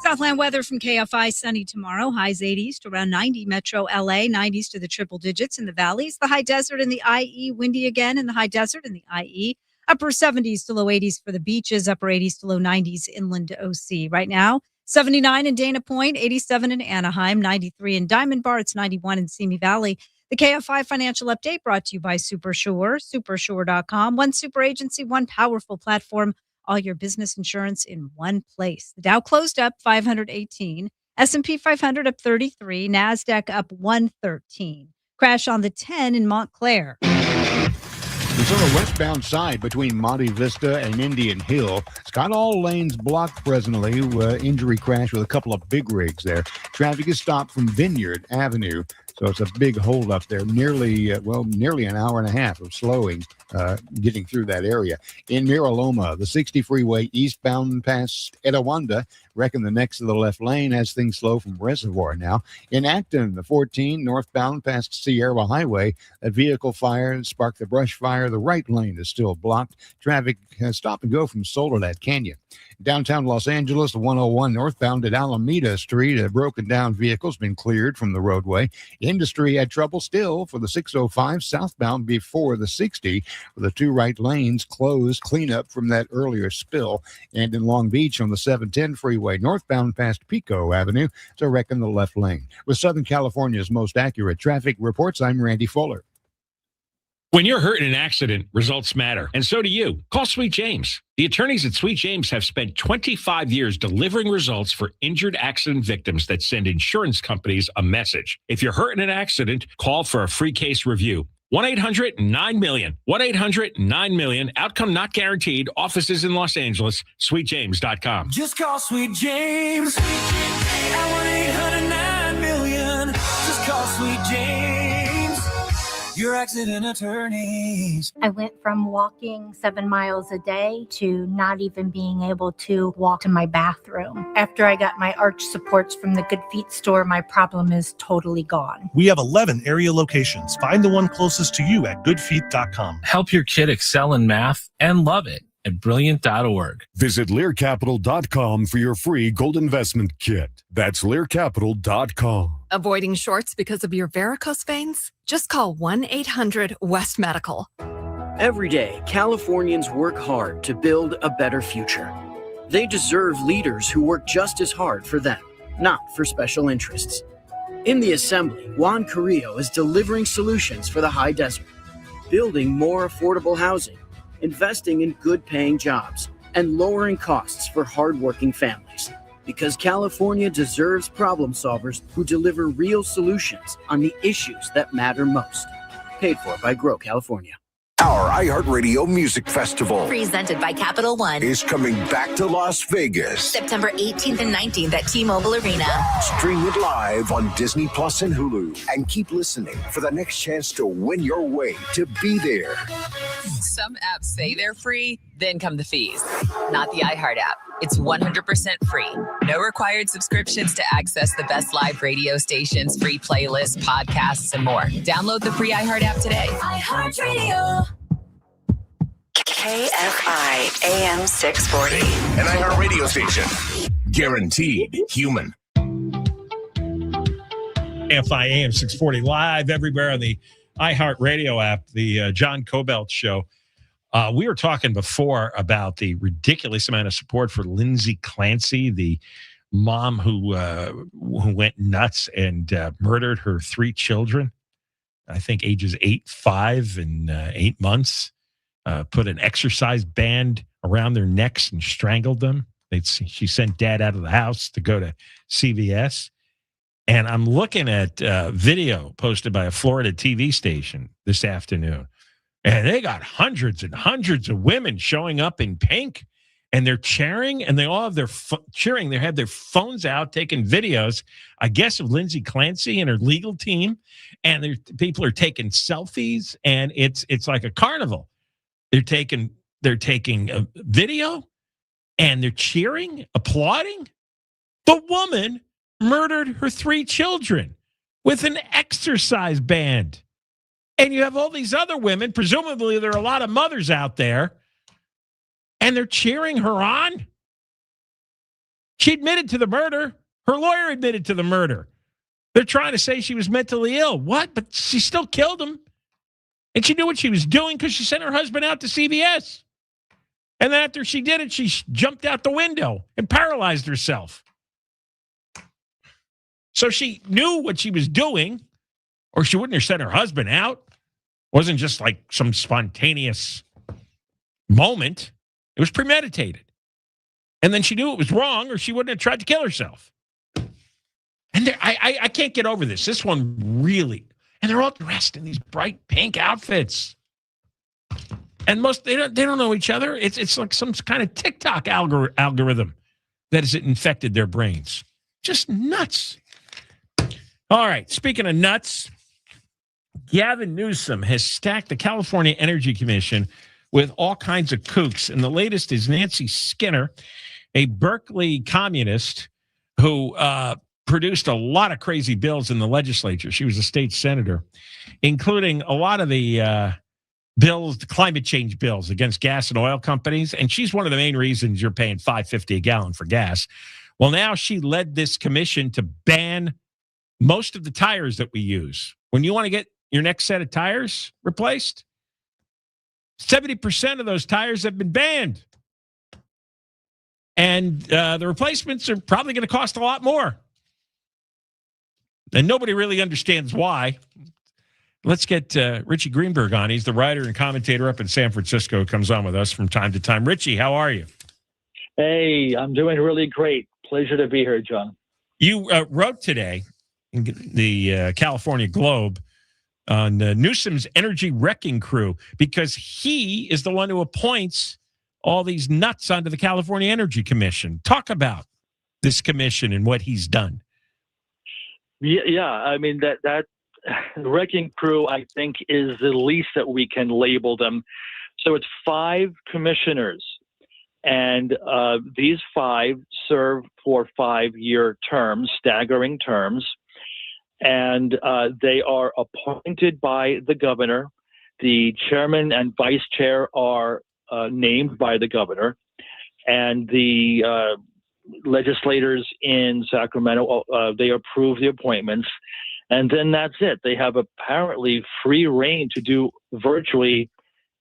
Southland weather from KFI, sunny tomorrow. Highs 80s to around 90 metro LA, 90s to the triple digits in the valleys. The high desert in the IE, windy again in the high desert in the IE. Upper 70s to low 80s for the beaches, upper 80s to low 90s inland OC. Right now, 79 in Dana Point, 87 in Anaheim, 93 in Diamond Bar. It's 91 in Simi Valley. The KFI financial update brought to you by SuperSure, supersure.com. One super agency, one powerful platform. All your business insurance in one place. The Dow closed up 518, S&P 500 up 33, NASDAQ up 113. Crash on the 10 in Montclair. It's on the westbound side between Monte Vista and Indian Hill. It's got all lanes blocked presently. Injury crash with a couple of big rigs there. Traffic is stopped from Vineyard Avenue. So it's a big holdup there, nearly an hour and a half of slowing, getting through that area. In Miraloma, the 60 freeway eastbound past Etiwanda, reckon the next to the left lane has things slow from Reservoir now. In Acton, the 14 northbound past Sierra Highway, a vehicle fire sparked the brush fire. The right lane is still blocked. Traffic has stop and go from Soledad Canyon. Downtown Los Angeles, the 101 northbound at Alameda Street, a broken down vehicle's been cleared from the roadway. Industry had trouble still for the 605 southbound before the 60, with the 2 right lanes closed, cleanup from that earlier spill. And in Long Beach on the 710 freeway, northbound past Pico Avenue, to wreck in the left lane. With Southern California's most accurate traffic reports, I'm Randy Fuller. When you're hurt in an accident, results matter, and so do you. Call Sweet James. The attorneys at Sweet James have spent 25 years delivering results for injured accident victims that send insurance companies a message. If you're hurt in an accident, call for a free case review. 1-800-9-MILLION. 1-800-9-MILLION. Outcome not guaranteed. Offices in Los Angeles. SweetJames.com. Just call Sweet James at 1-800-9-MILLION. Just call Sweet James, your accident attorneys. I went from walking 7 miles a day to not even being able to walk to my bathroom. After I got my arch supports from the Good Feet store, my problem is totally gone. We have 11 area locations. Find the one closest to you at goodfeet.com. Help your kid excel in math and love it at brilliant.org. Visit LearCapital.com for your free gold investment kit. That's LearCapital.com. Avoiding shorts because of your varicose veins? Just call 1-800-WEST Medical. Every day, Californians work hard to build a better future. They deserve leaders who work just as hard for them, not for special interests. In the Assembly, Juan Carrillo is delivering solutions for the high desert, building more affordable housing, investing in good-paying jobs, and lowering costs for hardworking families. Because California deserves problem solvers who deliver real solutions on the issues that matter most. Paid for by Grow California. Our iHeartRadio Music Festival Presented by Capital One. is coming back to Las Vegas. September 18th and 19th at T-Mobile Arena. Stream it live on Disney Plus and Hulu. And keep listening for the next chance to win your way to be there. Some apps say they're free, then come the fees. Not the iHeart app. It's 100% free. No required subscriptions to access the best live radio stations, free playlists, podcasts, and more. Download the free iHeart app today. iHeartRadio. KFI AM 640. An iHeart radio station. Guaranteed human. KFI AM 640 live everywhere on the iHeartRadio app, the John Kobylt Show. We were talking before about the ridiculous amount of support for Lindsay Clancy, the mom who went nuts and murdered her 3 children, I think ages 8, 5, and 8 months, put an exercise band around their necks and strangled them. She sent dad out of the house to go to CVS. And I'm looking at video posted by a Florida TV station this afternoon. And they got hundreds and hundreds of women showing up in pink, and they're cheering, and they all have their cheering. They have their phones out, taking videos, I guess, of Lindsay Clancy and her legal team. And people are taking selfies, and it's like a carnival. They're taking a video, and they're cheering, applauding. The woman murdered her 3 children with an exercise band. And you have all these other women, presumably there are a lot of mothers out there, and they're cheering her on. She admitted to the murder. Her lawyer admitted to the murder. They're trying to say she was mentally ill. What? But she still killed him. And she knew what she was doing because she sent her husband out to CVS. And then after she did it, she jumped out the window and paralyzed herself. So she knew what she was doing, or she wouldn't have sent her husband out. It wasn't just like some spontaneous moment. It was premeditated. And then she knew it was wrong, or she wouldn't have tried to kill herself. And I can't get over this. This one really, and they're all dressed in these bright pink outfits. And they don't know each other. It's like some kind of TikTok algorithm that has infected their brains. Just nuts. All right. Speaking of nuts, Gavin Newsom has stacked the California Energy Commission with all kinds of kooks. And the latest is Nancy Skinner, a Berkeley communist who produced a lot of crazy bills in the legislature. She was a state senator, including a lot of the bills, the climate change bills against gas and oil companies. And she's one of the main reasons you're paying $5.50 a gallon for gas. Well, now she led this commission to ban most of the tires that we use. When you want to get your next set of tires replaced, 70% of those tires have been banned. And the replacements are probably going to cost a lot more. And nobody really understands why. Let's get Riche Greenberg on. He's the writer and commentator up in San Francisco who comes on with us from time to time. Riche, how are you? Hey, I'm doing really great. Pleasure to be here, John. You wrote today in the California Globe on Newsom's energy wrecking crew because he is the one who appoints all these nuts onto the California Energy Commission. Talk about this commission and what he's done. Yeah. I mean, that wrecking crew, I think, is the least that we can label them. So it's 5 commissioners, and these 5 serve for 5-year terms, staggering terms. And they are appointed by the governor. The chairman and vice chair are named by the governor. And the legislators in Sacramento, they approve the appointments. And then that's it. They have apparently free reign to do virtually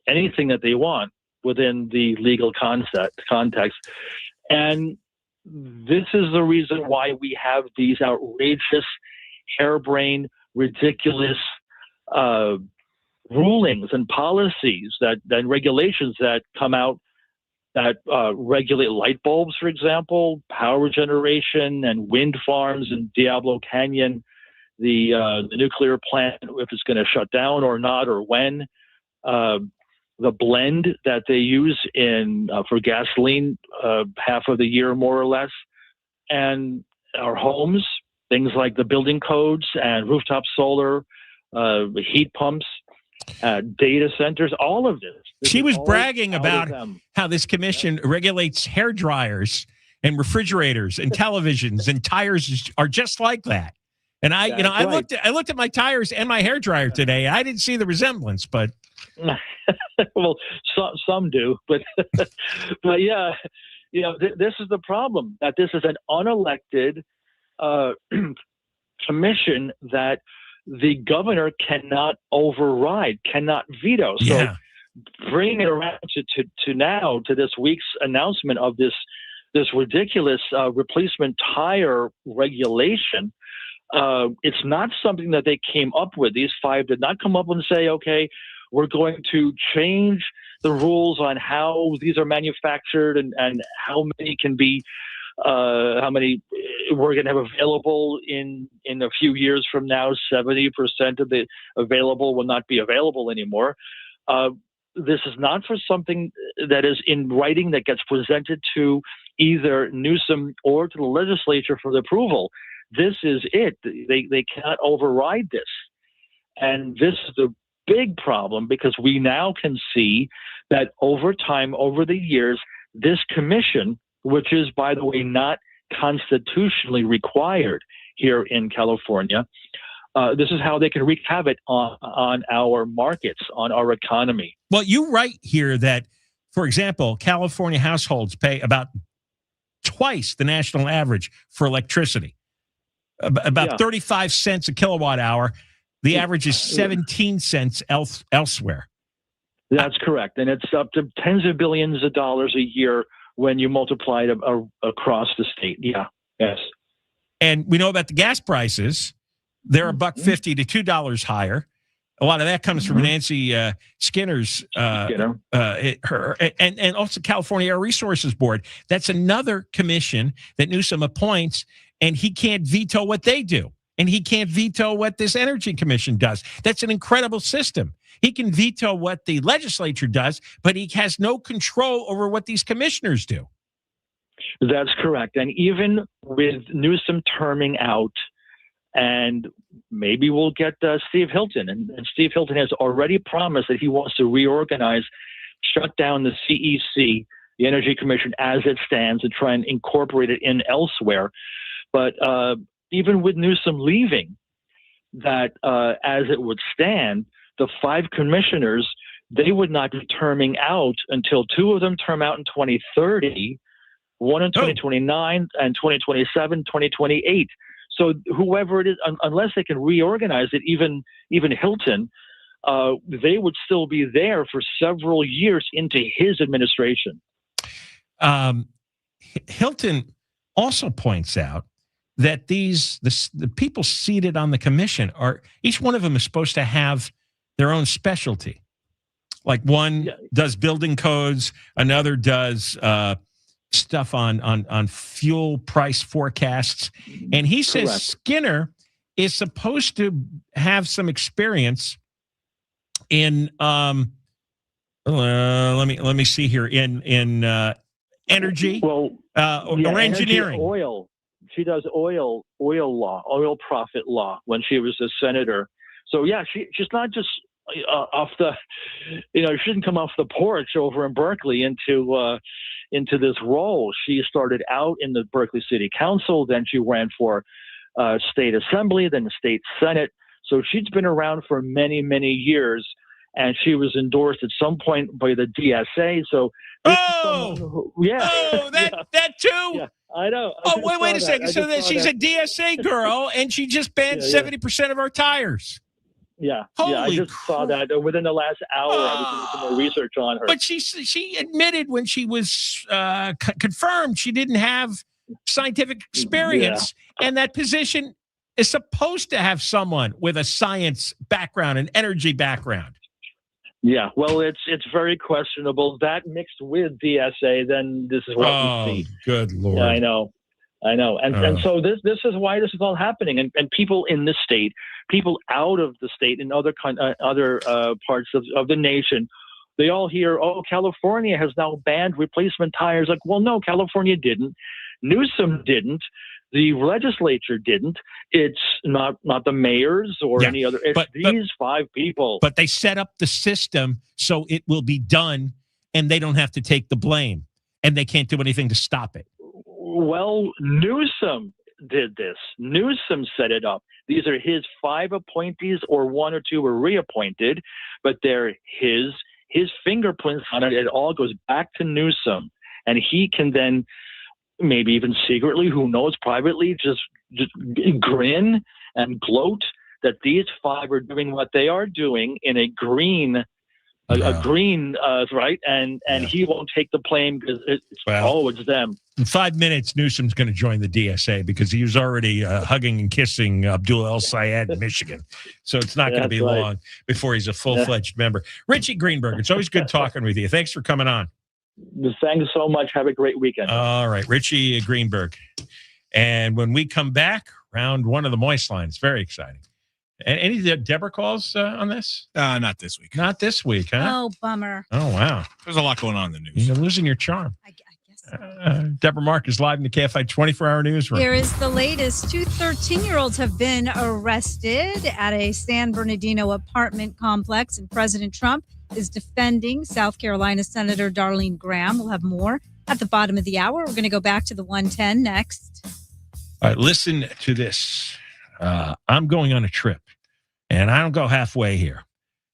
anything that they want within the legal context. And this is the reason why we have these outrageous, harebrained, ridiculous rulings and policies and regulations that come out that regulate light bulbs, for example, power generation and wind farms in Diablo Canyon, the nuclear plant, if it's going to shut down or not, or when, the blend that they use in for gasoline half of the year, more or less, and our homes, things like the building codes and rooftop solar, heat pumps, data centers, all of this. She was bragging about how this commission regulates hair dryers and refrigerators and televisions, and tires are just like that. And I looked at my tires and my hair dryer today. I didn't see the resemblance, but well, some do, but but yeah, this is the problem, that this is an unelected commission that the governor cannot override, cannot veto. So bringing it around to now, to this week's announcement of this ridiculous replacement tire regulation, it's not something that they came up with. These five did not come up and say, okay, we're going to change the rules on how these are manufactured and how many can be, how many we're going to have available in a few years from now. 70% of the available will not be available anymore. This is not for something that is in writing that gets presented to either Newsom or to the legislature for the approval. This is it. They cannot override this. And this is the big problem, because we now can see that over time, over the years, this commission, which is, by the way, not constitutionally required here in California, this is how they can wreak havoc on our markets, on our economy. Well, you write here that, for example, California households pay about twice the national average for electricity, about 35 cents a kilowatt hour. The average is 17 cents elsewhere. That's correct. And it's up to tens of billions of dollars a year when you multiply it across the state. Yeah. Yes. And we know about the gas prices. They're $1.50 to $2 higher. A lot of that comes from Nancy Skinner's, and also California Air Resources Board. That's another commission that Newsom appoints, and he can't veto what they do. And he can't veto what this Energy Commission does. That's an incredible system. He can veto what the legislature does, but he has no control over what these commissioners do. That's correct. And even with Newsom terming out, and maybe we'll get Steve Hilton, and Steve Hilton has already promised that he wants to reorganize, shut down the CEC, the Energy Commission as it stands, and try and incorporate it in elsewhere. But even with Newsom leaving, that as it would stand, the five commissioners, they would not be terming out until two of them term out in 2030, one in 2029, and 2027, 2028. So whoever it is, unless they can reorganize it, even Hilton, they would still be there for several years into his administration. Hilton also points out that the people seated on the commission each one of them is supposed to have their own specialty. Like one does building codes, another does stuff on fuel price forecasts, and he says Skinner is supposed to have some experience in let me see here in energy, or engineering, oil. She does oil law, oil profit law when she was a senator. So yeah, she's not just off the, she didn't come off the porch over in Berkeley into this role. She started out in the Berkeley City Council, then she ran for state assembly, then the state senate. So she's been around for many, many years, and she was endorsed at some point by the DSA. So that too. Yeah, I know. Wait a second. So that she's a DSA girl, and she just banned 70% of our tires. Yeah, I just saw that within the last hour. I was doing some more research on her. But she admitted when she was confirmed she didn't have scientific experience, and that position is supposed to have someone with a science background, an energy background. Yeah, well, it's very questionable. That mixed with DSA, then this is what we see. Good Lord. Yeah, I know. And so this is why this is all happening. And people in the state, people out of the state in other parts of the nation, they all hear, oh, California has now banned replacement tires. Like, well, no, California didn't. Newsom didn't. The legislature didn't. It's not the mayors or any other. It's these 5 people. But they set up the system so it will be done, and they don't have to take the blame, and they can't do anything to stop it. Well, Newsom did this. Newsom set it up. These are his 5 appointees, or 1 or 2 were reappointed, but they're his fingerprints on it. It all goes back to Newsom, and he can then maybe even secretly, who knows, privately, just grin and gloat that these 5 are doing what they are doing in a green, right? And he won't take the blame because it's them. In 5 minutes, Newsom's going to join the DSA because he was already hugging and kissing Abdul El Sayed in Michigan. So it's not going to be long before he's a full-fledged member. Riche Greenberg, it's always good talking with you. Thanks for coming on. Thanks so much. Have a great weekend. All right, Riche Greenberg. And when we come back, round 1 of the Moist Line. It's very exciting. Any Deborah calls on this? Not this week. Not this week, huh? Oh, bummer. Oh, wow. There's a lot going on in the news. You're losing your charm. I guess so. Deborah Mark is live in the KFI 24-hour newsroom. Here is the latest. 2 13-year-olds have been arrested at a San Bernardino apartment complex, and President Trump is defending South Carolina Senator Darlene Graham. We'll have more at the bottom of the hour. We're going to go back to the 110 next. All right, listen to this. I'm going on a trip, and I don't go halfway here.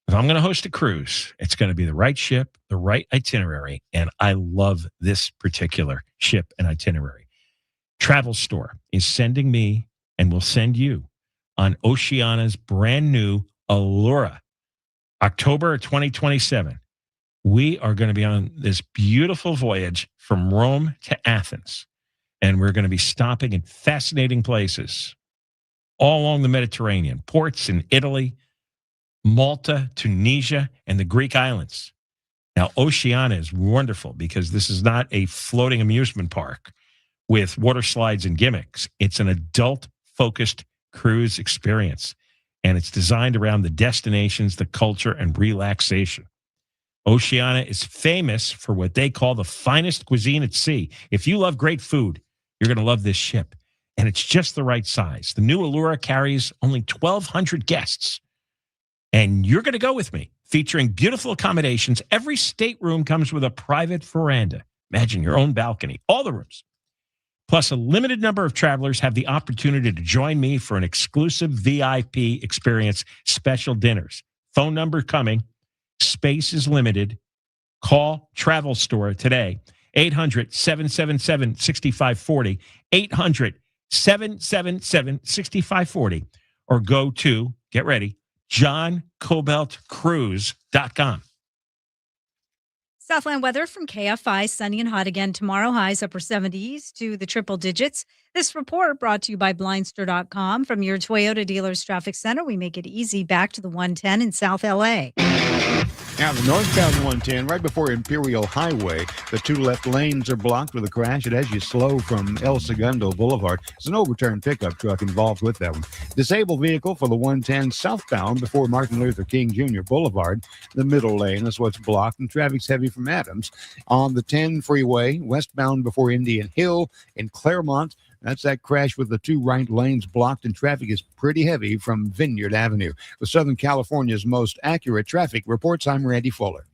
If I'm going to host a cruise, it's going to be the right ship, the right itinerary, and I love this particular ship and itinerary. Travel Store is sending me and will send you on Oceania's brand new Allura. October 2027, we are going to be on this beautiful voyage from Rome to Athens, and we're going to be stopping in fascinating places all along the Mediterranean, ports in Italy, Malta, Tunisia, and the Greek islands. Now, Oceania is wonderful because this is not a floating amusement park with water slides and gimmicks. It's an adult-focused cruise experience, and it's designed around the destinations, the culture, and relaxation. Oceania is famous for what they call the finest cuisine at sea. If you love great food, you're going to love this ship, and it's just the right size. The new Allura carries only 1,200 guests, and you're going to go with me, featuring beautiful accommodations. Every stateroom comes with a private veranda. Imagine your own balcony, all the rooms. Plus, a limited number of travelers have the opportunity to join me for an exclusive VIP experience, special dinners. Phone number coming. Space is limited. Call Travel Store today. 800-777-6540. 800-777-6540. Or go to, get ready, JohnKobyltCruise.com. Southland weather from KFI, sunny and hot again tomorrow. Highs upper 70s to the triple digits. This report brought to you by Blindster.com. From your Toyota dealer's traffic center, we make it easy. Back to the 110 in South LA. Now, the northbound 110, right before Imperial Highway, the 2 left lanes are blocked with a crash. It has you slow from El Segundo Boulevard. There's an overturned pickup truck involved with that one. Disabled vehicle for the 110 southbound before Martin Luther King Jr. Boulevard. The middle lane is what's blocked, and traffic's heavy from Adams. On the 10 freeway, westbound before Indian Hill in Claremont, that's that crash with the 2 right lanes blocked, and traffic is pretty heavy from Vineyard Avenue. With Southern California's most accurate traffic reports, I'm Randy Fuller.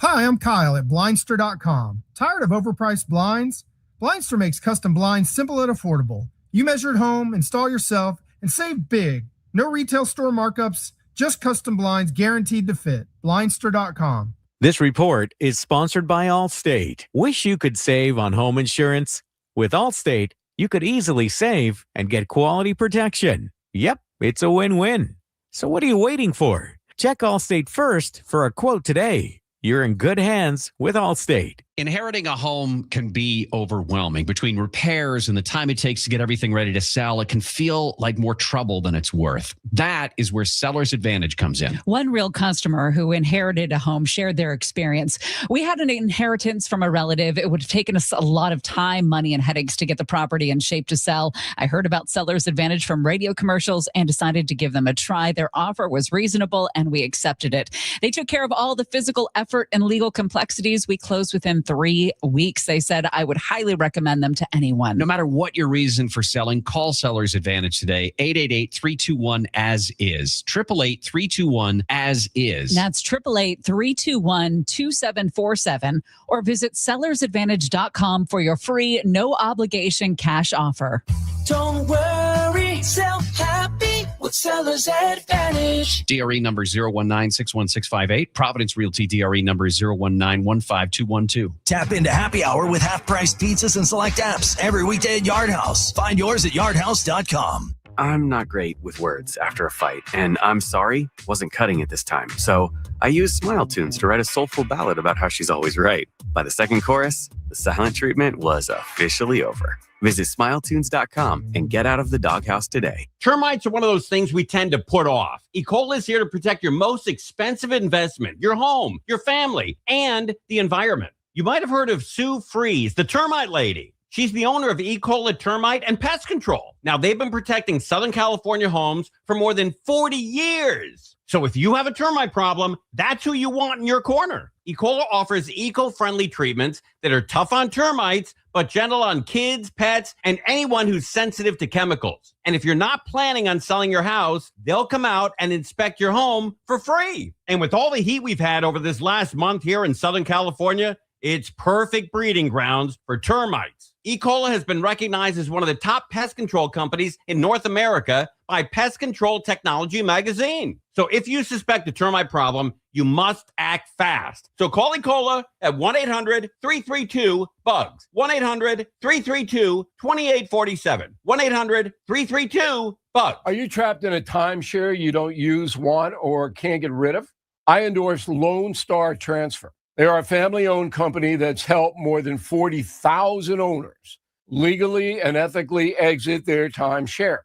Hi, I'm Kyle at Blindster.com. Tired of overpriced blinds? Blindster makes custom blinds simple and affordable. You measure at home, install yourself, and save big. No retail store markups, just custom blinds guaranteed to fit. Blindster.com. This report is sponsored by Allstate. Wish you could save on home insurance? With Allstate, you could easily save and get quality protection. Yep, it's a win-win. So what are you waiting for? Check Allstate first for a quote today. You're in good hands with Allstate. Inheriting a home can be overwhelming. Between repairs and the time it takes to get everything ready to sell, it can feel like more trouble than it's worth. That is where Seller's Advantage comes in. One real customer who inherited a home shared their experience. We had an inheritance from a relative. It would have taken us a lot of time, money, and headaches to get the property in shape to sell. I heard about Seller's Advantage from radio commercials and decided to give them a try. Their offer was reasonable, and we accepted it. They took care of all the physical effort and legal complexities. We closed within 3 weeks. They said I would highly recommend them to anyone. No matter what your reason for selling, call Seller's Advantage today. 888-321-AS-IS. 888-321-AS-IS. That's 888-321-2747 or visit sellersadvantage.com for your free, no obligation cash offer. Don't worry, sell happy with Seller's Advantage. DRE number 019-61658. Providence Realty DRE number 019-15212. Tap into happy hour with half-price pizzas and select apps every weekday at Yard House. Find yours at yardhouse.com. I'm not great with words after a fight, and I'm sorry wasn't cutting it this time. So I used Smile Tunes to write a soulful ballad about how she's always right. By the second chorus, the silent treatment was officially over. Visit smiletunes.com and get out of the doghouse today. Termites are one of those things we tend to put off. Ecola is here to protect your most expensive investment, your home, your family, and the environment. You might have heard of Sue Fries, the termite lady. She's the owner of Ecola Termite and Pest Control. Now, they've been protecting Southern California homes for more than 40 years. So if you have a termite problem, that's who you want in your corner. Ecola offers eco-friendly treatments that are tough on termites, but gentle on kids, pets, and anyone who's sensitive to chemicals. And if you're not planning on selling your house, they'll come out and inspect your home for free. And with all the heat we've had over this last month here in Southern California, it's perfect breeding grounds for termites. Ecola has been recognized as one of the top pest control companies in North America by Pest Control Technology magazine. So if you suspect a termite problem, you must act fast. So call Ecola at 1-800-332-BUGS. 1-800-332-2847. 1-800-332-BUGS. Are you trapped in a timeshare you don't use, want, or can't get rid of? I endorse Lone Star Transfer. They are a family-owned company that's helped more than 40,000 owners legally and ethically exit their timeshares.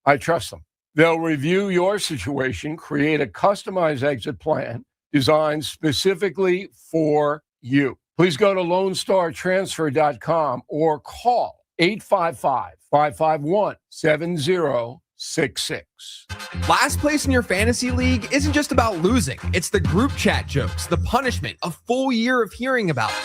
I trust them. They'll review your situation, create a customized exit plan designed specifically for you. Please go to LoneStarTransfer.com or call 855-551-7066. Last place in your fantasy league isn't just about losing. It's the group chat jokes, the punishment, a full year of hearing about it.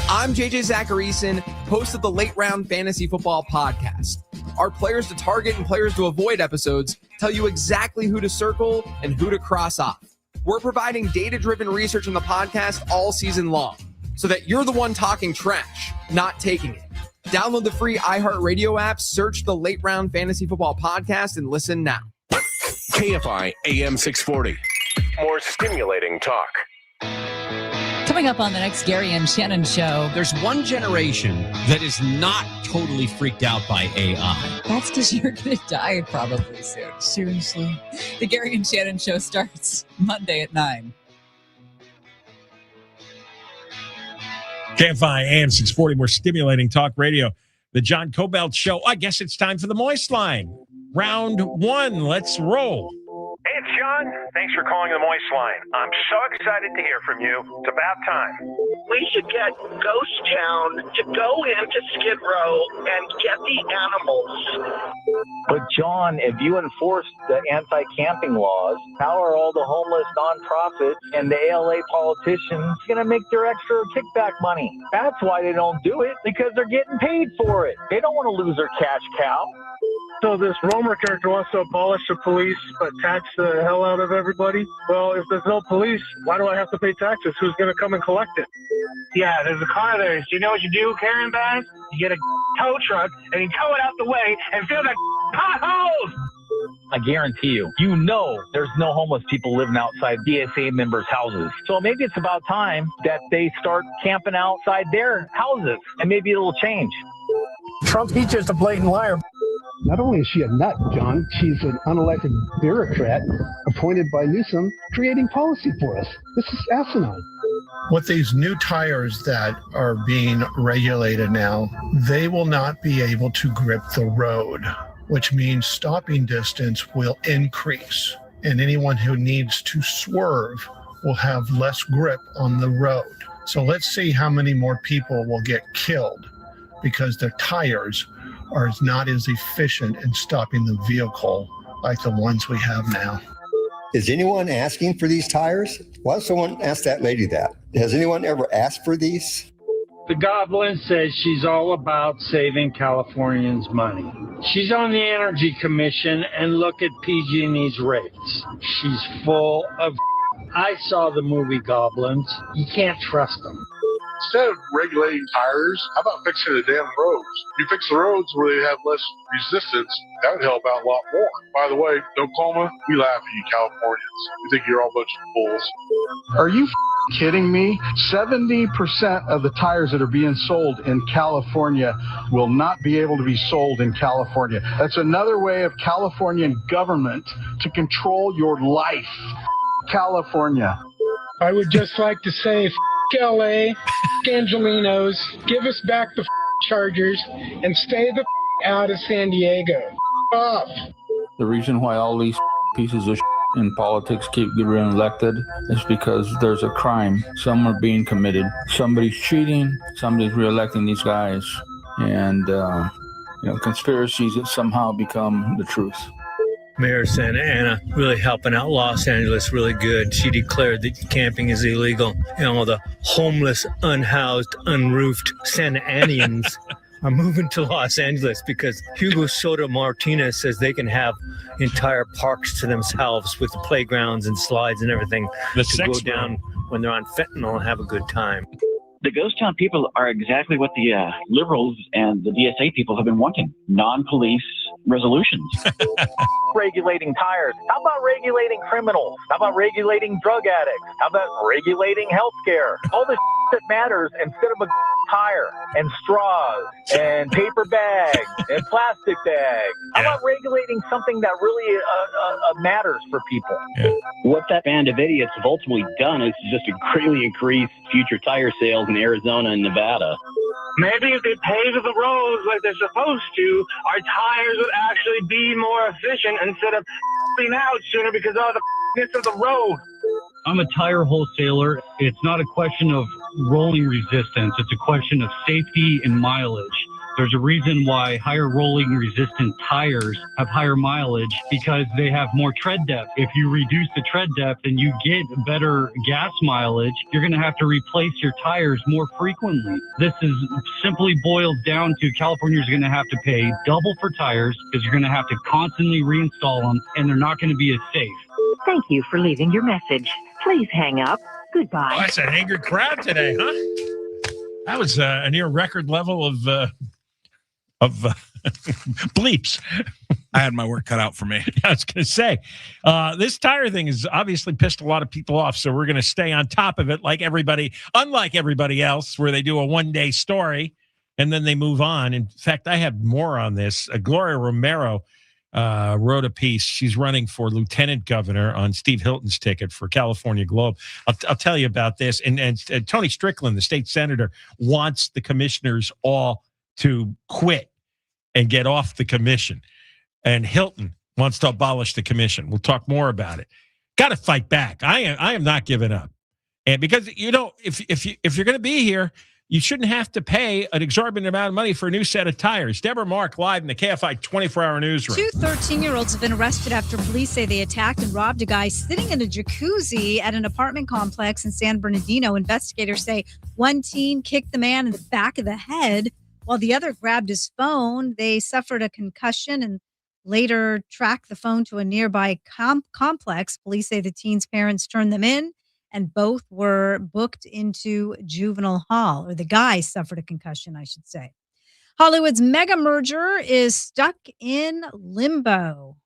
I'm JJ Zacharyson, host of the Late Round Fantasy Football Podcast. Our players to target and players to avoid episodes tell you exactly who to circle and who to cross off. We're providing data-driven research on the podcast all season long so that you're the one talking trash, not taking it. Download the free iHeartRadio app, search the Late Round Fantasy Football Podcast, and listen now. KFI AM 640. More stimulating talk. Coming up on the next Gary and Shannon show. There's one generation that is not totally freaked out by AI. That's because you're going to die probably soon. Seriously. The Gary and Shannon show starts Monday at 9. KFI AM 640, more stimulating talk radio. The John Kobylt Show. I guess it's time for the Moist Line. Round one. Let's roll. Hey, it's John. Thanks for calling the Moist Line. I'm so excited to hear from you. It's about time. We should get Ghost Town to go into Skid Row and get the animals. But John, if you enforce the anti-camping laws, how are all the homeless nonprofits and the ALA politicians going to make their extra kickback money? That's why they don't do it, because they're getting paid for it. They don't want to lose their cash cow. So this Romer character wants to abolish the police but tax the hell out of everybody? Well, if there's no police, why do I have to pay taxes? Who's going to come and collect it? Yeah, there's a car there. Do you know what you do, Karen Bass? You get a tow truck and you tow it out the way and fill the potholes! I guarantee you, there's no homeless people living outside DSA members' houses. So maybe it's about time that they start camping outside their houses, and maybe it'll change. Trump, he's just a blatant liar. Not only is she a nut, John, she's an unelected bureaucrat appointed by Newsom creating policy for us. This is asinine. With these new tires that are being regulated now, they will not be able to grip the road, which means stopping distance will increase. And anyone who needs to swerve will have less grip on the road. So let's see how many more people will get killed because their tires are not as efficient in stopping the vehicle like the ones we have now. Is anyone asking for these tires? Why does someone ask that lady that? Has anyone ever asked for these? The goblin says she's all about saving Californians money. She's on the Energy Commission, and look at PG&E's rates. She's full of I saw the movie Goblins. You can't trust them. Instead of regulating tires, how about fixing the damn roads? You fix the roads where they have less resistance, that would help out a lot more. By the way, Oklahoma, we laugh at you Californians. We think you're all a bunch of fools. Are you kidding me? 70% of the tires that are being sold in California will not be able to be sold in California. That's another way of Californian government to control your life. California. I would just like to say, LA, Angelinos, give us back the Chargers and stay the out of San Diego. Off. The reason why all these pieces of in politics keep getting elected is because there's a crime. Some are being committed. Somebody's cheating. Somebody's reelecting these guys. And, conspiracies that somehow become the truth. Mayor Santa Ana really helping out Los Angeles really good. She declared that camping is illegal. The homeless, unhoused, unroofed Santa Anians are moving to Los Angeles because Hugo Soto Martinez says they can have entire parks to themselves with the playgrounds and slides and everything to go down when they're on fentanyl and have a good time. The ghost town people are exactly what the liberals and the DSA people have been wanting. Non-police resolutions. Regulating tires. How about regulating criminals? How about regulating drug addicts? How about regulating healthcare? All the that matters instead of a tire and straws and paper bags and plastic bags. How about regulating something that really matters for people? What that band of idiots have ultimately done is just to greatly increase future tire sales in Arizona and Nevada. Maybe if they pave the roads like they're supposed to, our tires would actually be more efficient instead of being out sooner because of the of the road. I'm a tire wholesaler. It's not a question of rolling resistance. It's a question of safety and mileage. There's a reason why higher rolling resistant tires have higher mileage because they have more tread depth. If you reduce the tread depth and you get better gas mileage, you're going to have to replace your tires more frequently. This is simply boiled down to California's going to have to pay double for tires because you're going to have to constantly reinstall them and they're not going to be as safe. Thank you for leaving your message. Please hang up. Goodbye. Oh, that's an angry crowd today, huh? That was a near record level of bleeps. I had my work cut out for me. I was going to say, this tire thing has obviously pissed a lot of people off, so we're going to stay on top of it unlike everybody else, where they do a one-day story and then they move on. In fact, I have more on this. Gloria Romero wrote a piece. She's running for lieutenant governor on Steve Hilton's ticket for California Globe. I'll tell you about this. And Tony Strickland, the state senator, wants the commissioners all to quit and get off the commission. And Hilton wants to abolish the commission. We'll talk more about it. Got to fight back. I am not giving up. And because, if you're going to be here, you shouldn't have to pay an exorbitant amount of money for a new set of tires. Deborah Mark live in the KFI 24-hour newsroom. 2 13-year-olds have been arrested after police say they attacked and robbed a guy sitting in a jacuzzi at an apartment complex in San Bernardino. Investigators say one teen kicked the man in the back of the head while the other grabbed his phone. They suffered a concussion and later tracked the phone to a nearby complex. Police say the teen's parents turned them in, and both were booked into juvenile hall, or the guy suffered a concussion, I should say. Hollywood's mega merger is stuck in limbo.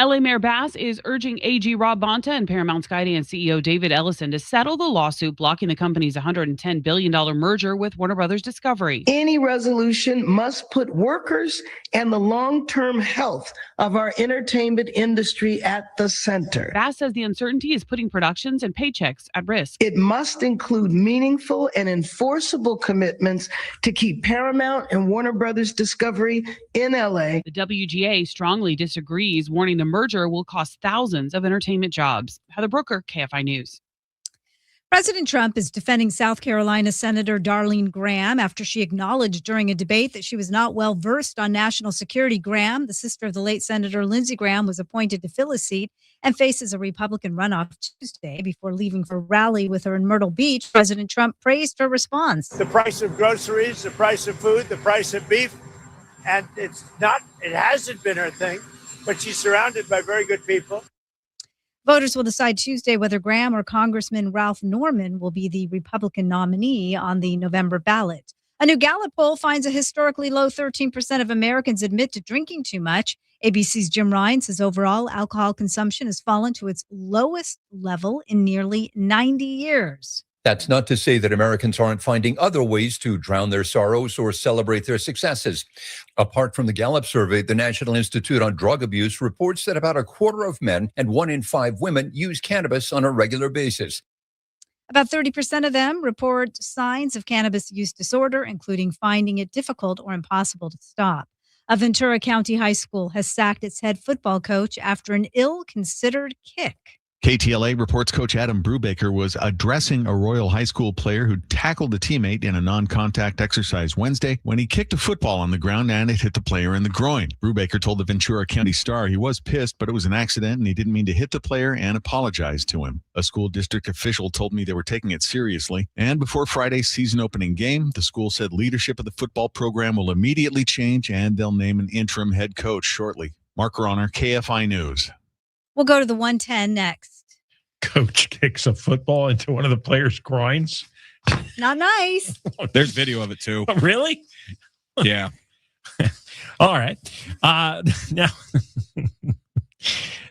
LA Mayor Bass is urging AG Rob Bonta and Paramount Skydance CEO David Ellison to settle the lawsuit blocking the company's $110 billion merger with Warner Brothers Discovery. Any resolution must put workers and the long-term health of our entertainment industry at the center. Bass says the uncertainty is putting productions and paychecks at risk. It must include meaningful and enforceable commitments to keep Paramount and Warner Brothers Discovery in LA. The WGA strongly disagrees, warning the merger will cost thousands of entertainment jobs. Heather Brooker, KFI News. President Trump is defending South Carolina Senator Darlene Graham after she acknowledged during a debate that she was not well versed on national security. Graham, the sister of the late Senator Lindsey Graham, was appointed to fill his seat and faces a Republican runoff Tuesday before leaving for a rally with her in Myrtle Beach. President Trump praised her response. The price of groceries, the price of food, the price of beef, and it hasn't been her thing, but she's surrounded by very good people. Voters will decide Tuesday whether Graham or Congressman Ralph Norman will be the Republican nominee on the November ballot. A new Gallup poll finds a historically low 13% of Americans admit to drinking too much. ABC's Jim Ryan says overall alcohol consumption has fallen to its lowest level in nearly 90 years. That's not to say that Americans aren't finding other ways to drown their sorrows or celebrate their successes. Apart from the Gallup survey, the National Institute on Drug Abuse reports that about a quarter of men and 1 in 5 women use cannabis on a regular basis. About 30% of them report signs of cannabis use disorder, including finding it difficult or impossible to stop. A Ventura County high school has sacked its head football coach after an ill-considered kick. KTLA reports Coach Adam Brubaker was addressing a Royal High School player who tackled a teammate in a non-contact exercise Wednesday when he kicked a football on the ground and it hit the player in the groin. Brubaker told the Ventura County Star he was pissed, but it was an accident and he didn't mean to hit the player and apologized to him. A school district official told me they were taking it seriously. And before Friday's season opening game, the school said leadership of the football program will immediately change and they'll name an interim head coach shortly. Mark Roner, KFI News. We'll go to the 110 next. Coach kicks a football into one of the players' groins. Not nice. There's video of it too. Oh, really? Yeah. All right. Now,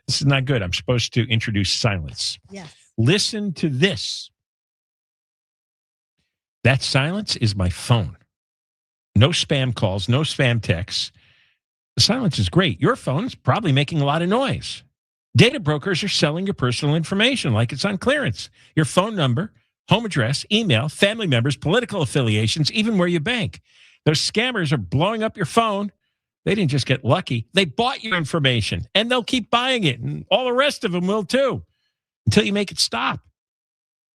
this is not good. I'm supposed to introduce silence. Yes. Listen to this. That silence is my phone. No spam calls, no spam texts. The silence is great. Your phone's probably making a lot of noise. Data brokers are selling your personal information like it's on clearance. Your phone number, home address, email, family members, political affiliations, even where you bank. Those scammers are blowing up your phone. They didn't just get lucky. They bought your information, and they'll keep buying it, and all the rest of them will too, until you make it stop.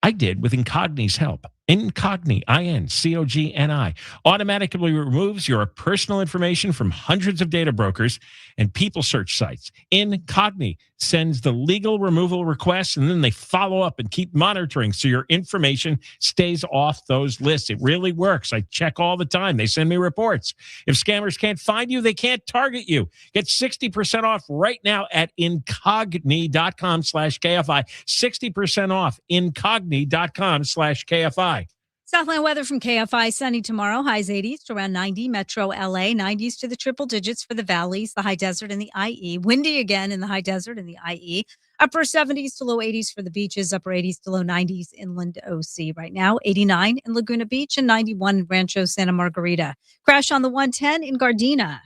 I did with Incogni's help. Incogni, I-N-C-O-G-N-I, automatically removes your personal information from hundreds of data brokers and people search sites. Incogni sends the legal removal requests, and then they follow up and keep monitoring so your information stays off those lists. It really works. I check all the time. They send me reports. If scammers can't find you, they can't target you. Get 60% off right now at incogni.com/KFI. 60% off incogni.com/KFI. Southland weather from KFI. Sunny tomorrow. Highs 80s to around 90. Metro LA. 90s to the triple digits for the valleys, the high desert, and the IE. Windy again in the high desert and the IE. Upper 70s to low 80s for the beaches. Upper 80s to low 90s inland OC. Right now, 89 in Laguna Beach and 91 in Rancho Santa Margarita. Crash on the 110 in Gardena.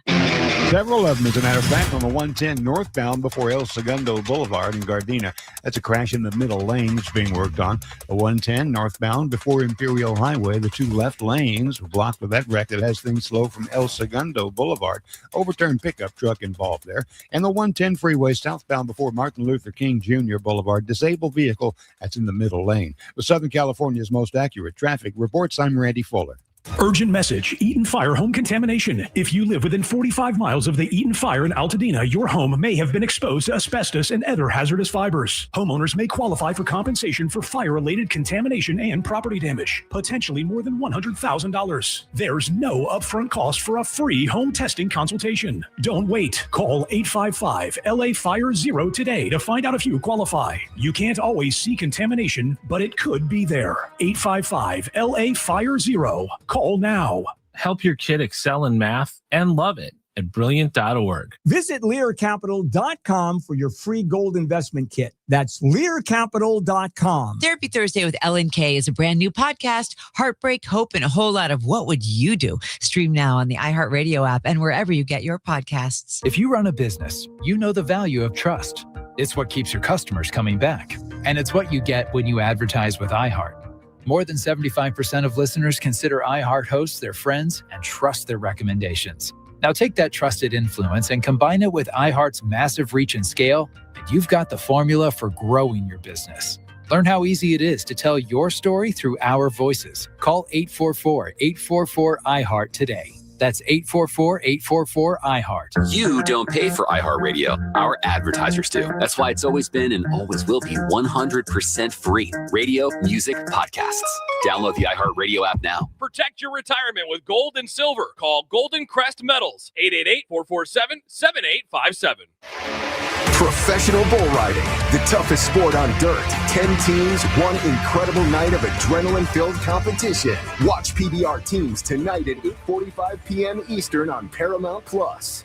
Several of them, as a matter of fact, on the 110 northbound before El Segundo Boulevard in Gardena. That's a crash in the middle lane that's being worked on. The 110 northbound before Imperial Highway. The 2 left lanes were blocked with that wreck that has things slow from El Segundo Boulevard. Overturned pickup truck involved there. And the 110 freeway southbound before Martin Luther King Jr. Boulevard. Disabled vehicle that's in the middle lane. With Southern California's most accurate traffic reports, I'm Randy Fuller. Urgent message, Eaton Fire home contamination. If you live within 45 miles of the Eaton Fire in Altadena, your home may have been exposed to asbestos and other hazardous fibers. Homeowners may qualify for compensation for fire-related contamination and property damage, potentially more than $100,000. There's no upfront cost for a free home testing consultation. Don't wait. Call 855-LA-FIRE-0 today to find out if you qualify. You can't always see contamination, but it could be there. 855-LA-FIRE-0. Call now. Help your kid excel in math and love it at brilliant.org. Visit LearCapital.com for your free gold investment kit. That's LearCapital.com. Therapy Thursday with Ellen Kay is a brand new podcast. Heartbreak, hope, and a whole lot of what would you do? Stream now on the iHeartRadio app and wherever you get your podcasts. If you run a business, you know the value of trust. It's what keeps your customers coming back. And it's what you get when you advertise with iHeart. More than 75% of listeners consider iHeart hosts their friends and trust their recommendations. Now take that trusted influence and combine it with iHeart's massive reach and scale, and you've got the formula for growing your business. Learn how easy it is to tell your story through our voices. Call 844-844-iHeart today. That's 844-844-iHeart. You don't pay for iHeartRadio. Our advertisers do. That's why it's always been and always will be 100% free. Radio, music, podcasts. Download the iHeartRadio app now. Protect your retirement with gold and silver. Call Golden Crest Metals, 888-447-7857. Professional bull riding, the toughest sport on dirt. 10 teams, one incredible night of adrenaline-filled competition. Watch PBR teams tonight at 8:45 p.m. Eastern on Paramount Plus.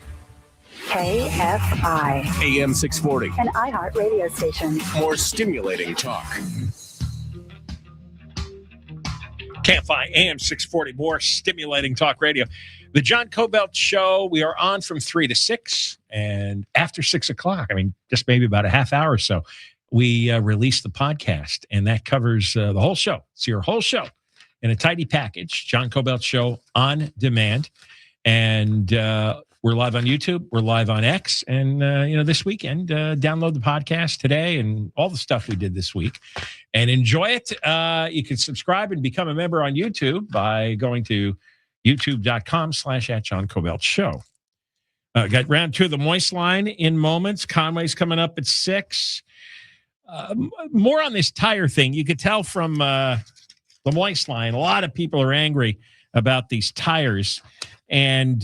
KFI. AM 640. An iHeart radio station. More stimulating talk. KFI AM 640, more stimulating talk radio. The John Kobylt Show, we are on from 3 to 6, and after 6 o'clock, I mean, just maybe about a half hour or so, we release the podcast, and that covers the whole show. It's your whole show in a tidy package, John Kobylt Show on demand, and we're live on YouTube, we're live on X, and, this weekend, download the podcast today and all the stuff we did this week, and enjoy it. You can subscribe and become a member on YouTube by going to youtube.com/@John Kobylt Show. Got round two of the Moist Line in moments. Conway's coming up at 6. More on this tire thing. You could tell from the Moist Line, a lot of people are angry about these tires. And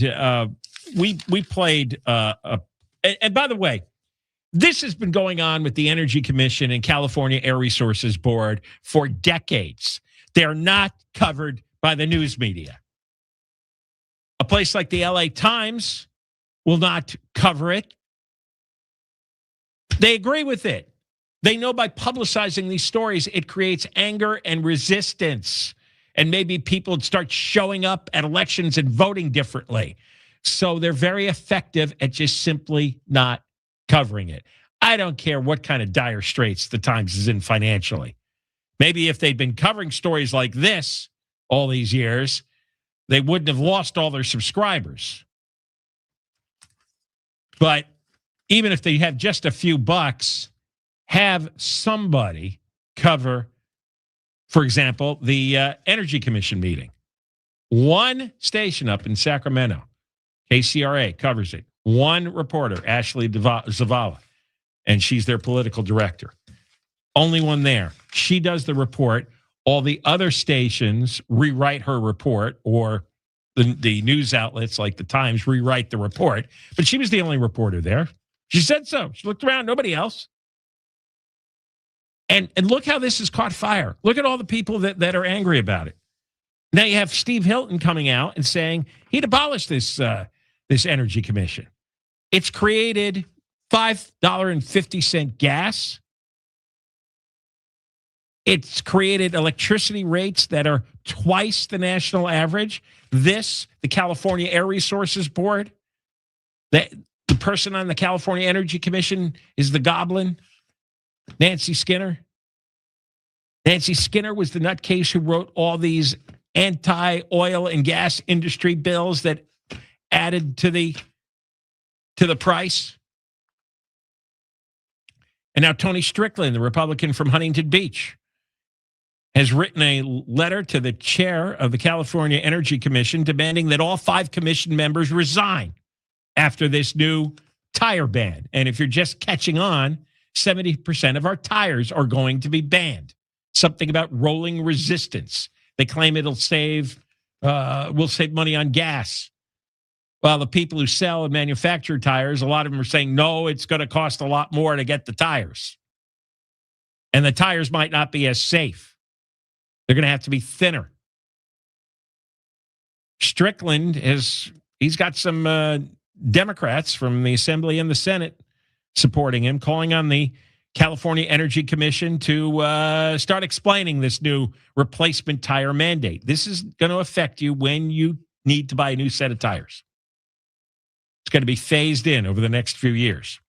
we played, and by the way, this has been going on with the Energy Commission and California Air Resources Board for decades. They're not covered by the news media. A place like the LA Times will not cover it. They agree with it. They know by publicizing these stories, it creates anger and resistance. And maybe people would start showing up at elections and voting differently. So they're very effective at just simply not covering it. I don't care what kind of dire straits the Times is in financially. Maybe if they'd been covering stories like this all these years, they wouldn't have lost all their subscribers. But even if they have just a few bucks, have somebody cover, for example, the Energy Commission meeting. One station up in Sacramento, KCRA, covers it. One reporter, Ashley Zavala, and she's their political director. Only one there. She does the report. All the other stations rewrite her report, or the news outlets like the Times rewrite the report. But she was the only reporter there. She said so. She looked around, nobody else. And look how this has caught fire. Look at all the people that are angry about it. Now you have Steve Hilton coming out and saying he'd abolish this Energy Commission. It's created $5.50 gas. It's created electricity rates that are twice the national average. The California Air Resources Board, the person on the California Energy Commission is the goblin, Nancy Skinner. Nancy Skinner was the nutcase who wrote all these anti-oil and gas industry bills that added to the price. And now Tony Strickland, the Republican from Huntington Beach, has written a letter to the chair of the California Energy Commission demanding that all 5 commission members resign after this new tire ban. And if you're just catching on, 70% of our tires are going to be banned. Something about rolling resistance. They claim will save money on gas. Well, the people who sell and manufacture tires, a lot of them are saying, no, it's going to cost a lot more to get the tires. And the tires might not be as safe. They're going to have to be thinner. Strickland he's got some Democrats from the Assembly and the Senate supporting him, calling on the California Energy Commission to start explaining this new replacement tire mandate. This is going to affect you when you need to buy a new set of tires. It's going to be phased in over the next few years.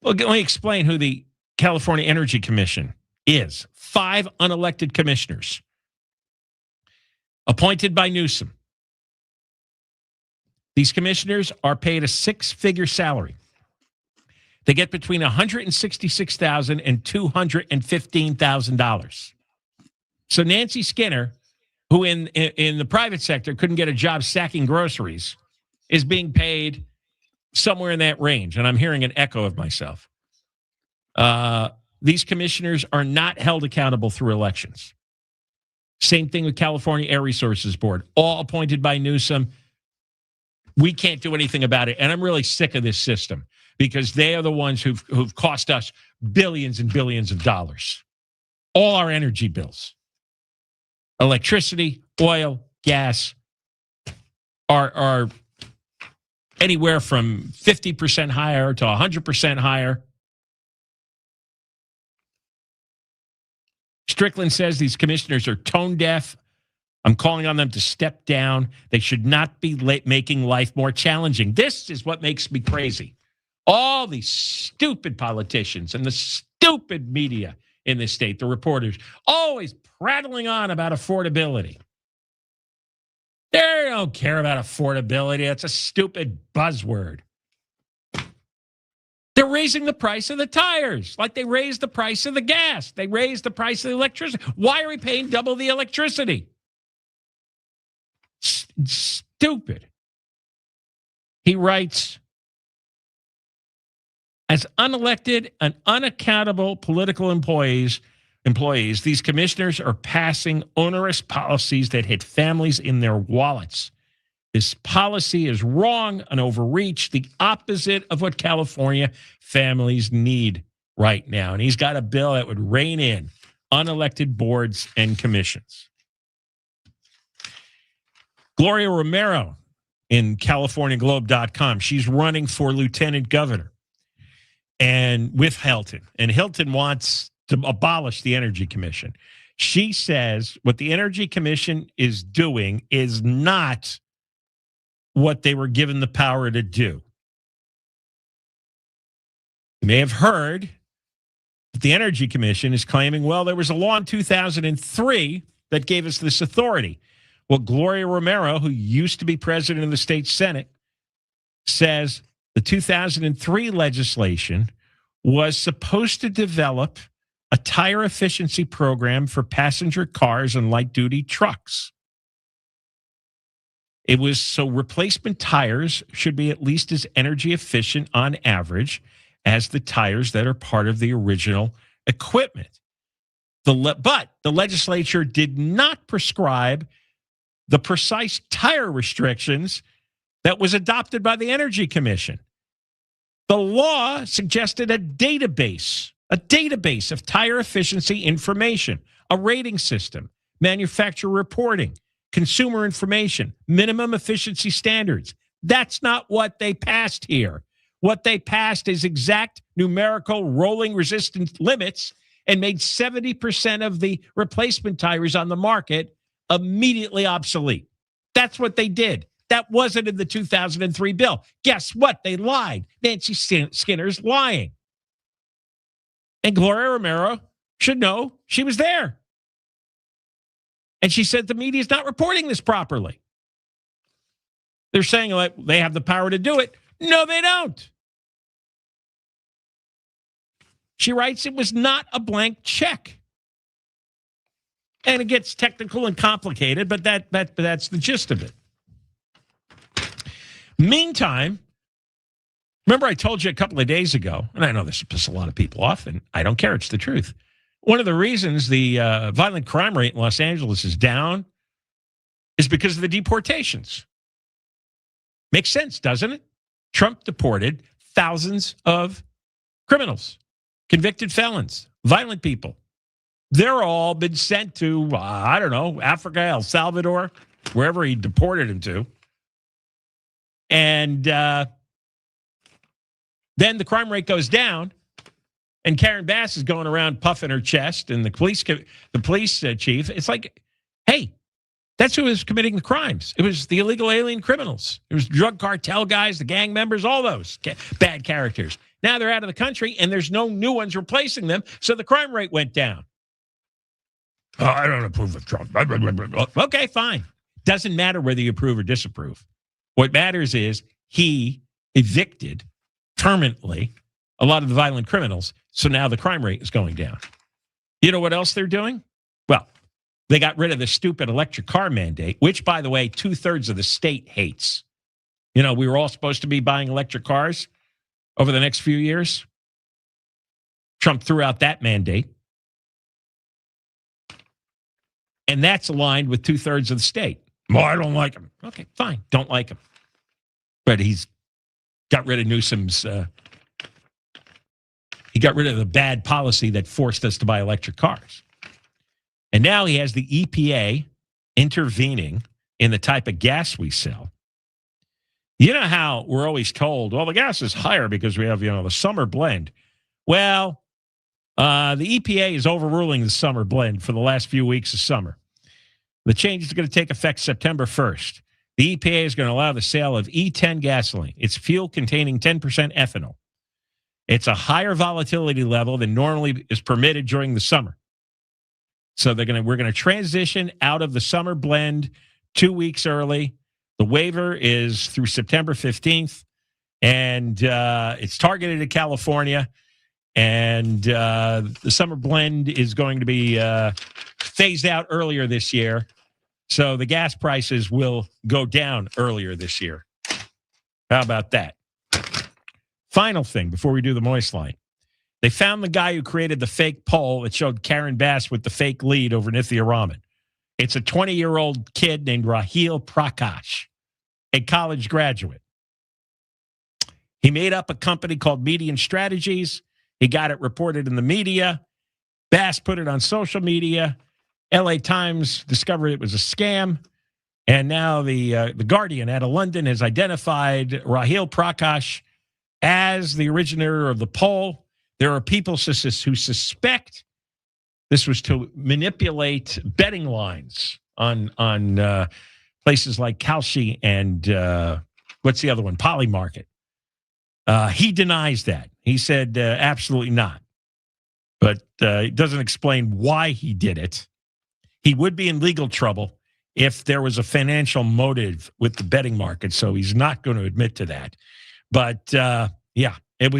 Well, let me explain who the California Energy Commission is. 5 unelected commissioners appointed by Newsom. These commissioners are paid a 6-figure salary. They get between $166,000 and $215,000. So Nancy Skinner, who in the private sector couldn't get a job stacking groceries, is being paid somewhere in that range. And I'm hearing an echo of myself. These commissioners are not held accountable through elections. Same thing with California Air Resources Board, all appointed by Newsom. We can't do anything about it. And I'm really sick of this system because they are the ones who've cost us billions and billions of dollars. All our energy bills, electricity, oil, gas are anywhere from 50% higher to 100% higher. Strickland says these commissioners are tone deaf. I'm calling on them to step down. They should not be making life more challenging. This is what makes me crazy. All these stupid politicians and the stupid media in this state, the reporters, always prattling on about affordability. They don't care about affordability. It's a stupid buzzword. They're raising the price of the tires like they raised the price of the gas. They raised the price of the electricity. Why are we paying double the electricity? Stupid. He writes, as unelected and unaccountable political employees, these commissioners are passing onerous policies that hit families in their wallets. This policy is wrong and overreach, the opposite of what California families need right now. And he's got a bill that would rein in unelected boards and commissions. Gloria Romero in CaliforniaGlobe.com. She's running for lieutenant governor and with Hilton. And Hilton wants to abolish the Energy Commission. She says what the Energy Commission is doing is not what they were given the power to do. You may have heard that the Energy Commission is claiming, well, there was a law in 2003 that gave us this authority. Well, Gloria Romero, who used to be president of the state Senate, says the 2003 legislation was supposed to develop a tire efficiency program for passenger cars and light-duty trucks. It was so replacement tires should be at least as energy efficient on average as the tires that are part of the original equipment. But the legislature did not prescribe the precise tire restrictions that was adopted by the Energy Commission. The law suggested a database of tire efficiency information, a rating system, manufacturer reporting, consumer information, minimum efficiency standards. That's not what they passed here. What they passed is exact numerical rolling resistance limits and made 70% of the replacement tires on the market immediately obsolete. That's what they did. That wasn't in the 2003 bill. Guess what? They lied. Nancy Skinner's lying. And Gloria Romero should know she was there. And she said the media is not reporting this properly. They're saying like, they have the power to do it. No, they don't. She writes, it was not a blank check. And it gets technical and complicated, but that's the gist of it. Meantime, remember I told you a couple of days ago, and I know this will piss a lot of people off, and I don't care, it's the truth. One of the reasons the violent crime rate in Los Angeles is down is because of the deportations. Makes sense, doesn't it? Trump deported thousands of criminals, convicted felons, violent people. They're all been sent to, I don't know, Africa, El Salvador, wherever he deported them to. And then the crime rate goes down, and Karen Bass is going around puffing her chest, and the police chief, it's like, hey, that's who was committing the crimes. It was the illegal alien criminals. It was drug cartel guys, the gang members, all those bad characters. Now they're out of the country, and there's no new ones replacing them, so the crime rate went down. Oh, I don't approve of Trump. Okay, fine. Doesn't matter whether you approve or disapprove. What matters is he evicted permanently a lot of the violent criminals, so now the crime rate is going down. You know what else they're doing? Well, they got rid of the stupid electric car mandate, which, by the way, 2/3 of the state hates. You know, we were all supposed to be buying electric cars over the next few years. Trump threw out that mandate. And that's aligned with 2/3 of the state. Well, I don't like him. Okay, fine. Don't like him. But he's got rid of Newsom's. He got rid of the bad policy that forced us to buy electric cars. And now he has the EPA intervening in the type of gas we sell. You know how we're always told, well, the gas is higher because we have, the summer blend. Well, the EPA is overruling the summer blend for the last few weeks of summer. The change is going to take effect September 1st. The EPA is going to allow the sale of E10 gasoline. It's fuel containing 10% ethanol. It's a higher volatility level than normally is permitted during the summer. So we're going to transition out of the summer blend 2 weeks early. The waiver is through September 15th, and it's targeted at California. And the summer blend is going to be phased out earlier this year. So the gas prices will go down earlier this year. How about that? Final thing before we do the Moist Line. They found the guy who created the fake poll that showed Karen Bass with the fake lead over Nithya Raman. It's a 20-year-old kid named Raheel Prakash, a college graduate. He made up a company called Median Strategies. He got it reported in the media. Bass put it on social media. LA Times discovered it was a scam. And now the Guardian out of London has identified Raheel Prakash as the originator of the poll. There are people who suspect this was to manipulate betting lines on places like Kalshi and what's the other one? Polymarket. He denies that. He said absolutely not. But it doesn't explain why he did it. He would be in legal trouble if there was a financial motive with the betting market, so he's not going to admit to that. But yeah, it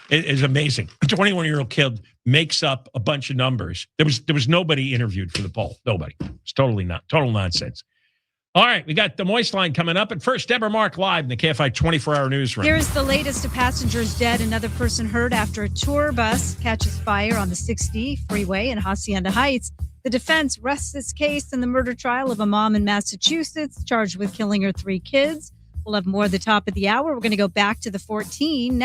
is amazing. A 21-year-old kid makes up a bunch of numbers. There was nobody interviewed for the poll. Nobody. It's total nonsense. All right, we got the Moist Line coming up. But first, Deborah Mark live in the KFI 24-hour newsroom. Here's the latest. A passenger's dead. Another person hurt after a tour bus catches fire on the 60 freeway in Hacienda Heights. The defense rests its case in the murder trial of a mom in Massachusetts charged with killing her 3 kids. We'll have more at the top of the hour. We're going to go back to the 14.